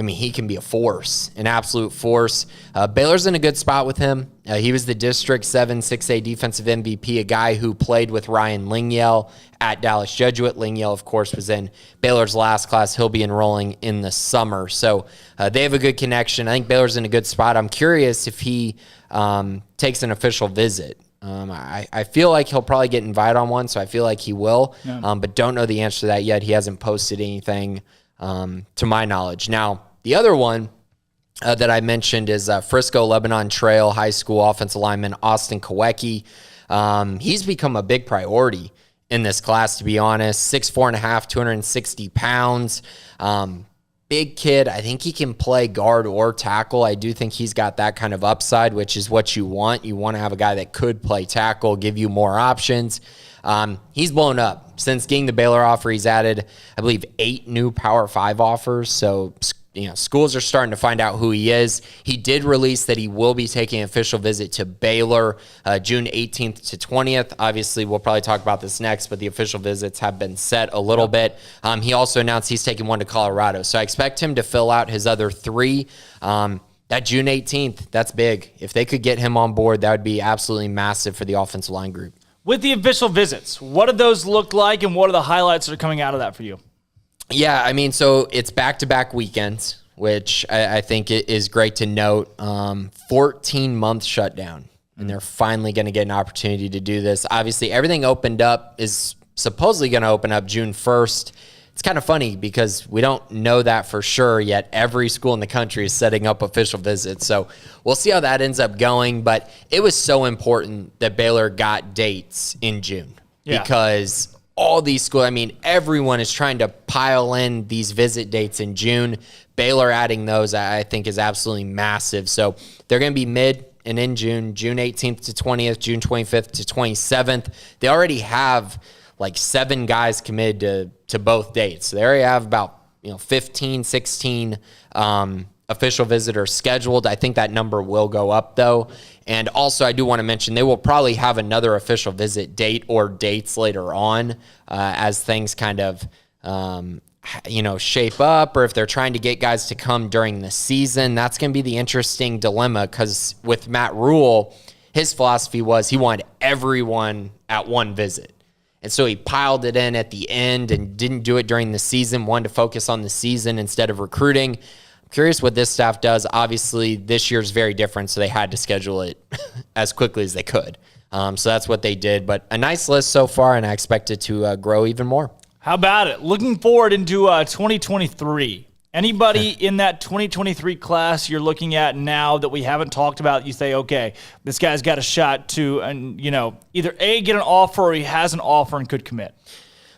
he can be a force, an absolute force. Baylor's in a good spot with him. He was the District 7 6A defensive MVP, a guy who played with Ryan Lingyell at Dallas Jesuit. Lingyell, of course, was in Baylor's last class. He'll be enrolling in the summer. So they have a good connection. I think Baylor's in a good spot. I'm curious if he takes an official visit. I feel like he'll probably get invited on one, so I feel like he will, but don't know the answer to that yet. He hasn't posted anything to my knowledge. Now, the other one that I mentioned is Frisco Lebanon Trail High School offensive lineman Austin Kawecki. He's become a big priority in this class, to be honest. 6'4.5", 260 pounds. Big kid. I think he can play guard or tackle. I do think he's got that kind of upside, which is what you want. You want to have a guy that could play tackle, give you more options. He's blown up. Since getting the Baylor offer, he's added, I believe, 8 new Power 5 offers. So, schools are starting to find out who he is. He did release that he will be taking an official visit to Baylor June 18th to 20th. Obviously, we'll probably talk about this next, but the official visits have been set a little bit. He also announced he's taking one to Colorado. So I expect him to fill out his other 3. That June 18th, that's big. If they could get him on board, that would be absolutely massive for the offensive line group. With the official visits, what do those look like, and what are the highlights that are coming out of that for you? Yeah, so it's back-to-back weekends, which I think is great to note. 14-month shutdown, and they're finally going to get an opportunity to do this. Obviously, everything is supposedly going to open up June 1st. It's kind of funny because we don't know that for sure yet. Every school in the country is setting up official visits, so we'll see how that ends up going. But it was so important that Baylor got dates in June because all these schools, everyone is trying to pile in these visit dates in June. Baylor adding those, I think, is absolutely massive. So they're going to be mid and in June 18th to 20th, June 25th to 27th. They already have 7 guys committed to both dates. So they already have about 15, 16 official visitors scheduled. I think that number will go up, though. And also, I do want to mention they will probably have another official visit date or dates later on as things kind of, shape up, or if they're trying to get guys to come during the season. That's going to be the interesting dilemma because with Matt Rule, his philosophy was he wanted everyone at one visit. And so he piled it in at the end and didn't do it during the season, wanted to focus on the season instead of recruiting. I'm curious what this staff does. Obviously, this year's very different, so they had to schedule it as quickly as they could. So that's what they did. But a nice list so far, and I expect it to grow even more. How about it? Looking forward into 2023. Anybody in that 2023 class you're looking at now that we haven't talked about, you say, okay, this guy's got a shot to, either A, get an offer, or he has an offer and could commit?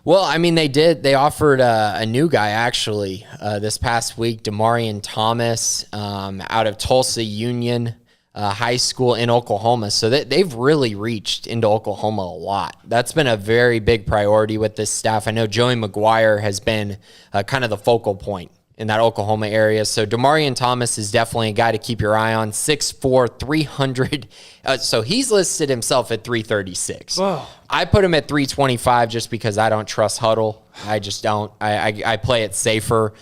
Well, they did. They offered a new guy, actually, this past week, Demarion Thomas, out of Tulsa Union High School in Oklahoma. So they've really reached into Oklahoma a lot. That's been a very big priority with this staff. I know Joey McGuire has been kind of the focal point in that Oklahoma area. So Demarion Thomas is definitely a guy to keep your eye on. 6'4", 300. So he's listed himself at 336. Whoa. I put him at 325 just because I don't trust huddle. I just don't. I play it safer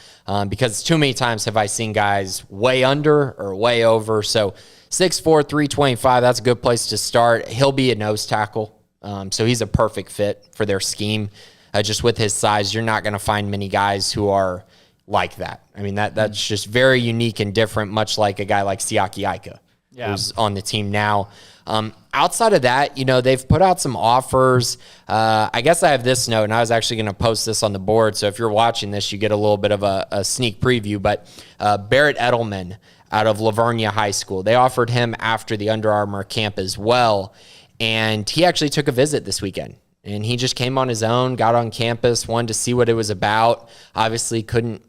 because too many times have I seen guys way under or way over. So 6'4", 325, that's a good place to start. He'll be a nose tackle. So he's a perfect fit for their scheme. Just with his size, you're not going to find many guys who are like that. That's just very unique and different, much like a guy like Siaki Ika, who's on the team now. Outside of that, they've put out some offers. I guess I have this note, and I was actually going to post this on the board, so if you're watching this, you get a little bit of a sneak preview, but Barrett Edelman out of Lavernia High School, they offered him after the Under Armour camp as well, and he actually took a visit this weekend. And he just came on his own, got on campus, wanted to see what it was about. Obviously couldn't,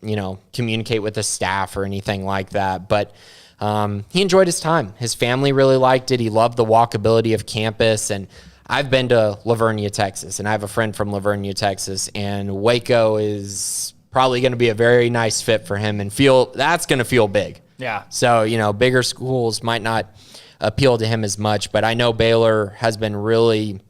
communicate with the staff or anything like that. But he enjoyed his time. His family really liked it. He loved the walkability of campus. And I've been to Lavernia, Texas, and I have a friend from Lavernia, Texas. And Waco is probably going to be a very nice fit for him, and that's going to feel big. Yeah. So, bigger schools might not appeal to him as much. But I know Baylor has been really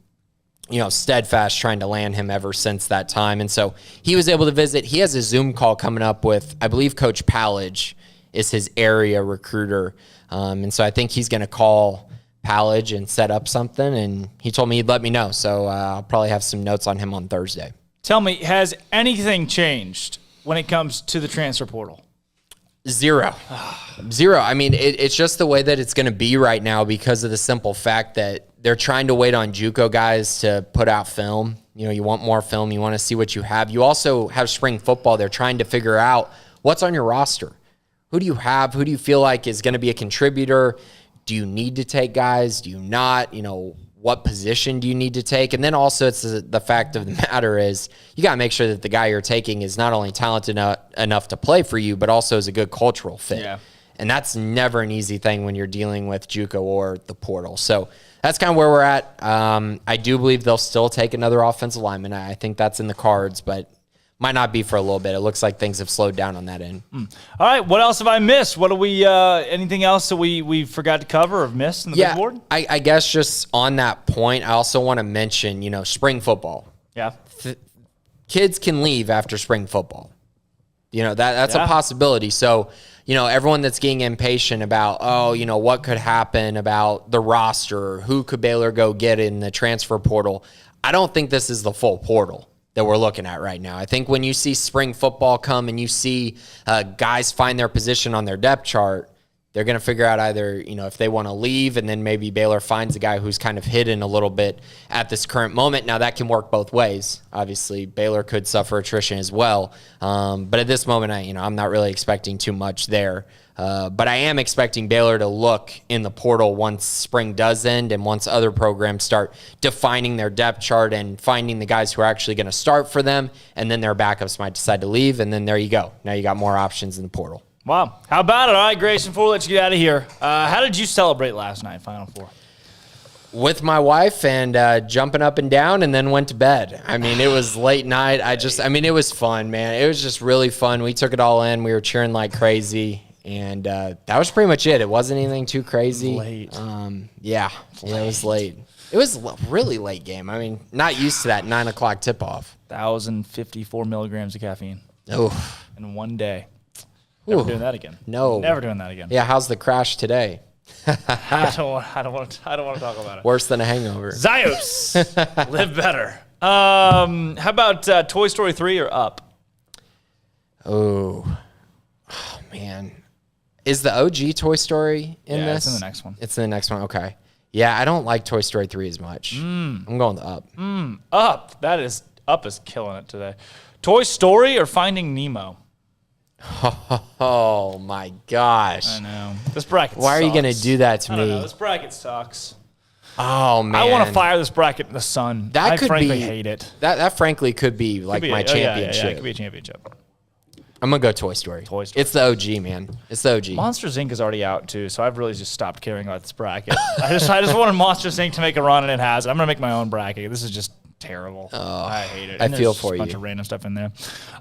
steadfast trying to land him ever since that time. And so he was able to visit. He has a Zoom call coming up with, I believe, Coach Pallage is his area recruiter. And so I think he's going to call Pallage and set up something. And he told me he'd let me know. So I'll probably have some notes on him on Thursday. Tell me, has anything changed when it comes to the transfer portal? Zero. I mean, it's just the way that it's going to be right now because of the simple fact that they're trying to wait on JUCO guys to put out film. You want more film. You want to see what you have. You also have spring football. They're trying to figure out what's on your roster. Who do you have? Who do you feel like is going to be a contributor? Do you need to take guys? Do you not? What position do you need to take? And then also it's the fact of the matter is you got to make sure that the guy you're taking is not only talented enough to play for you, but also is a good cultural fit. Yeah. And that's never an easy thing when you're dealing with JUCO or the portal. So that's kind of where we're at. I do believe they'll still take another offensive lineman. I think that's in the cards, but might not be for a little bit. It looks like things have slowed down on that end. All right, what else have I missed? What do we? Anything else that we forgot to cover or missed in the big board? I guess just on that point, I also want to mention, spring football. Yeah. Kids can leave after spring football. That's a possibility. So, everyone that's getting impatient about, what could happen about the roster, who could Baylor go get in the transfer portal, I don't think this is the full portal that we're looking at right now. I think when you see spring football come and you see guys find their position on their depth chart, they're going to figure out either, if they want to leave and then maybe Baylor finds a guy who's kind of hidden a little bit at this current moment. Now, that can work both ways. Obviously, Baylor could suffer attrition as well. But at this moment, I'm not really expecting too much there. But I am expecting Baylor to look in the portal once spring does end and once other programs start defining their depth chart and finding the guys who are actually going to start for them, and then their backups might decide to leave, and then there you go. Now you got more options in the portal. Wow. How about it? All right, Grayson, before we let you get out of here, how did you celebrate last night, Final Four? With my wife and jumping up and down and then went to bed. I mean, it was late night. It was fun, man. It was just really fun. We took it all in. We were cheering like crazy. And that was pretty much it. It wasn't anything too crazy. Late. It was late. It was a really late game. I mean, not used to that 9 o'clock tip-off. 1,054 milligrams of caffeine. Oh. In one day. Never doing that again. No. Never doing that again. Yeah, how's the crash today? I don't want to talk about it. Worse than a hangover. Zios. Live better. How about Toy Story 3 or Up? Oh, man. Is the OG Toy Story in this? It's in the next one. It's in the next one. Okay. Yeah, I don't like Toy Story 3 as much. I'm going to Up. Up. Up is killing it today. Toy Story or Finding Nemo? Oh, my gosh. I know. This bracket sucks. Why are you going to do that to me? I don't know. This bracket sucks. Oh, man. I want to fire this bracket in the sun. I frankly hate it. That frankly could be like my championship. Yeah, it could be a championship. I'm going to go Toy Story. It's the OG, man. It's the OG. Monsters, Inc. is already out, too, so I've really just stopped caring about this bracket. I just wanted Monsters, Inc. to make a run, and it has. I'm going to make my own bracket. This is just terrible. Oh, I hate it. I feel for you. There's a bunch of random stuff in there.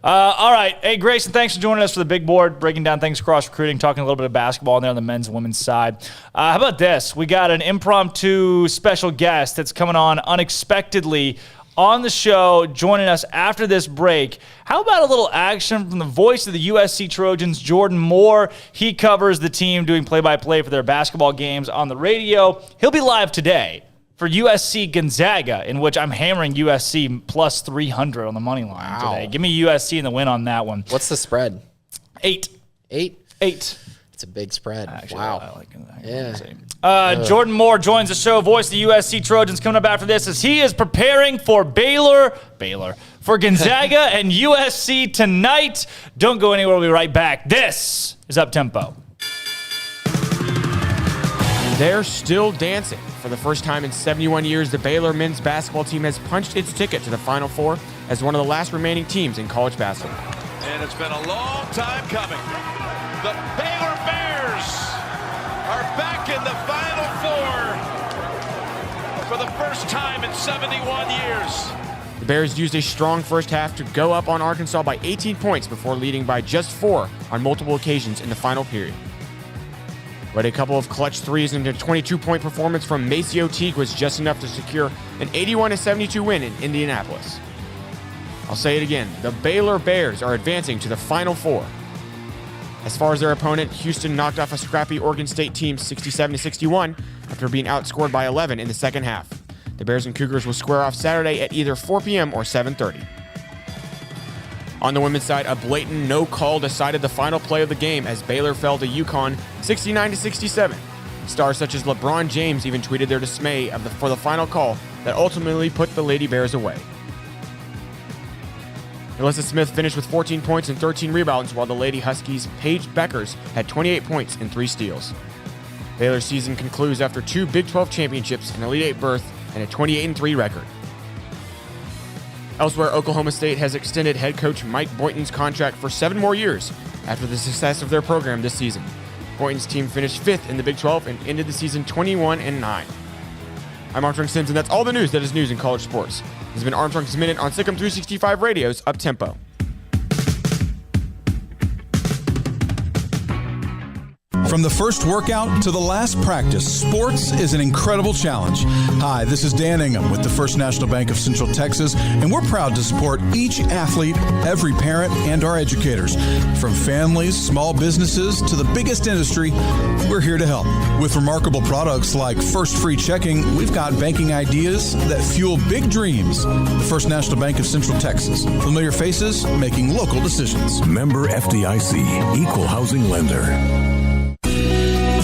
All right. Hey, Grayson, thanks for joining us for the big board, breaking down things across recruiting, talking a little bit of basketball in there on the men's and women's side. How about this? We got an impromptu special guest that's coming on unexpectedly on the show, joining us after this break. How about a little action from the voice of the USC Trojans, Jordan Moore? He covers the team doing play-by-play for their basketball games on the radio. He'll be live today for USC Gonzaga, in which I'm hammering USC plus 300 on the money line today. Give me USC in the win on that one. What's the spread? 8. 8? 8. It's a big spread. Actually, wow. I like it. Yeah. Jordan Moore joins the show, voice of the USC Trojans, coming up after this as he is preparing for Baylor, for Gonzaga and USC tonight. Don't go anywhere. We'll be right back. This is Up Tempo. They're still dancing. For the first time in 71 years, the Baylor men's basketball team has punched its ticket to the Final Four as one of the last remaining teams in college basketball. And it's been a long time coming. The Baylor Bears are back in the Final Four for the first time in 71 years. The Bears used a strong first half to go up on Arkansas by 18 points before leading by just 4 on multiple occasions in the final period. But a couple of clutch threes and a 22-point performance from Maceo Teague was just enough to secure an 81-72 win in Indianapolis. I'll say it again. The Baylor Bears are advancing to the Final Four. As far as their opponent, Houston knocked off a scrappy Oregon State team 67-61 after being outscored by 11 in the second half. The Bears and Cougars will square off Saturday at either 4 p.m. or 7:30. On the women's side, a blatant no call decided the final play of the game as Baylor fell to UConn 69-67. Stars such as LeBron James even tweeted their dismay for the final call that ultimately put the Lady Bears away. Alyssa Smith finished with 14 points and 13 rebounds, while the Lady Huskies' Paige Beckers had 28 points and 3 steals. Baylor's season concludes after 2 Big 12 championships, an Elite 8 berth, and a 28-3 record. Elsewhere, Oklahoma State has extended head coach Mike Boynton's contract for 7 more years after the success of their program this season. Boynton's team finished 5th in the Big 12 and ended the season 21-9. I'm Armstrong Sims, and that's all the news that is news in college sports. This has been Armstrong's Minute on SicEm365 Radio's Up-Tempo. From the first workout to the last practice, sports is an incredible challenge. Hi, this is Dan Ingham with the First National Bank of Central Texas, and we're proud to support each athlete, every parent, and our educators. From families, small businesses, to the biggest industry, we're here to help. With remarkable products like First Free Checking, we've got banking ideas that fuel big dreams. The First National Bank of Central Texas. Familiar faces making local decisions. Member FDIC, Equal Housing Lender.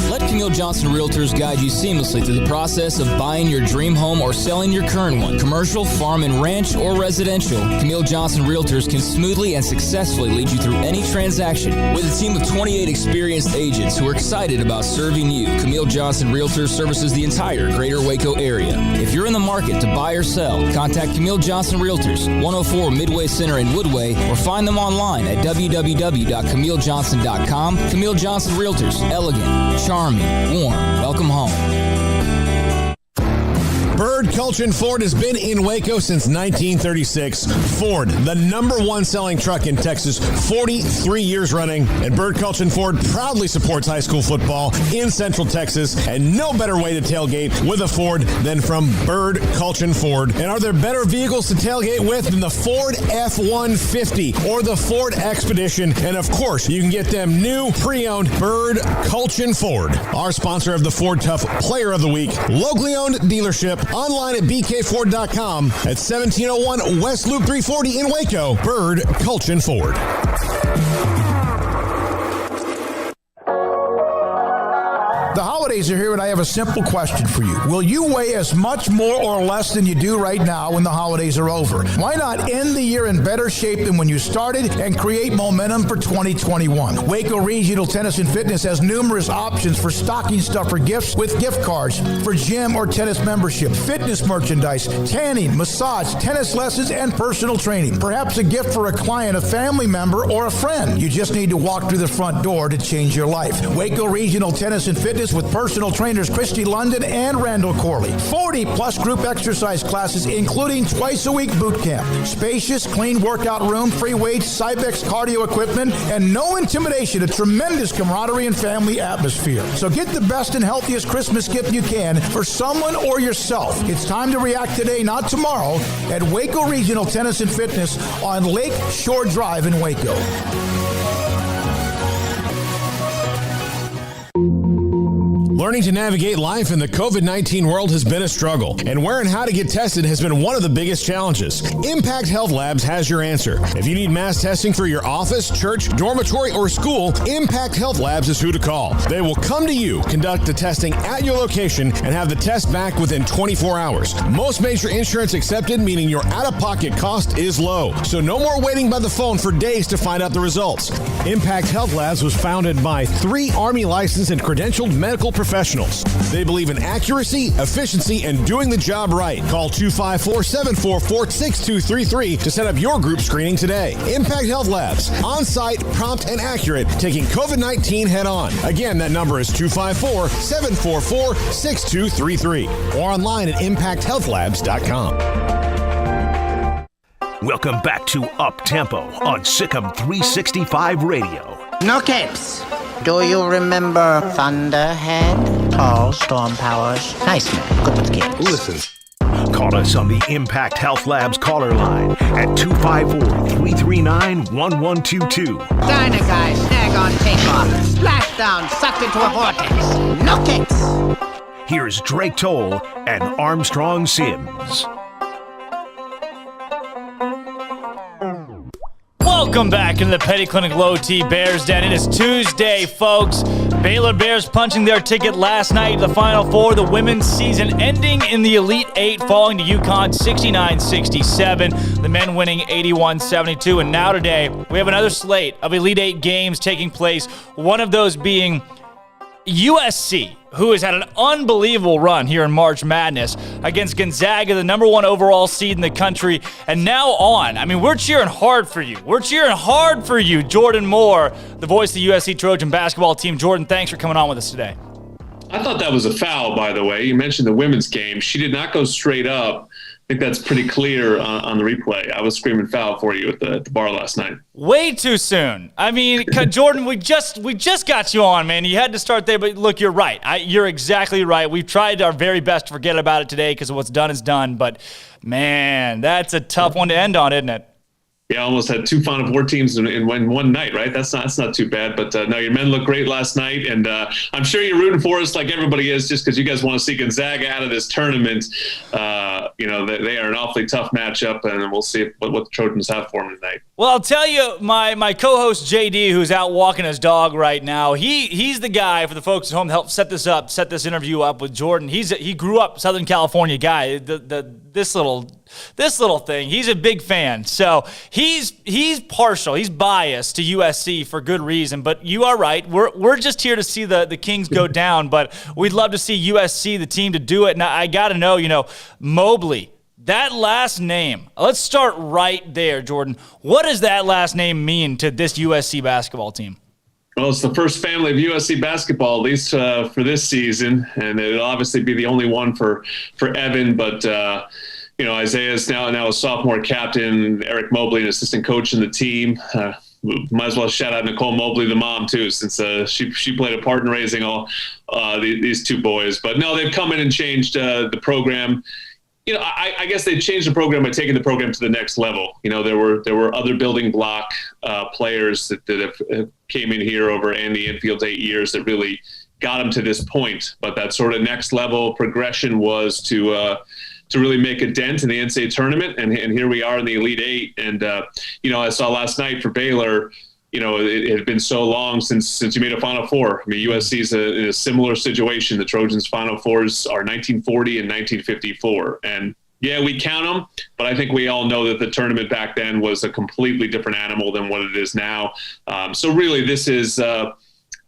Let Camille Johnson Realtors guide you seamlessly through the process of buying your dream home or selling your current one. Commercial, farm and ranch, or residential, Camille Johnson Realtors can smoothly and successfully lead you through any transaction. With a team of 28 experienced agents who are excited about serving you, Camille Johnson Realtors services the entire greater Waco area. If you're in the market to buy or sell, contact Camille Johnson Realtors, 104 Midway Center in Woodway, or find them online at www.camillejohnson.com. Camille Johnson Realtors, elegant, charming, warm. Welcome home. Bird Culture Ford has been in Waco since 1936. Ford, the #1 selling truck in Texas, 43 years running. And Bird Culture Ford proudly supports high school football in Central Texas. And no better way to tailgate with a Ford than from Bird Culture Ford. And are there better vehicles to tailgate with than the Ford F-150 or the Ford Expedition? And of course, you can get them new, pre-owned Bird Culture Ford. Our sponsor of the Ford Tough Player of the Week, locally owned dealership. Online at bkford.com at 1701 West Loop 340 in Waco. Bird Culture Ford. The holidays are here, and I have a simple question for you. Will you weigh as much more or less than you do right now when the holidays are over? Why not end the year in better shape than when you started and create momentum for 2021? Waco Regional Tennis and Fitness has numerous options for stocking stuffer gifts with gift cards for gym or tennis membership, fitness merchandise, tanning, massage, tennis lessons, and personal training. Perhaps a gift for a client, a family member, or a friend. You just need to walk through the front door to change your life. Waco Regional Tennis and Fitness with personal trainers Christy London and Randall Corley. 40-plus group exercise classes, including twice-a-week boot camp. Spacious, clean workout room, free weights, Cybex cardio equipment, and no intimidation. A tremendous camaraderie and family atmosphere. So get the best and healthiest Christmas gift you can for someone or yourself. It's time to react today, not tomorrow, at Waco Regional Tennis and Fitness on Lake Shore Drive in Waco. Learning to navigate life in the COVID-19 world has been a struggle, and where and how to get tested has been one of the biggest challenges. Impact Health Labs has your answer. If you need mass testing for your office, church, dormitory, or school, Impact Health Labs is who to call. They will come to you, conduct the testing at your location, and have the test back within 24 hours. Most major insurance accepted, meaning your out-of-pocket cost is low. So no more waiting by the phone for days to find out the results. Impact Health Labs was founded by 3 Army licensed and credentialed medical professionals. They believe in accuracy, efficiency, and doing the job right. Call 254-744-6233 to set up your group screening today. Impact Health Labs, on-site, prompt, and accurate, taking COVID-19 head-on. Again, that number is 254-744-6233 or online at impacthealthlabs.com. Welcome back to Up Tempo on SicEm365 Radio. No capes. Do you remember Thunderhead? Tall, storm powers. Nice man. Good with kids. Listen. Call us on the Impact Health Labs caller line at 254-339-1122. Dyna guy, snag on takeoff. Splashdown, sucked into a vortex. No kicks. Here's Drake Toll and Armstrong Sims. Welcome back into the Petty Clinic Low T Bears Den. It is Tuesday, folks. Baylor Bears punching their ticket last night to the Final Four. The women's season ending in the Elite Eight, falling to UConn 69-67. The men winning 81-72. And now today, we have another slate of Elite Eight games taking place. One of those being USC, who has had an unbelievable run here in March Madness against Gonzaga, the number 1 overall seed in the country, and now on. I mean, we're cheering hard for you. We're cheering hard for you, Jordan Moore, the voice of the USC Trojan basketball team. Jordan, thanks for coming on with us today. I thought that was a foul, by the way. You mentioned the women's game. She did not go straight up. I think that's pretty clear on the replay. I was screaming foul for you at the bar last night. Way too soon. I mean, Jordan, we just got you on, man. You had to start there, but look, you're right. You're exactly right. We've tried our very best to forget about it today because what's done is done. But, man, that's a tough one to end on, isn't it? Yeah, almost had 2 Final Four teams in one night, right? That's not too bad. But no, your men looked great last night, and I'm sure you're rooting for us like everybody is, just because you guys want to see Gonzaga out of this tournament. They are an awfully tough matchup, and we'll see what the Trojans have for them tonight. Well, I'll tell you, my co-host J.D., who's out walking his dog right now, he's the guy for the folks at home to help set this interview up with Jordan. He grew up Southern California guy. This little thing, he's a big fan. So he's partial, he's biased to USC for good reason. But you are right. We're just here to see the Kings go down. But we'd love to see USC, the team, to do it. Now I got to know, Mobley. That last name, let's start right there, Jordan. What does that last name mean to this USC basketball team? Well, it's the first family of USC basketball, at least for this season, and it'll obviously be the only one for Evan. But Isaiah's now a sophomore captain. Eric Mobley, an assistant coach in the team. Might as well shout out Nicole Mobley, the mom, too, since she played a part in raising all these 2 boys. But no, they've come in and changed the program. I guess they changed the program by taking the program to the next level. There were other building block players that have came in here over Andy Enfield's 8 years that really got them to this point. But that sort of next level progression was to really make a dent in the NCAA tournament, and here we are in the Elite Eight. And I saw last night for Baylor. It had been so long since you made a Final Four. I mean, USC's in a similar situation. The Trojans' Final Fours are 1940 and 1954. And, yeah, we count them, but I think we all know that the tournament back then was a completely different animal than what it is now. So, really, this is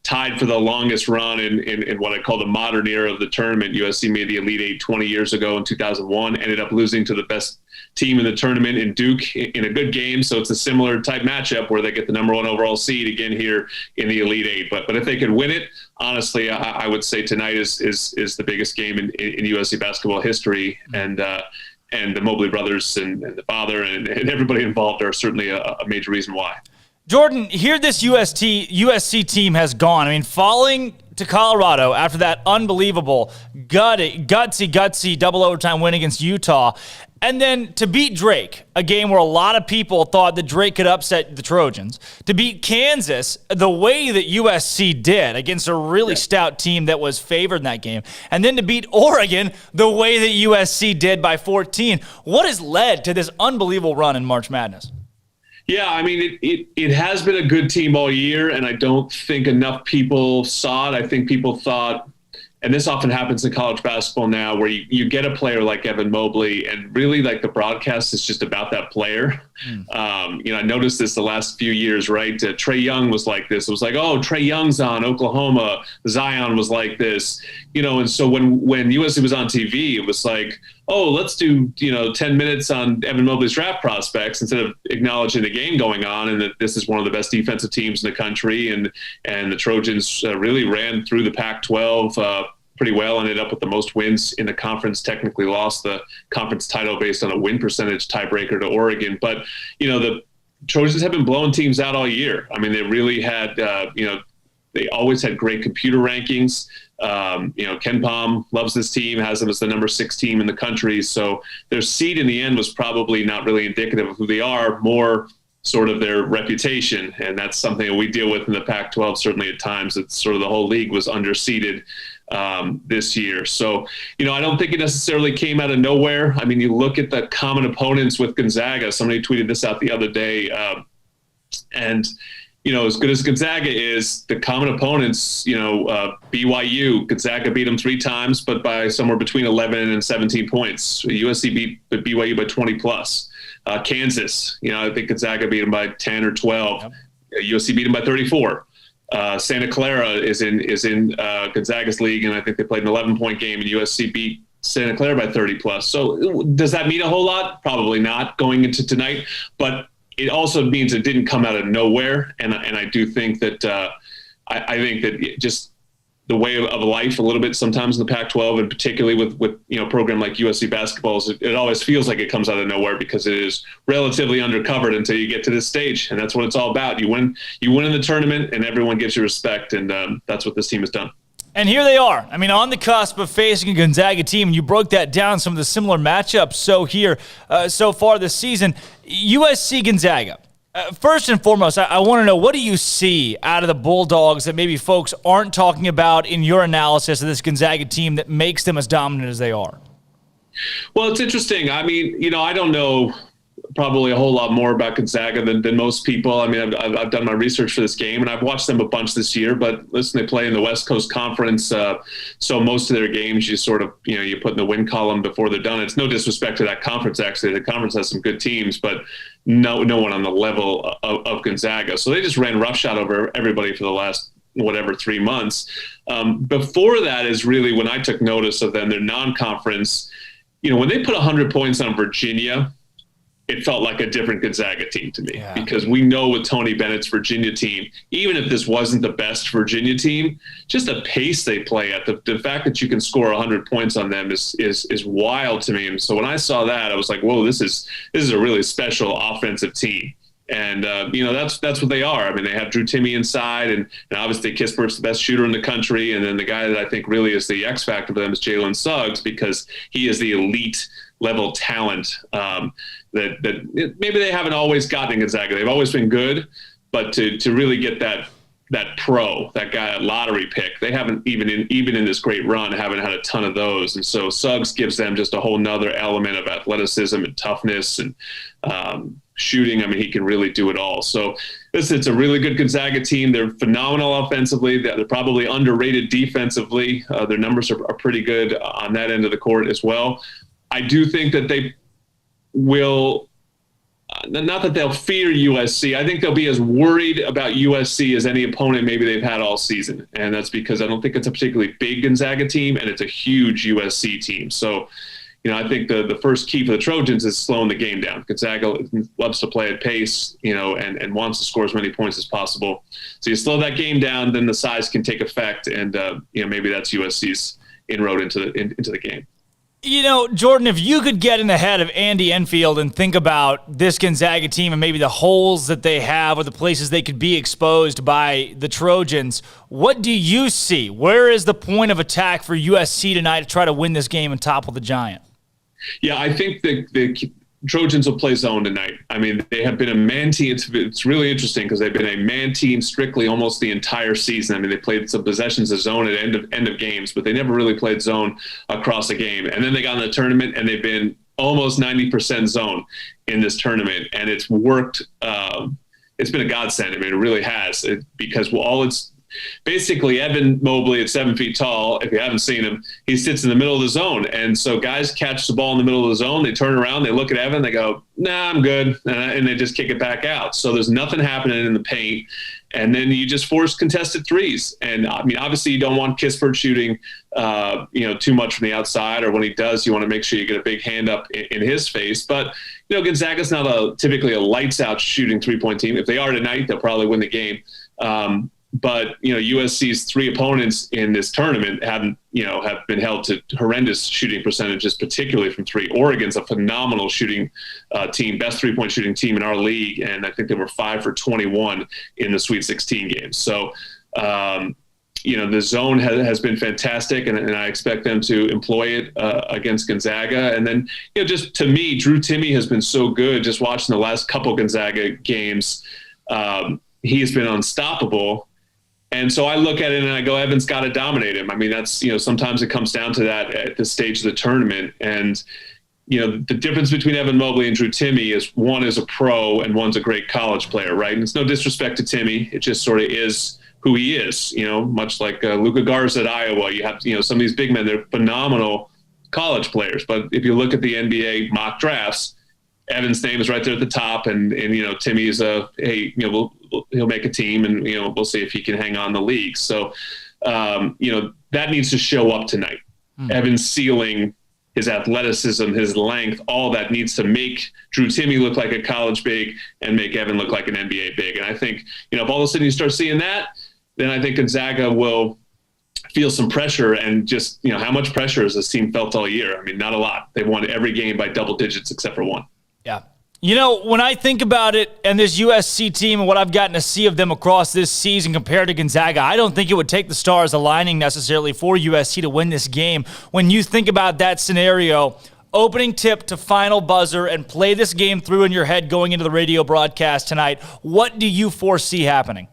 tied for the longest run in what I call the modern era of the tournament. USC made the Elite Eight 20 years ago in 2001, ended up losing to the best team in the tournament in Duke in a good game. So it's a similar type matchup where they get the number 1 overall seed again here in the Elite Eight. But if they could win it, honestly, I would say tonight is the biggest game in USC basketball history. And the Mobley brothers and the father and everybody involved are certainly a major reason why. Jordan, here this USC team has gone. I mean, falling to Colorado after that unbelievable, gutsy double overtime win against Utah, and then to beat Drake, a game where a lot of people thought that Drake could upset the Trojans, to beat Kansas the way that USC did against a really stout team that was favored in that game, and then to beat Oregon the way that USC did by 14. What has led to this unbelievable run in March Madness? Yeah, I mean, it has been a good team all year, and I don't think enough people saw it. I think people thought, and this often happens in college basketball now, where you get a player like Evan Mobley, and really, like, the broadcast is just about that player. I noticed this the last few years, right? Trae Young was like this. It was like, oh, Trae Young's on Oklahoma. Zion was like this. And so when USC was on TV, it was like, oh, let's do, 10 minutes on Evan Mobley's draft prospects instead of acknowledging the game going on and that this is one of the best defensive teams in the country. And the Trojans really ran through the Pac-12 pretty well, ended up with the most wins in the conference, technically lost the conference title based on a win percentage tiebreaker to Oregon. But, the Trojans have been blowing teams out all year. I mean, they really had, They always had great computer rankings. Ken Palm loves this team, has them as the number 6 team in the country. So their seed in the end was probably not really indicative of who they are, more sort of their reputation. And that's something that we deal with in the Pac-12, certainly at times. It's sort of the whole league was underseeded this year. So, I don't think it necessarily came out of nowhere. I mean, you look at the common opponents with Gonzaga. Somebody tweeted this out the other day. As good as Gonzaga is, the common opponents, BYU, Gonzaga beat them 3 times, but by somewhere between 11 and 17 points. USC beat BYU by 20 plus. Kansas, I think Gonzaga beat them by 10 or 12. Yep. USC beat them by 34. Santa Clara is in Gonzaga's league, and I think they played an 11-point game, and USC beat Santa Clara by 30 plus. So does that mean a whole lot? Probably not going into tonight, but it also means it didn't come out of nowhere. And I do think that I think that just the way of life a little bit sometimes in the Pac-12, and particularly with a program like USC basketball, it always feels like it comes out of nowhere because it is relatively undercovered until you get to this stage. And that's what it's all about. You win in the tournament and everyone gives you respect. And that's what this team has done. And here they are. I mean, on the cusp of facing a Gonzaga team, and you broke that down, some of the similar matchups so far this season. USC Gonzaga. First and foremost, I want to know, what do you see out of the Bulldogs that maybe folks aren't talking about in your analysis of this Gonzaga team that makes them as dominant as they are? Well, it's interesting. I mean, I don't know probably a whole lot more about Gonzaga than most people. I mean, I've done my research for this game, and I've watched them a bunch this year, but listen, they play in the West Coast Conference, so most of their games you sort of, you put in the win column before they're done. It's no disrespect to that conference, actually. The conference has some good teams, but no one on the level of Gonzaga. So they just ran roughshod over everybody for the last 3 months. Before that is really when I took notice of them, their non-conference. When they put 100 points on Virginia, it felt like a different Gonzaga team to me, because we know with Tony Bennett's Virginia team, even if this wasn't the best Virginia team, just the pace they play at, the fact that you can score 100 points on them is wild to me. And so when I saw that, I was like, whoa, this is a really special offensive team. And, that's what they are. I mean, they have Drew Timme inside, and obviously Kispert's the best shooter in the country. And then the guy that I think really is the X factor for them is Jalen Suggs, because he is the elite level talent that maybe they haven't always gotten in Gonzaga. They've always been good, but to really get that pro, that guy, that lottery pick, they haven't even in this great run, haven't had a ton of those. And so Suggs gives them just a whole nother element of athleticism and toughness and shooting. I mean, he can really do it all. So it's a really good Gonzaga team. They're phenomenal offensively. They're probably underrated defensively. Their numbers are pretty good on that end of the court as well. I do think that they will, not that they'll fear USC. I think they'll be as worried about USC as any opponent maybe they've had all season. And that's because I don't think it's a particularly big Gonzaga team, and it's a huge USC team. So, I think the first key for the Trojans is slowing the game down. Gonzaga loves to play at pace, and wants to score as many points as possible. So you slow that game down, then the size can take effect, and maybe that's USC's inroad into the game. Jordan, if you could get in the head of Andy Enfield and think about this Gonzaga team and maybe the holes that they have or the places they could be exposed by the Trojans, what do you see? Where is the point of attack for USC tonight to try to win this game and topple the Giant? Yeah, I think the Trojans will play zone tonight. I mean, they have been a man team. It's really interesting because they've been a man team strictly almost the entire season. I mean, they played some possessions of zone at end of games, but they never really played zone across a game. And then they got in the tournament, and they've been almost 90% zone in this tournament, and it's worked. It's been a godsend. I mean, it really has, because basically Evan Mobley at 7 feet tall. If you haven't seen him, he sits in the middle of the zone. And so guys catch the ball in the middle of the zone. They turn around, they look at Evan, they go, nah, I'm good. And they just kick it back out. So there's nothing happening in the paint. And then you just force contested threes. And I mean, obviously you don't want Kispert shooting, too much from the outside, or when he does, you want to make sure you get a big hand up in his face. But, Gonzaga's not typically a lights out shooting 3-point team. If they are tonight, they'll probably win the game. But, USC's 3 opponents in this tournament have been held to horrendous shooting percentages, particularly from 3. Oregon's a phenomenal shooting team, best 3-point shooting team in our league. And I think they were 5 for 21 in the Sweet 16 games. So The zone has been fantastic, and I expect them to employ it against Gonzaga. And then, just to me, Drew Timme has been so good. Just watching the last couple Gonzaga games, he has been unstoppable. And so I look at it and I go, Evan's got to dominate him. I mean, that's, sometimes it comes down to that at this stage of the tournament. And, the difference between Evan Mobley and Drew Timme is one is a pro and one's a great college player, right? And it's no disrespect to Timme. It just sort of is who he is, much like Luka Garza at Iowa. You have, some of these big men, they're phenomenal college players. But if you look at the NBA mock drafts, Evan's name is right there at the top. And Timme is he'll make a team, and, we'll see if he can hang on the league. So, that needs to show up tonight. Evan's ceiling, his athleticism, his length, all that needs to make Drew Timme look like a college big and make Evan look like an NBA big. And I think, if all of a sudden you start seeing that, then I think Gonzaga will feel some pressure. And just, how much pressure has this team felt all year? I mean, not a lot. They've won every game by double digits except for one. Yeah. When I think about it and this USC team and what I've gotten to see of them across this season compared to Gonzaga, I don't think it would take the stars aligning necessarily for USC to win this game. When you think about that scenario, opening tip to final buzzer, and play this game through in your head going into the radio broadcast tonight, what do you foresee happening?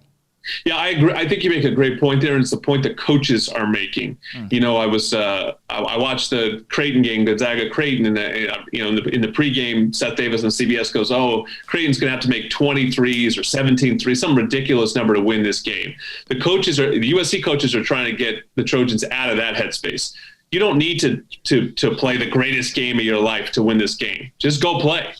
Yeah, I agree. I think you make a great point there, and it's the point that coaches are making. I watched the Creighton game, Gonzaga Creighton, and in the pregame, Seth Davis on CBS goes, "Oh, Creighton's going to have to make 20 threes or 17 threes, some ridiculous number to win this game." The USC coaches are trying to get the Trojans out of that headspace. You don't need to play the greatest game of your life to win this game. Just go play.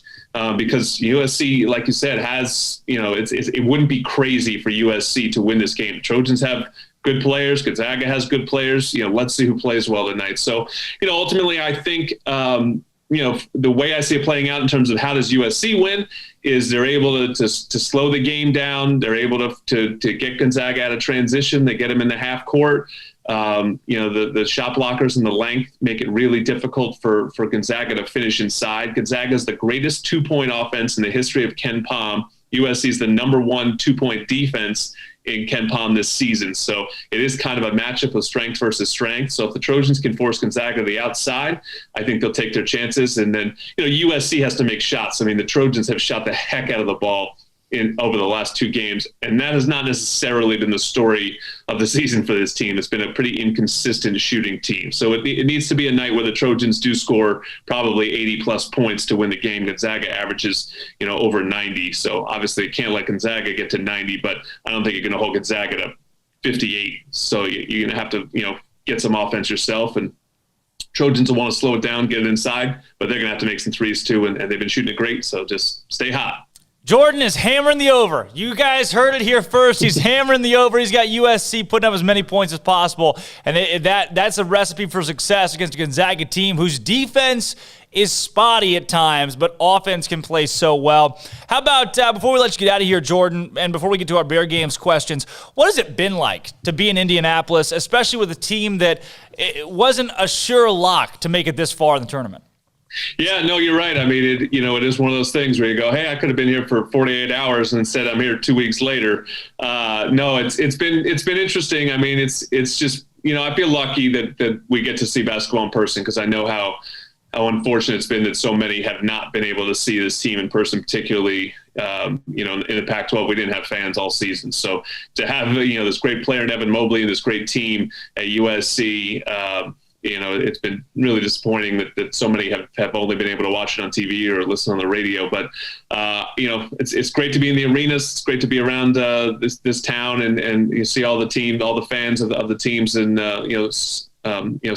Because USC, like you said, has, it wouldn't be crazy for USC to win this game. Trojans have good players. Gonzaga has good players. Let's see who plays well tonight. So, ultimately, I think, the way I see it playing out in terms of how does USC win is they're able to slow the game down. They're able to get Gonzaga out of transition. They get them in the half court. The shot blockers and the length make it really difficult for Gonzaga to finish inside. Gonzaga is the greatest 2-point offense in the history of Ken Pom. USC is the number 1 2-point defense in Ken Pom this season. So it is kind of a matchup of strength versus strength. So if the Trojans can force Gonzaga to the outside, I think they'll take their chances. And then, USC has to make shots. I mean, the Trojans have shot the heck out of the ball over the last 2 games, and that has not necessarily been the story of the season for this team. It's been a pretty inconsistent shooting team. So it needs to be a night where the Trojans do score probably 80-plus points to win the game. Gonzaga averages, over 90. So obviously you can't let Gonzaga get to 90, but I don't think you're going to hold Gonzaga to 58. So you're going to have to, get some offense yourself, and Trojans will want to slow it down, get it inside, but they're going to have to make some threes too, and they've been shooting it great. So just stay hot. Jordan is hammering the over. You guys heard it here first. He's hammering the over. He's got USC putting up as many points as possible. And that's a recipe for success against a Gonzaga team whose defense is spotty at times, but offense can play so well. How about, before we let you get out of here, Jordan, and before we get to our Bear Games questions, what has it been like to be in Indianapolis, especially with a team that it wasn't a sure lock to make it this far in the tournament? Yeah, no, you're right. I mean, it is one of those things where you go, hey, I could have been here for 48 hours and instead I'm here 2 weeks later. No, it's been interesting. I mean, it's just, I feel lucky that we get to see basketball in person, because I know how unfortunate it's been that so many have not been able to see this team in person, particularly, in the Pac-12, we didn't have fans all season. So to have, this great player in Evan Mobley and this great team at USC, it's been really disappointing that so many have only been able to watch it on TV or listen on the radio. But, it's great to be in the arenas. It's great to be around this town and you see all the fans of the teams and,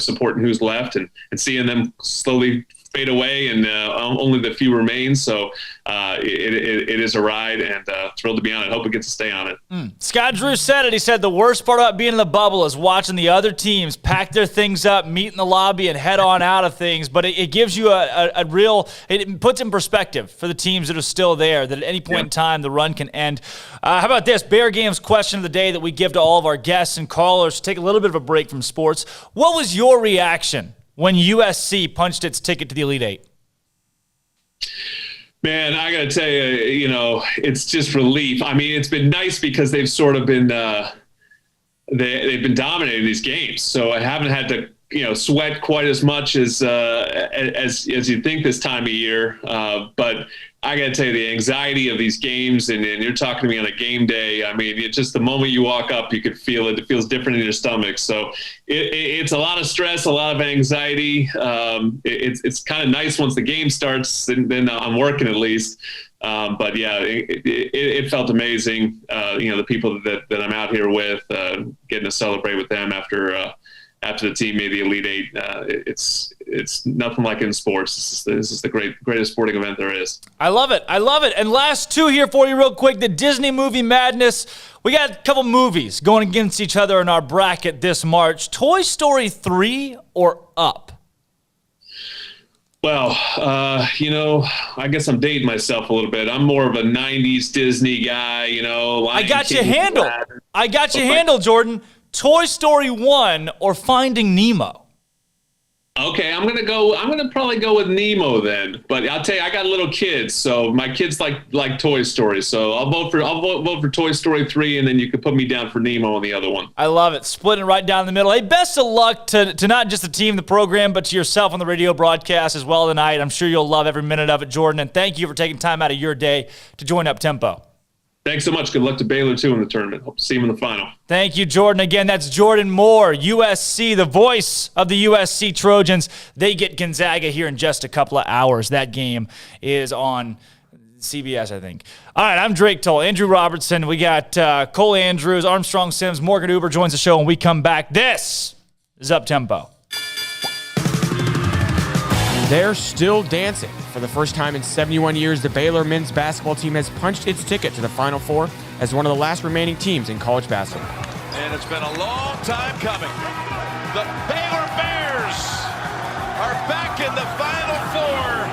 supporting who's left and seeing them slowly fade away and only the few remain. So it is a ride, and thrilled to be on it. Hope it gets to stay on it. Scott Drew said it. He said the worst part about being in the bubble is watching the other teams pack their things up, meet in the lobby, and head on out of things. But it gives you it puts in perspective for the teams that are still there, that at any point in time the run can end. How about this? Bear Games question of the day that we give to all of our guests and callers to take a little bit of a break from sports. What was your reaction when USC punched its ticket to the Elite Eight? Man, I got to tell you, it's just relief. I mean, it's been nice because they've sort of been, they've been dominating these games. So I haven't had to, sweat quite as much as you think this time of year. But I got to tell you, the anxiety of these games, and you're talking to me on a game day. I mean, it's just the moment you walk up, you could feel it. It feels different in your stomach. So it's a lot of stress, a lot of anxiety. It's kind of nice once the game starts, then I'm working at least. But yeah, it felt amazing. The people that I'm out here with, getting to celebrate with them after the team made the Elite Eight. It's nothing like in sports. This is the greatest sporting event there is. I love it. And last two here for you real quick. The Disney movie madness. We got a couple movies going against each other in our bracket this March. Toy Story 3 or Up? Well, I guess I'm dating myself a little bit. I'm more of a 90s Disney guy, I got you handled, Jordan. Toy Story 1 or Finding Nemo? Okay, I'm gonna probably go with Nemo then. But I'll tell you, I got little kids, so my kids like Toy Story. So I'll vote for Toy Story 3, and then you can put me down for Nemo on the other one. I love it. Splitting right down the middle. Hey, best of luck to not just the team, the program, but to yourself on the radio broadcast as well tonight. I'm sure you'll love every minute of it, Jordan. And thank you for taking time out of your day to join Up Tempo. Thanks so much. Good luck to Baylor, too, in the tournament. Hope to see him in the final. Thank you, Jordan. Again, that's Jordan Moore, USC, the voice of the USC Trojans. They get Gonzaga here in just a couple of hours. That game is on CBS, I think. All right, I'm Drake Toll, Andrew Robertson. We got Cole Andrews, Armstrong Sims, Morgan Uber joins the show when we come back. This is Up Tempo. They're still dancing. For the first time in 71 years, the Baylor men's basketball team has punched its ticket to the Final Four as one of the last remaining teams in college basketball. And it's been a long time coming. The Baylor Bears are back in the Final Four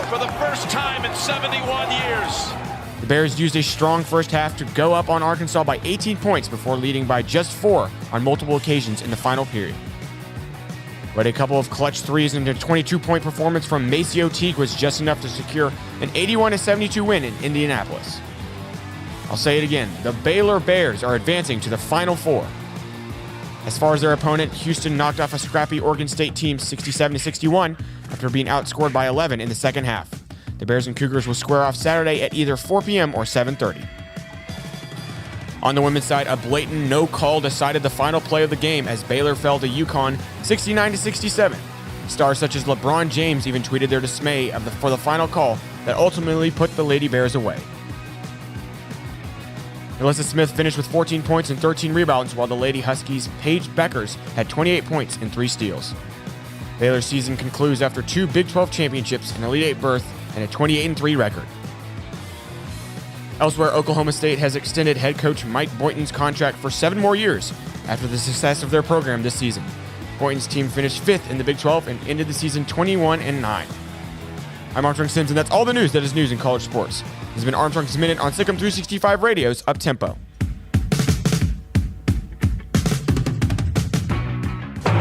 for the first time in 71 years. The Bears used a strong first half to go up on Arkansas by 18 points before leading by just 4 on multiple occasions in the final period. But a couple of clutch threes and a 22-point performance from Maceo Teague was just enough to secure an 81-72 win in Indianapolis. I'll say it again, the Baylor Bears are advancing to the Final Four. As far as their opponent, Houston knocked off a scrappy Oregon State team 67-61 after being outscored by 11 in the second half. The Bears and Cougars will square off Saturday at either 4 p.m. or 7:30. On the women's side, a blatant no call decided the final play of the game as Baylor fell to UConn 69-67. Stars such as LeBron James even tweeted their dismay for the final call that ultimately put the Lady Bears away. Alyssa Smith finished with 14 points and 13 rebounds, while the Lady Huskies' Paige Beckers had 28 points and 3 steals. Baylor's season concludes after 2 Big 12 championships, an Elite Eight berth, and a 28-3 record. Elsewhere, Oklahoma State has extended head coach Mike Boynton's contract for 7 more years after the success of their program this season. Boynton's team finished 5th in the Big 12 and ended the season 21-9. I'm Armstrong Sims, and that's all the news that is news in college sports. This has been Armstrong's Minute on SicEm365 Radio's Up Tempo.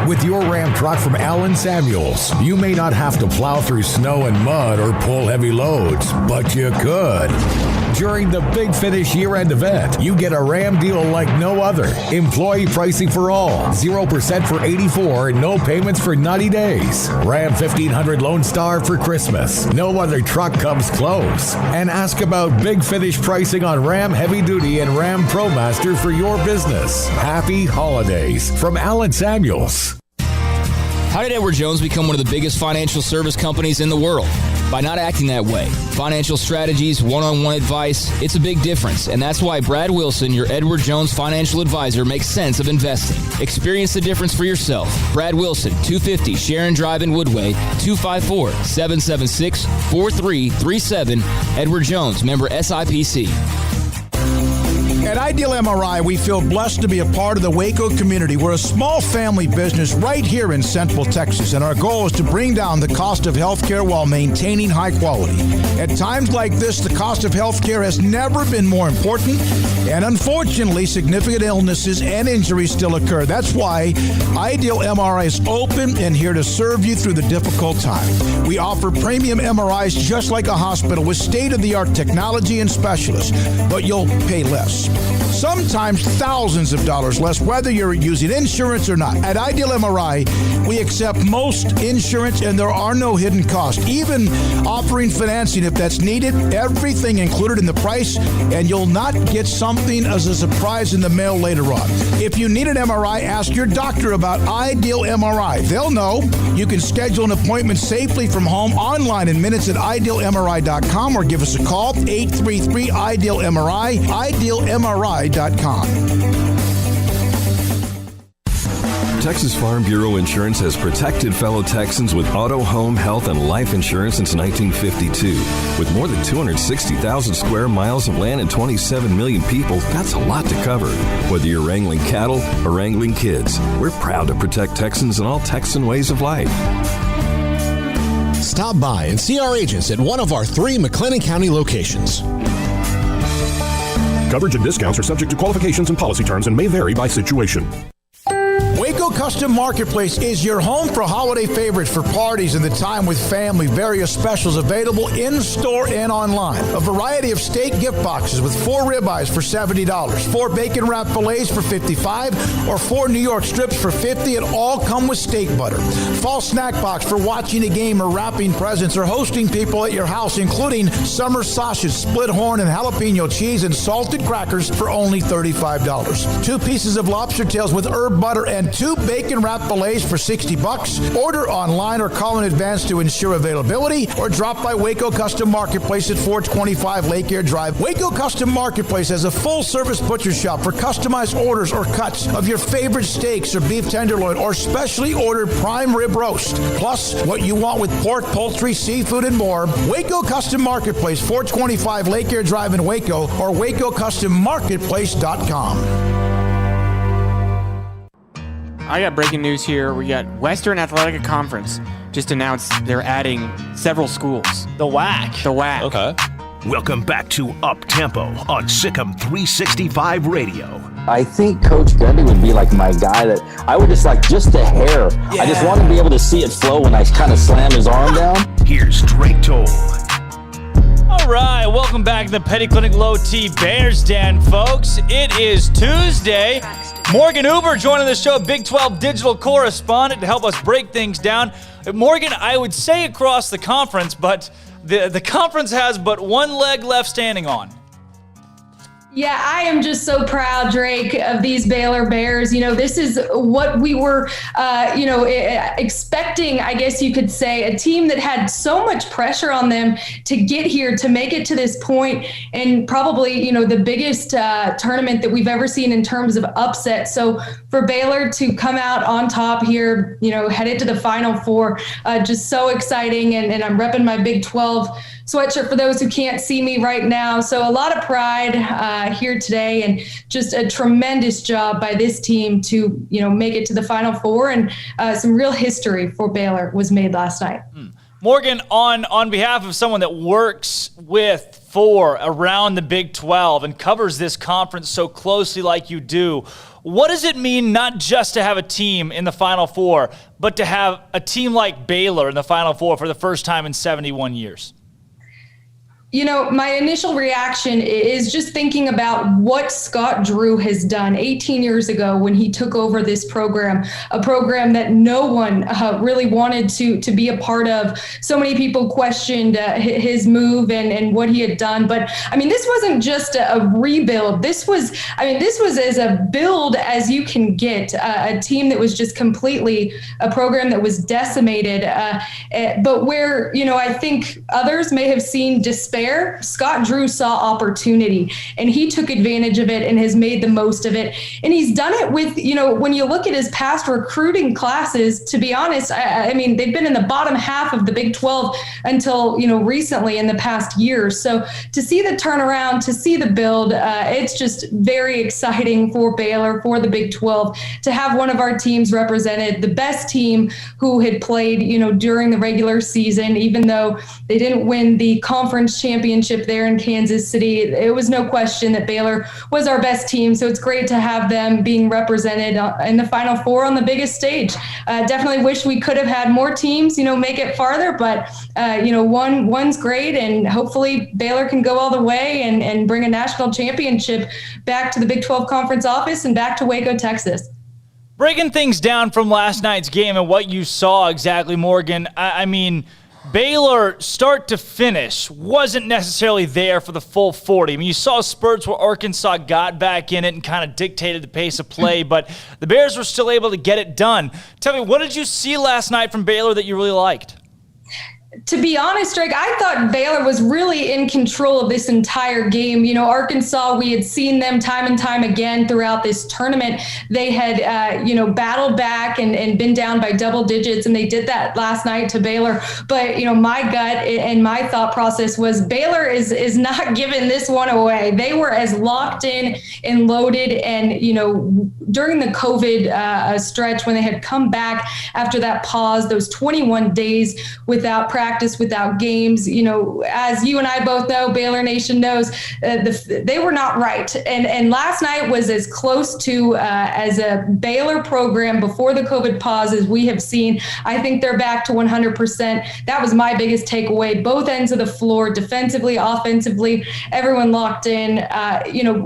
With your Ram truck from Allen Samuels, you may not have to plow through snow and mud or pull heavy loads, but you could. During the Big Finish year-end event, you get a Ram deal like no other. Employee pricing for all, 0% for 84, and no payments for 90 days. Ram 1500 Lone Star for Christmas. No other truck comes close. And ask about Big Finish pricing on Ram Heavy Duty and Ram ProMaster for your business. Happy holidays from Allen Samuels. How did Edward Jones become one of the biggest financial service companies in the world? By not acting that way. Financial strategies, one-on-one advice, it's a big difference. And that's why Brad Wilson, your Edward Jones financial advisor, makes sense of investing. Experience the difference for yourself. Brad Wilson, 250 Sharon Drive in Woodway, 254-776-4337. Edward Jones, member SIPC. At Ideal MRI, we feel blessed to be a part of the Waco community. We're a small family business right here in Central Texas, and our goal is to bring down the cost of healthcare while maintaining high quality. At times like this, the cost of healthcare has never been more important, and unfortunately, significant illnesses and injuries still occur. That's why Ideal MRI is open and here to serve you through the difficult time. We offer premium MRIs just like a hospital with state-of-the-art technology and specialists, but you'll pay less. sometimes thousands of dollars less, whether you're using insurance or not. At Ideal MRI, we accept most insurance and there are no hidden costs, even offering financing if that's needed. Everything included in the price, and you'll not get something as a surprise in the mail later on. If you need an MRI, ask your doctor about Ideal MRI. They'll know. You can schedule an appointment safely from home online in minutes at idealmri.com or give us a call, 833-IDEAL-MRI, idealmri.com. Texas Farm Bureau Insurance has protected fellow Texans with auto, home, health, and life insurance since 1952. With more than 260,000 square miles of land and 27 million people, that's a lot to cover. Whether you're wrangling cattle or wrangling kids, we're proud to protect Texans in all Texan ways of life. Stop by and see our agents at one of our 3 McLennan County locations. Coverage and discounts are subject to qualifications and policy terms and may vary by situation. Waco Custom Marketplace is your home for holiday favorites for parties and the time with family. Various specials available in-store and online. A variety of steak gift boxes with 4 ribeyes for $70, 4 bacon wrap fillets for $55, or 4 New York strips for $50, and all come with steak butter. Fall snack box for watching a game or wrapping presents or hosting people at your house, including summer sausage, split horn, and jalapeno cheese, and salted crackers for only $35. 2 pieces of lobster tails with herb butter and 2 bacon wrap fillets for $60. Order online or call in advance to ensure availability, or drop by Waco Custom Marketplace at 425 Lake Air Drive. Waco Custom Marketplace has a full-service butcher shop for customized orders or cuts of your favorite steaks or beef tenderloin or specially ordered prime rib roast. Plus, what you want with pork, poultry, seafood, and more. Waco Custom Marketplace, 425 Lake Air Drive in Waco, or WacoCustomMarketplace.com. I got breaking news here. We got Western Athletic Conference just announced they're adding several schools. The WAC. The WAC. Okay. Welcome back to Up Tempo on SicEm365 Radio. I think Coach Gundy would be like my guy that I would just like just a hair. Yeah. I just want to be able to see it flow when I kind of slam his arm down. Here's Drake Toll. All right, welcome back to the Petty Clinic Low T Bears Den, folks. It is Tuesday. Morgan Huber joining the show, Big 12 digital correspondent, to help us break things down. Morgan, I would say across the conference, but the conference has but one leg left standing on. Yeah, I am just so proud, Drake, of these Baylor Bears. You know, this is what we were, expecting, I guess you could say, a team that had so much pressure on them to get here, to make it to this point, and probably, the biggest tournament that we've ever seen in terms of upset. So for Baylor to come out on top here, headed to the Final Four, just so exciting. And I'm repping my Big 12 sweatshirt for those who can't see me right now. So a lot of pride here today, and just a tremendous job by this team to, make it to the Final Four, and some real history for Baylor was made last night. Morgan, on behalf of someone that works around the Big 12 and covers this conference so closely like you do, what does it mean not just to have a team in the Final Four, but to have a team like Baylor in the Final Four for the first time in 71 years? My initial reaction is just thinking about what Scott Drew has done 18 years ago when he took over this program, a program that no one really wanted to be a part of. So many people questioned his move and what he had done. But this wasn't just a rebuild. This was as a build as you can get, a team that was just completely a program that was decimated. But where, I think others may have seen despair, Scott Drew saw opportunity, and he took advantage of it and has made the most of it. And he's done it with, when you look at his past recruiting classes, to be honest, they've been in the bottom half of the Big 12 until, recently in the past year. So to see the turnaround, to see the build, it's just very exciting for Baylor, for the Big 12, to have one of our teams represented, the best team who had played, during the regular season, even though they didn't win the conference championship there in Kansas City. It was no question that Baylor was our best team, so it's great to have them being represented in the Final Four on the biggest stage. Definitely wish we could have had more teams, make it farther, but one's great, and hopefully Baylor can go all the way and bring a national championship back to the Big 12 Conference office and back to Waco, Texas. Breaking things down from last night's game and what you saw exactly, Morgan, I mean, Baylor, start to finish, wasn't necessarily there for the full 40. I mean, you saw spurts where Arkansas got back in it and kind of dictated the pace of play, but the Bears were still able to get it done. Tell me, what did you see last night from Baylor that you really liked? To be honest, Drake, I thought Baylor was really in control of this entire game. Arkansas, we had seen them time and time again throughout this tournament. They had, battled back and been down by double digits, and they did that last night to Baylor. But, my gut and my thought process was Baylor is not giving this one away. They were as locked in and loaded. And, during the COVID stretch, when they had come back after that pause, those 21 days without practice, without games, as you and I both know, Baylor Nation knows, they were not right. And last night was as close to as a Baylor program before the COVID pause as we have seen. I think they're back to 100%. That was my biggest takeaway. Both ends of the floor, defensively, offensively, everyone locked in.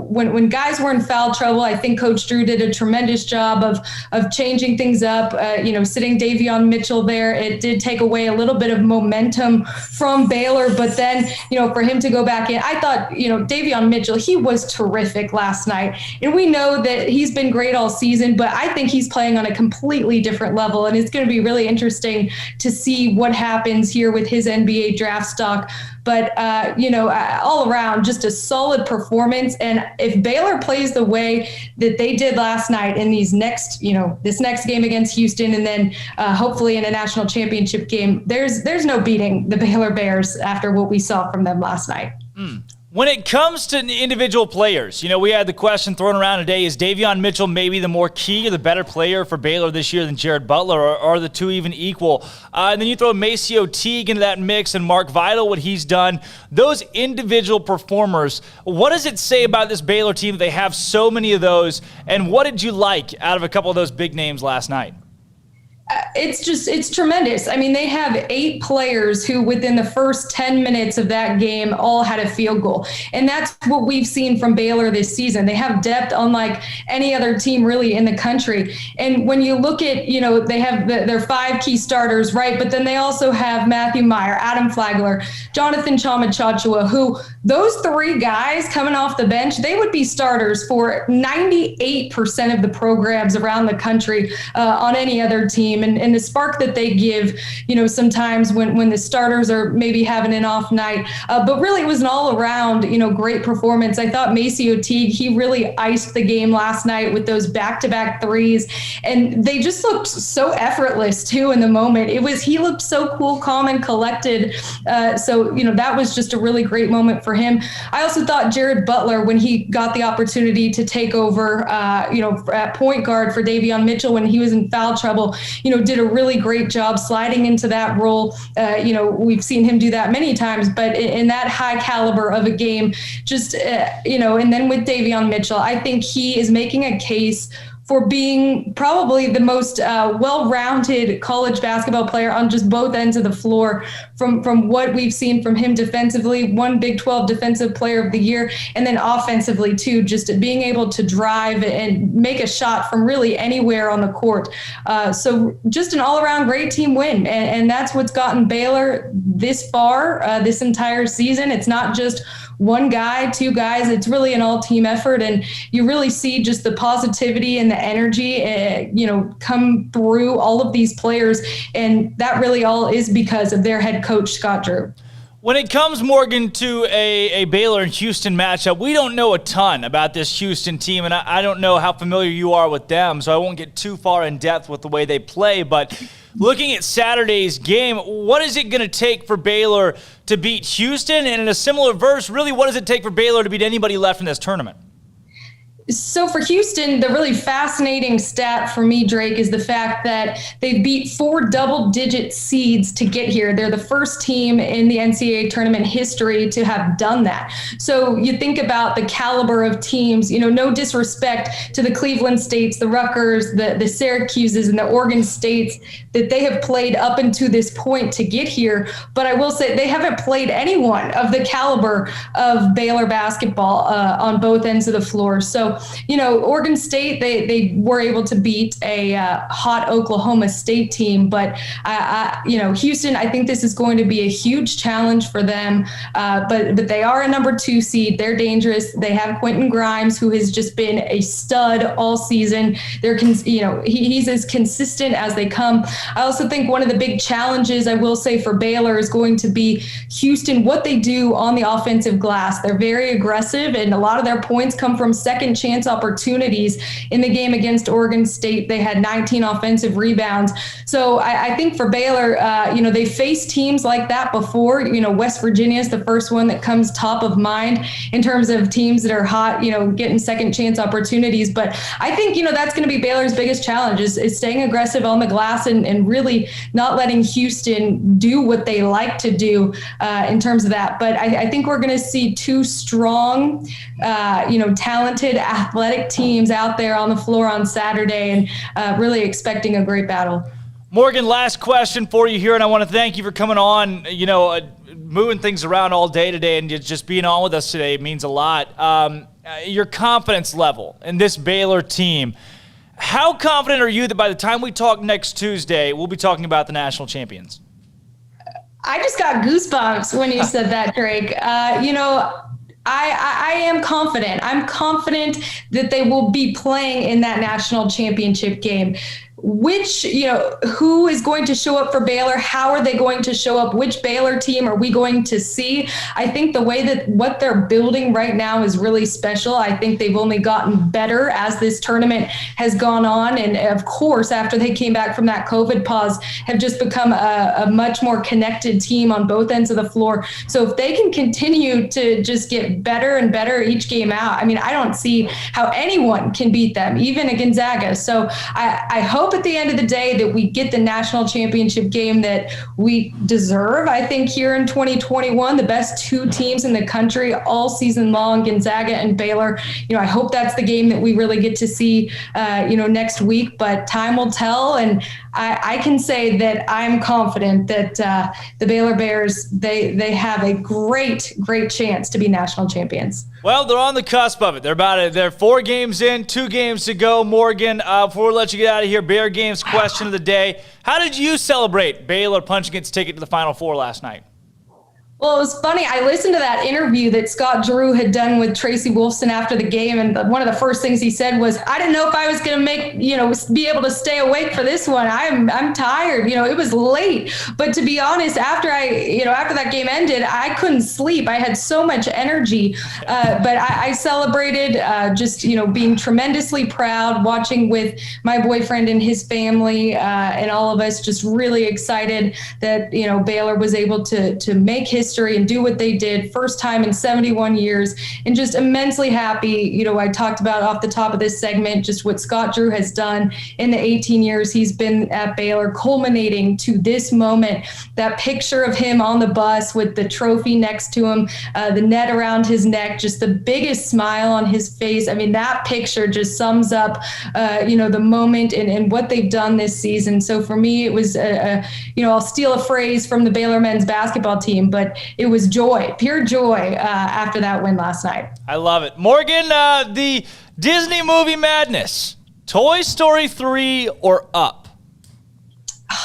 When guys were in foul trouble, I think Coach Drew did a tremendous job of changing things up. Sitting Davion Mitchell there, it did take away a little bit of momentum from Baylor, but then, for him to go back in, I thought, Davion Mitchell, he was terrific last night. And we know that he's been great all season, but I think he's playing on a completely different level. And it's going to be really interesting to see what happens here with his NBA draft stock. But, all around, just a solid performance. And if Baylor plays the way that they did last night in these next, this next game against Houston, and then hopefully in a national championship game, there's no beating the Baylor Bears after what we saw from them last night. When it comes to individual players, we had the question thrown around today, is Davion Mitchell maybe the more key or the better player for Baylor this year than Jared Butler, or are the two even equal? And then you throw Maceo Teague into that mix and Mark Vital, what he's done. Those individual performers, what does it say about this Baylor team that they have so many of those, and what did you like out of a couple of those big names last night? It's tremendous. I mean, they have 8 players who within the first 10 minutes of that game all had a field goal. And that's what we've seen from Baylor this season. They have depth unlike any other team really in the country. And when you look at, they have their 5 key starters, right? But then they also have Matthew Meyer, Adam Flagler, Jonathan Chama-Chachua, who those 3 guys coming off the bench, they would be starters for 98% of the programs around the country on any other team. And the spark that they give, sometimes when the starters are maybe having an off night. But really, it was an all-around, great performance. I thought Maceo Teague, he really iced the game last night with those back-to-back threes. And they just looked so effortless, too, in the moment. He looked so cool, calm, and collected. So, that was just a really great moment for him. I also thought Jared Butler, when he got the opportunity to take over, at point guard for Davion Mitchell when he was in foul trouble, did a really great job sliding into that role. We've seen him do that many times, but in that high caliber of a game, just, and then with Davion Mitchell, I think he is making a case for being probably the most well-rounded college basketball player on just both ends of the floor from what we've seen from him defensively, one Big 12 Defensive Player of the Year, and then offensively too, just being able to drive and make a shot from really anywhere on the court. So just an all-around great team win, and that's what's gotten Baylor this far this entire season. It's not just one guy, 2 guys. It's really an all-team effort, and you really see just the positivity and the energy, come through all of these players, and that really all is because of their head coach, Scott Drew. When it comes, Morgan, to a Baylor and Houston matchup, we don't know a ton about this Houston team, and I don't know how familiar you are with them, so I won't get too far in depth with the way they play, but looking at Saturday's game, what is it going to take for Baylor to beat Houston? And in a similar verse, really, what does it take for Baylor to beat anybody left in this tournament? So for Houston, the really fascinating stat for me, Drake, is the fact that they beat 4 double-digit seeds to get here. They're the first team in the NCAA tournament history to have done that. So you think about the caliber of teams, no disrespect to the Cleveland States, the Rutgers, the Syracuses, and the Oregon States that they have played up until this point to get here. But I will say they haven't played anyone of the caliber of Baylor basketball on both ends of the floor. So, Oregon State, they were able to beat a hot Oklahoma State team. But, Houston, I think this is going to be a huge challenge for them. But they are a number 2 seed. They're dangerous. They have Quentin Grimes, who has just been a stud all season. He's as consistent as they come. I also think one of the big challenges, I will say, for Baylor is going to be Houston, what they do on the offensive glass. They're very aggressive, and a lot of their points come from second chance opportunities. In the game against Oregon State, they had 19 offensive rebounds. So I think for Baylor, they faced teams like that before. West Virginia is the first one that comes top of mind in terms of teams that are hot, getting second chance opportunities. But I think, that's going to be Baylor's biggest challenge is staying aggressive on the glass and really not letting Houston do what they like to do in terms of that. But I think we're going to see 2 strong, talented, athletic teams out there on the floor on Saturday, and really expecting a great battle. Morgan, last question for you here, and I want to thank you for coming on, moving things around all day today, and just being on with us today means a lot. Your confidence level in this Baylor team, how confident are you that by the time we talk next Tuesday, we'll be talking about the national champions? I just got goosebumps when you said that, Drake. I am confident. I'm confident that they will be playing in that national championship game. Who is going to show up for Baylor? How are they going to show up? Which Baylor team are we going to see? I think the way that what they're building right now is really special. I think they've only gotten better as this tournament has gone on. And of course, after they came back from that COVID pause, have just become a much more connected team on both ends of the floor. So if they can continue to just get better and better each game out, I don't see how anyone can beat them, even a Gonzaga. So I hope at the end of the day that we get the national championship game that we deserve. I think here in 2021, the best 2 teams in the country all season long, Gonzaga and Baylor. I hope that's the game that we really get to see, next week, but time will tell. And I can say that I'm confident that the Baylor Bears, they have a great chance to be national champions. Well, they're on the cusp of it. They're 4 games in, 2 games to go. Morgan, before we let you get out of here, Bear Games question of the day. How did you celebrate Baylor punching its ticket to the Final Four last night? Well, it was funny. I listened to that interview that Scott Drew had done with Tracy Wolfson after the game, and one of the first things he said was, "I didn't know if I was going to be able to stay awake for this one. I'm tired. It was late." But to be honest, after that game ended, I couldn't sleep. I had so much energy, but I celebrated being tremendously proud, watching with my boyfriend and his family, and all of us just really excited that Baylor was able to make history and do what they did, first time in 71 years, and just immensely happy. I talked about off the top of this segment just what Scott Drew has done in the 18 years he's been at Baylor, culminating to this moment. That picture of him on the bus with the trophy next to him, the net around his neck, just the biggest smile on his face. That picture just sums up, the moment and what they've done this season. So for me, it was, I'll steal a phrase from the Baylor men's basketball team, but it was joy, pure joy after that win last night. I love it. Morgan, the Disney movie madness, Toy Story 3 or Up?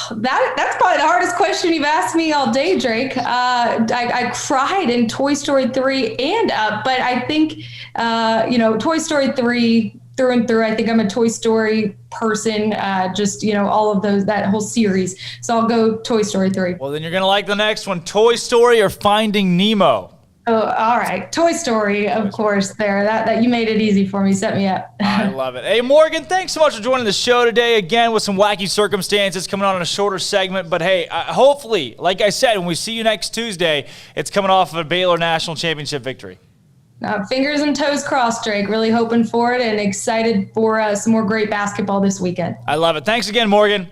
That's probably the hardest question you've asked me all day, Drake. I cried in Toy Story 3 and Up, but I think, Toy Story 3 through and through. I think I'm a Toy Story person, all of those, that whole series. So I'll go Toy Story 3. Well, then you're going to like the next one, Toy Story or Finding Nemo? Oh, all right. Toy Story, of course, there. That you made it easy for me. Set me up. I love it. Hey, Morgan, thanks so much for joining the show today. Again, with some wacky circumstances coming on in a shorter segment. But, hey, hopefully, like I said, when we see you next Tuesday, it's coming off of a Baylor National Championship victory. Fingers and toes crossed, Drake. Really hoping for it and excited for some more great basketball this weekend. I love it. Thanks again, Morgan.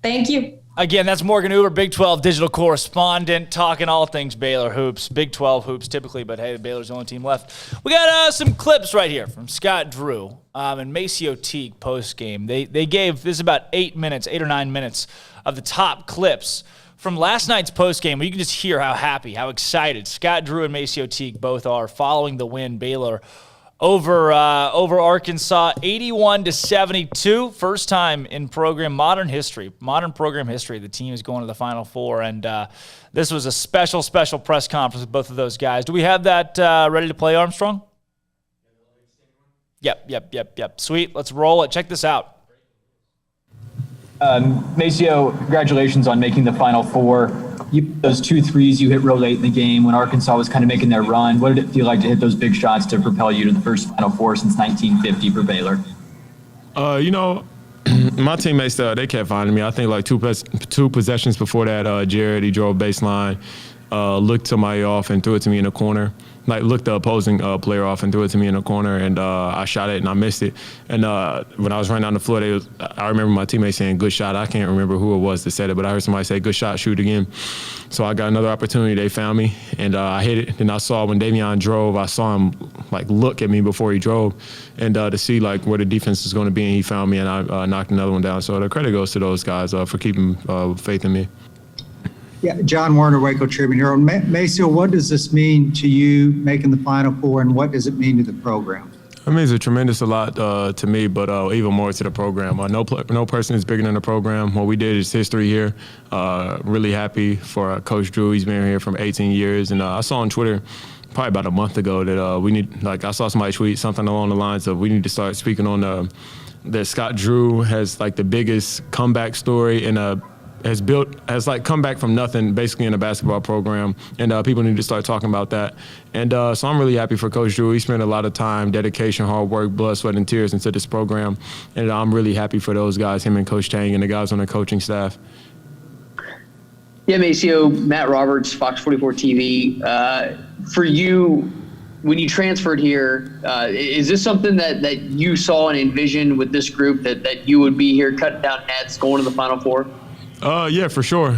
Thank you. Again, that's Morgan Uber, Big 12 digital correspondent, talking all things Baylor hoops. Big 12 hoops typically, but hey, Baylor's the only team left. We got some clips right here from Scott Drew and Maceo Teague post-game. They gave, this is about 8 or 9 minutes of the top clips from last night's postgame, where you can just hear how happy, how excited Scott Drew and Maceo Teague both are following the win. Baylor over Arkansas, 81-72. First time in modern program history, the team is going to the Final Four. And this was a special press conference with both of those guys. Do we have that ready to play, Armstrong? Yep. Sweet. Let's roll it. Check this out. Maceo, congratulations on making the Final Four. Those 2 threes you hit real late in the game when Arkansas was kind of making their run. What did it feel like to hit those big shots to propel you to the first Final Four since 1950 for Baylor? My teammates, they kept finding me. I think like two possessions before that, Jared, he drove baseline, looked somebody off and threw it to me in the corner. Like, looked the opposing player off and threw it to me in the corner, and I shot it and I missed it. And when I was running down the floor, I remember my teammates saying, "Good shot." I can't remember who it was that said it, but I heard somebody say, "Good shot, shoot again." So I got another opportunity. They found me, and I hit it. And I saw when Davion drove, I saw him like look at me before he drove, and to see like where the defense is going to be, and he found me, and I knocked another one down. So the credit goes to those guys for keeping faith in me. Yeah, John Warner, Waco Tribune Hero. Maceo, what does this mean to you making the Final Four, and what does it mean to the program? It means a tremendous lot to me, but even more to the program. No person is bigger than the program. What we did is history here. Really happy for Coach Drew. He's been here for 18 years, and I saw on Twitter probably about a month ago that we need. Like, I saw somebody tweet something along the lines of we need to start speaking on that Scott Drew has like the biggest comeback story in has like come back from nothing basically in a basketball program, and people need to start talking about that. And so I'm really happy for Coach Drew. He spent a lot of time, dedication, hard work, blood, sweat, and tears into this program, and I'm really happy for those guys, him and Coach Tang and the guys on the coaching staff. Yeah, Maceo, Matt Roberts, Fox 44 TV. For you, when you transferred here, is this something that you saw and envisioned with this group that you would be here, cutting down nets, going to the Final Four? Yeah, for sure.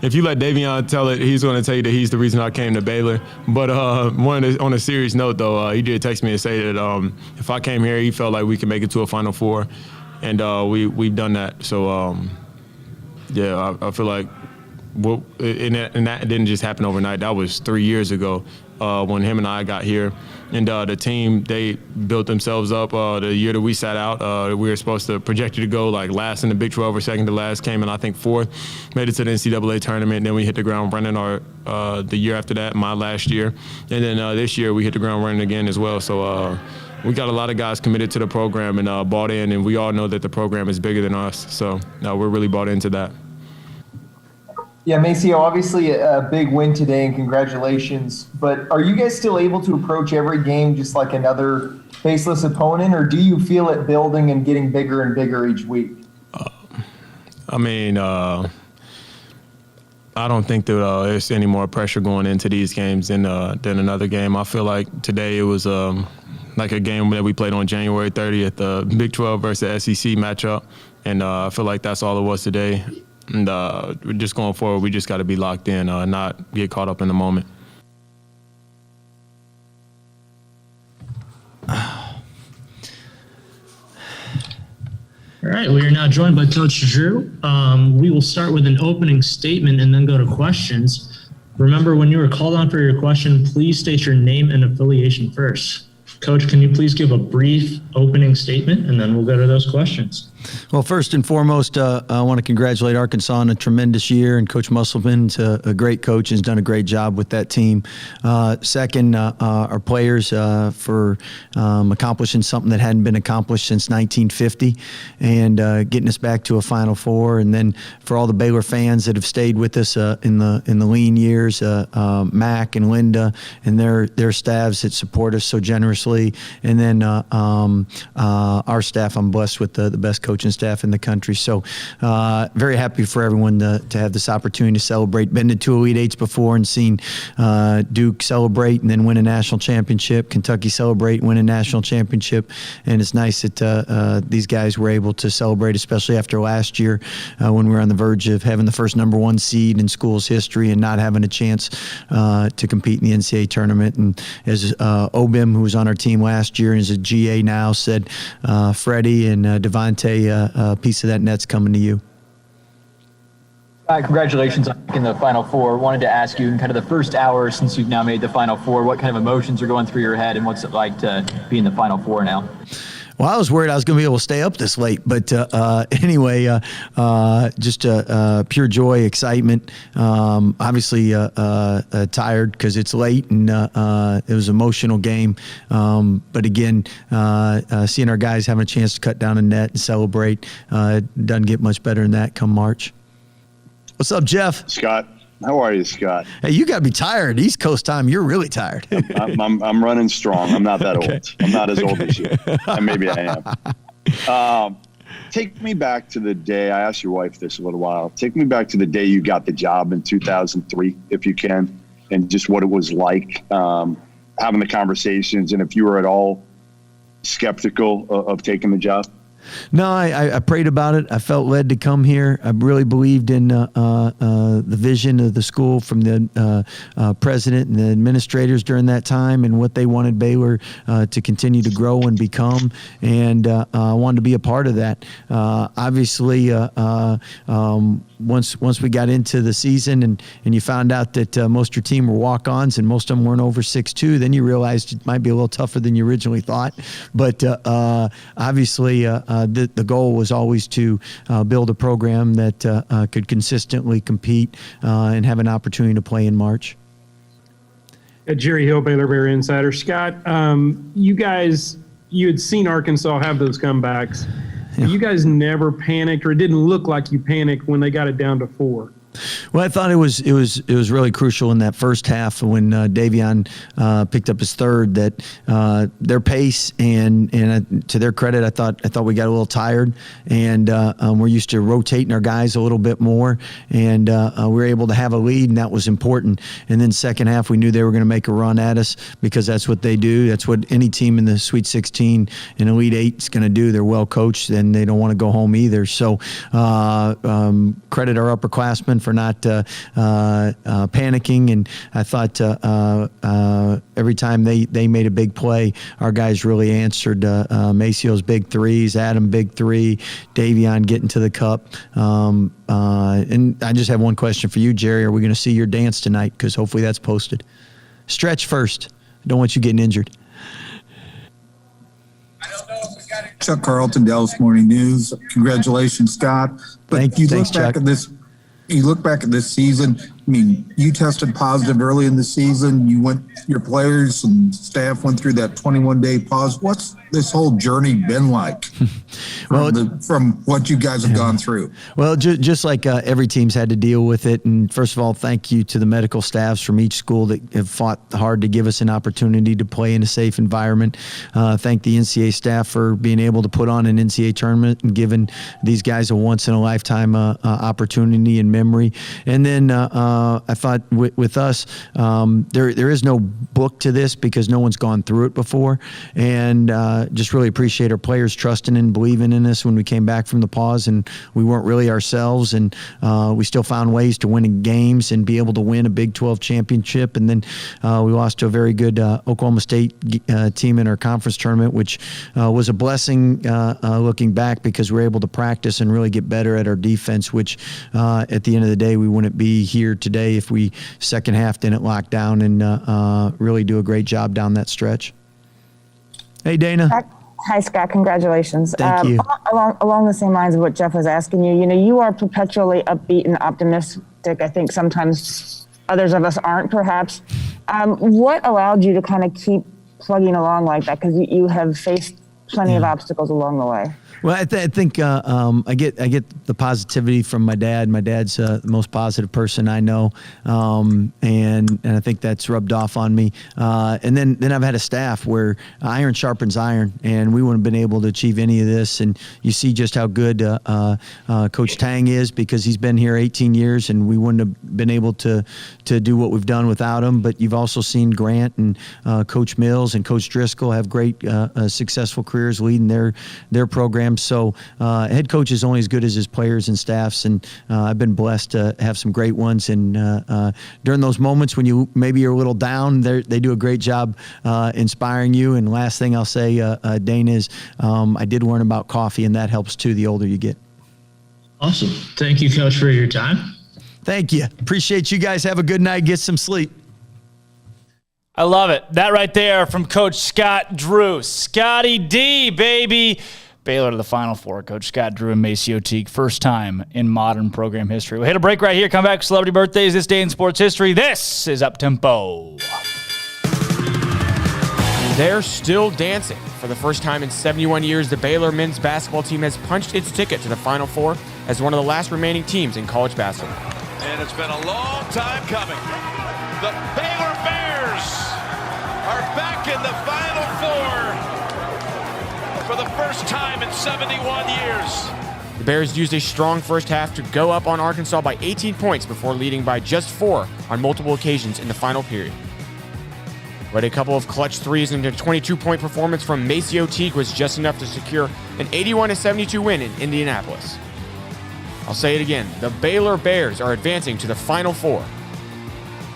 If you let Davion tell it, he's going to tell you that he's the reason I came to Baylor. But on a serious note, though, he did text me and say that if I came here, he felt like we could make it to a Final Four, and we've done that. So, yeah, I feel like and that didn't just happen overnight. That was 3 years ago when him and I got here. And the team, they built themselves up the year that we sat out. We were supposed to projected to go like last in the Big 12 or second to last, came in I think fourth, made it to the NCAA tournament, and then we hit the ground running the year after that, my last year. And then this year we hit the ground running again as well. So we got a lot of guys committed to the program and bought in, and we all know that the program is bigger than us. So we're really bought into that. Yeah, Maceo, obviously a big win today, and congratulations. But are you guys still able to approach every game just like another faceless opponent, or do you feel it building and getting bigger and bigger each week? I don't think that there's any more pressure going into these games than another game. I feel like today it was like a game that we played on January 30th, the Big 12 versus SEC matchup, and I feel like that's all it was today. And just going forward, we just got to be locked in, not get caught up in the moment. All right, we are now joined by Coach Drew. We will start with an opening statement and then go to questions. Remember, when you are called on for your question, please state your name and affiliation first. Coach, can you please give a brief opening statement, and then we'll go to those questions. Well, first and foremost, I want to congratulate Arkansas on a tremendous year, and Coach Musselman's a great coach and has done a great job with that team. Second, our players for accomplishing something that hadn't been accomplished since 1950 and getting us back to a Final Four. And then for all the Baylor fans that have stayed with us in the lean years, Mac and Linda and their staffs that support us so generously. And then our staff, I'm blessed with the best coaching staff in the country. So very happy for everyone to have this opportunity to celebrate. Been to 2 Elite Eights before and seen Duke celebrate and then win a national championship, Kentucky celebrate and win a national championship. And it's nice that these guys were able to celebrate, especially after last year when we were on the verge of having the first number 1 seed in school's history and not having a chance to compete in the NCAA tournament. And as Obim, who was on our team last year and is a GA now, said, Freddie and Devontae, a piece of that net's coming to you. Congratulations on making the Final Four. Wanted to ask you, in kind of the first hour since you've now made the Final Four, what kind of emotions are going through your head and what's it like to be in the Final Four now? Well, I was worried I was going to be able to stay up this late, but anyway, just pure joy, excitement. Obviously tired because it's late and it was an emotional game. But again, seeing our guys having a chance to cut down a net and celebrate doesn't get much better than that come March. What's up, Jeff? Scott. How are you, Scott? Hey, you got to be tired. East Coast time, you're really tired. I'm running strong. I'm not that old. I'm not as old as you. Maybe I am. Take me back to the day, I asked your wife this a little while. Take me back to the day you got the job in 2003, if you can, and just what it was like having the conversations and if you were at all skeptical of taking the job. No, I prayed about it. I felt led to come here. I really believed in the vision of the school from the president and the administrators during that time and what they wanted Baylor to continue to grow and become. And I wanted to be a part of that. Obviously, once we got into the season and you found out that most of your team were walk-ons and most of them weren't over 6'2", then you realized it might be a little tougher than you originally thought. But obviously, the goal was always to build a program that could consistently compete and have an opportunity to play in March. Jerry Hill, Baylor Bear Insider. Scott, you had seen Arkansas have those comebacks. Yeah. You guys never panicked, or it didn't look like you panicked when they got it down to 4. Well, I thought it was really crucial in that first half when Davion picked up his third that their pace and to their credit, I thought we got a little tired and we're used to rotating our guys a little bit more and we were able to have a lead and that was important. And then second half, we knew they were going to make a run at us because that's what they do. That's what any team in the Sweet 16 and Elite 8 is going to do. They're well coached and they don't want to go home either. So credit our upperclassmen for not panicking, and I thought every time they made a big play, our guys really answered. Macio's big threes, Adam big three, Davion getting to the cup. And I just have one question for you, Jerry. Are we going to see your dance tonight? Because hopefully that's posted. Stretch first. I don't want you getting injured. Chuck Carlton, Dallas Morning News. Congratulations, Scott. But you look back at this. You look back at this season. I mean, you tested positive early in the season. Your players and staff went through that 21-day pause. What's this whole journey been like from what you guys have gone through? Well, just like every team's had to deal with it. And first of all, thank you to the medical staffs from each school that have fought hard to give us an opportunity to play in a safe environment. Thank the NCAA staff for being able to put on an NCAA tournament and giving these guys a once-in-a-lifetime opportunity and memory. And then I thought with us, there is no book to this because no one's gone through it before. And just really appreciate our players trusting and believing in us when we came back from the pause and we weren't really ourselves. And we still found ways to win in games and be able to win a Big 12 championship. And then we lost to a very good Oklahoma State team in our conference tournament, which was a blessing looking back because we were able to practice and really get better at our defense, which at the end of the day, we wouldn't be here today if we second half didn't lock down and really do a great job down that stretch. Hey, Dana. Hi, Scott. Congratulations. Thank you. Along the same lines of what Jeff was asking you, you are perpetually upbeat and optimistic. I think sometimes others of us aren't, perhaps. What allowed you to kind of keep plugging along like that? Because you have faced plenty of obstacles along the way. Well, I think I get the positivity from my dad. My dad's the most positive person I know, and I think that's rubbed off on me. And then I've had a staff where iron sharpens iron, and we wouldn't have been able to achieve any of this. And you see just how good Coach Tang is, because he's been here 18 years, and we wouldn't have been able to do what we've done without him. But you've also seen Grant and Coach Mills and Coach Driscoll have great successful careers leading their program. So head coach is only as good as his players and staffs, and I've been blessed to have some great ones. And during those moments when you maybe you're a little down, they do a great job inspiring you. And last thing I'll say, Dane, is I did learn about coffee, and that helps too the older you get. Awesome. Thank you, Coach, for your time. Thank you. Appreciate you guys. Have a good night. Get some sleep. I love it. That right there from Coach Scott Drew. Scotty D, baby. Baylor to the Final Four. Coach Scott Drew and Maceo Teague. First time in modern program history. We'll hit a break right here. Come back. Celebrity birthdays this day in sports history. This is Up Tempo. They're still dancing. For the first time in 71 years, the Baylor men's basketball team has punched its ticket to the Final Four as one of the last remaining teams in college basketball. And it's been a long time coming. The Baylor Bears are back in the Final Four for the first time in 71 years. The Bears used a strong first half to go up on Arkansas by 18 points before leading by just 4 on multiple occasions in the final period. But a couple of clutch threes and a 22-point performance from Maceo Teague was just enough to secure an 81-72 win in Indianapolis. I'll say it again, the Baylor Bears are advancing to the Final Four.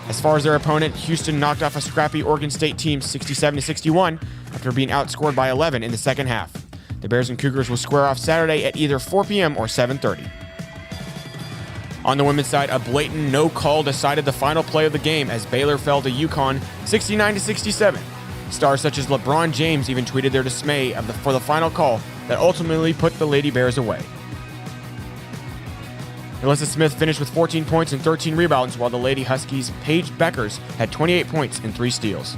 As far as their opponent, Houston knocked off a scrappy Oregon State team 67-61 after being outscored by 11 in the second half. The Bears and Cougars will square off Saturday at either 4 p.m. or 7:30. On the women's side, a blatant no call decided the final play of the game as Baylor fell to UConn 69-67. Stars such as LeBron James even tweeted their dismay for the final call that ultimately put the Lady Bears away. Alyssa Smith finished with 14 points and 13 rebounds, while the Lady Huskies' Paige Beckers had 28 points and 3 steals.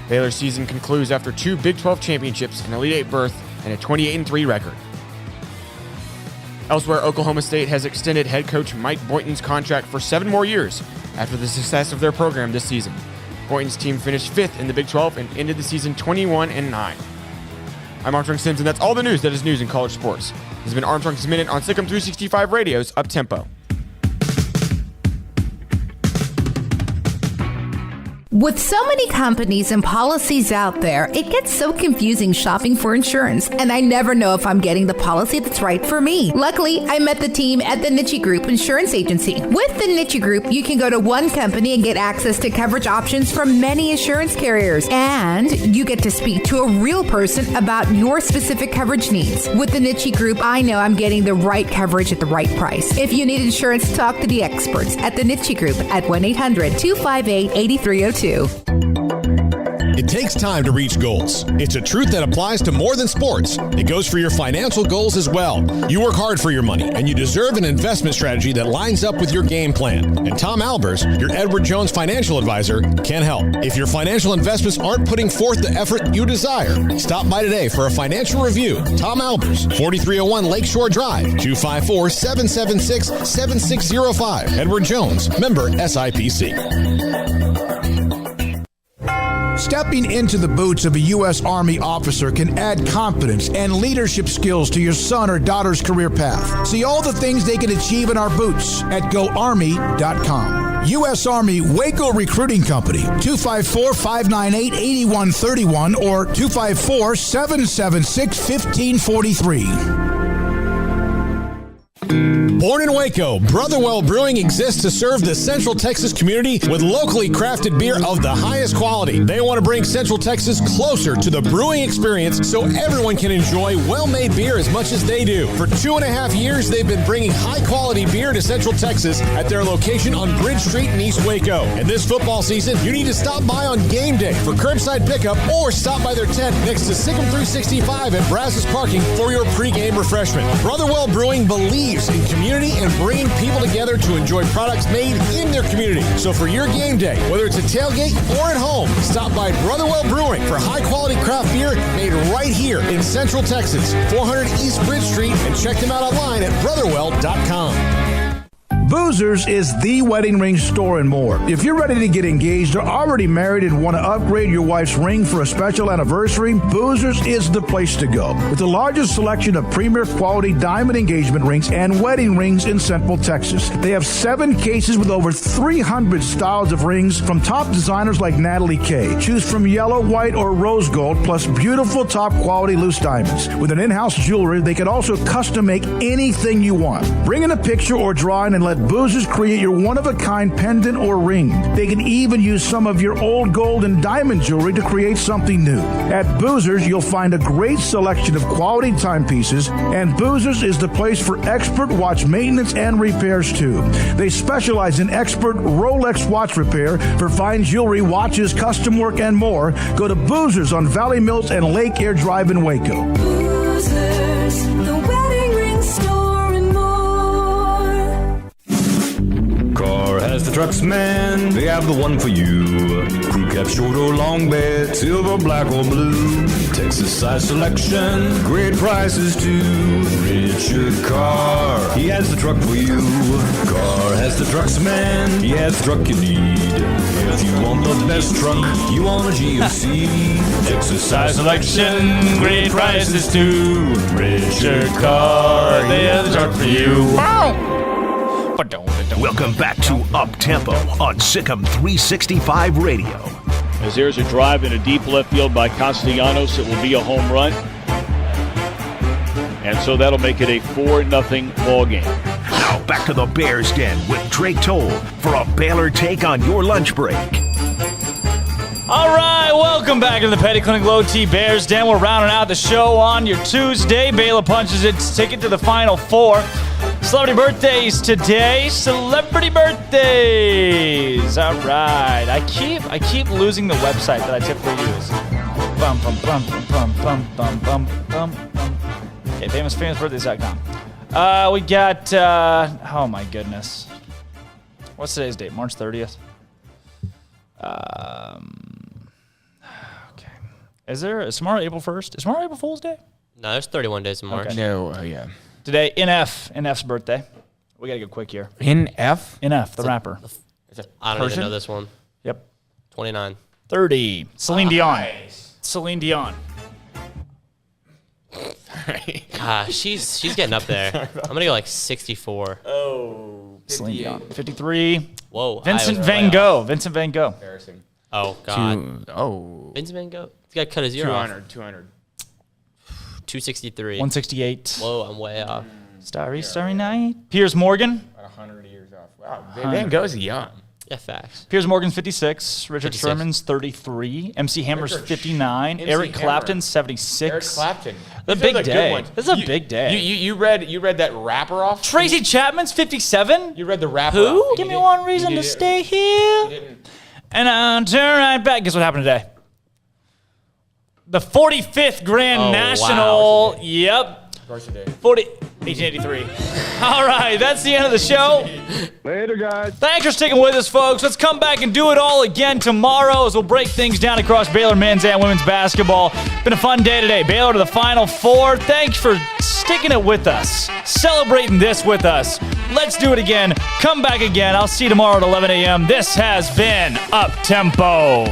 Baylor's season concludes after 2 Big 12 championships, an Elite 8 berth, and a 28-3 record. Elsewhere, Oklahoma State has extended head coach Mike Boynton's contract for 7 more years after the success of their program this season. Boynton's team finished 5th in the Big 12 and ended the season 21-9. I'm Armstrong Sims, and that's all the news that is news in college sports. This has been Armstrong's Minute on SicEm365 Radio's Up Tempo. With so many companies and policies out there, it gets so confusing shopping for insurance, and I never know if I'm getting the policy that's right for me. Luckily, I met the team at the Niche Group Insurance Agency. With the Niche Group, you can go to one company and get access to coverage options from many insurance carriers, and you get to speak to a real person about your specific coverage needs. With the Niche Group, I know I'm getting the right coverage at the right price. If you need insurance, talk to the experts at the Niche Group at 1-800-258-8302. It takes time to reach goals. It's a truth that applies to more than sports. It goes for your financial goals as well. You work hard for your money, and you deserve an investment strategy that lines up with your game plan. And Tom Albers, your Edward Jones financial advisor, can help. If your financial investments aren't putting forth the effort you desire, stop by today for a financial review. Tom Albers, 4301 Lakeshore Drive, 254-776-7605. Edward Jones, member SIPC. Stepping into the boots of a U.S. Army officer can add confidence and leadership skills to your son or daughter's career path. See all the things they can achieve in our boots at GoArmy.com. U.S. Army Waco Recruiting Company, 254-598-8131 or 254-776-1543. Born in Waco, Brotherwell Brewing exists to serve the Central Texas community with locally crafted beer of the highest quality. They want to bring Central Texas closer to the brewing experience so everyone can enjoy well-made beer as much as they do. For 2.5 years, they've been bringing high-quality beer to Central Texas at their location on Bridge Street in East Waco. And this football season, you need to stop by on game day for curbside pickup or stop by their tent next to SicEm365 at Brazos Parking for your pregame refreshment. Brotherwell Brewing believes in community community and bringing people together to enjoy products made in their community. So for your game day, whether it's a tailgate or at home, stop by Brotherwell Brewing for high-quality craft beer made right here in Central Texas, 400 East Bridge Street, and check them out online at brotherwell.com. Boozers is the wedding ring store and more. If you're ready to get engaged or already married and want to upgrade your wife's ring for a special anniversary, Boozers is the place to go. With the largest selection of premier quality diamond engagement rings and wedding rings in Central Texas. They have 7 cases with over 300 styles of rings from top designers like Natalie Kay. Choose from yellow, white, or rose gold, plus beautiful top quality loose diamonds. With an in-house jewelry, they can also custom make anything you want. Bring in a picture or drawing and let Boozers create your one-of-a-kind pendant or ring. They can even use some of your old gold and diamond jewelry to create something new. At Boozers, you'll find a great selection of quality timepieces, and Boozers is the place for expert watch maintenance and repairs too. They specialize in expert Rolex watch repair for fine jewelry, watches, custom work, and more. Go to Boozers on Valley Mills and Lake Air Drive in Waco. Boozers, the wedding ring store and more. Car has the trucks, man. They have the one for you. Crew cab, short or long bed, silver, black or blue. Texas size selection, great prices too. Richard Carr, he has the truck for you. Carr has the trucks, man. He has the truck you need. If you want the best truck, you want a GMC. Texas size selection, great prices too. Richard Carr, they have the truck for you. Welcome back to Up Tempo on SicEm365 Radio. As there's a drive in a deep left field by Castellanos, it will be a home run. And so that'll make it a 4-0 ball game. Now back to the Bears Den with Drake Toll for a Baylor take on your lunch break. All right, welcome back to the Petty Clinic Low T Bears Den. We're rounding out the show on your Tuesday. Baylor punches its ticket to the Final Four. Celebrity birthdays today. Celebrity birthdays. All right. I keep losing the website that I typically use. Bum bum bum bum bum bum bum bum. Okay, famousbirthdays.com. We got. Oh my goodness. What's today's date? March 30th. Okay. Is tomorrow April 1st? Is tomorrow April Fool's Day? No, there's 31 days in March. Okay. No, yeah. Today, NF's birthday. We got to go quick here. NF, the rapper. I don't even know this one. Yep. 29. 30. Celine Dion. Celine Dion. She's getting up there. I'm going to go like 64. Oh. Celine Dion. 53. Whoa. Vincent Van Gogh. Vincent Van Gogh. Embarrassing. Oh, God. Vincent Van Gogh. He's got to cut his ear off. 200. 263. 168. Whoa, I'm way off. Starry Night. Piers Morgan. About 100 years off. Wow, Van Gogh's young. Yeah, facts. Piers Morgan's 56. Richard 56. Sherman's 33. MC Hammer's 59. Eric Clapton's 76. Eric Clapton. The big day. This is a big day. You read that rapper off? Tracy Chapman's 57. You read the rapper Who? off? Give me one reason to stay here. You didn't. And I'll turn right back. Guess what happened today? The 45th Grand National. Wow. Yep. 1883. All right, that's the end of the show. Later, guys. Thanks for sticking with us, folks. Let's come back and do it all again tomorrow as we'll break things down across Baylor men's and women's basketball. Been a fun day today. Baylor to the Final Four. Thanks for sticking it with us, celebrating this with us. Let's do it again. Come back again. I'll see you tomorrow at 11 a.m. This has been Up Tempo.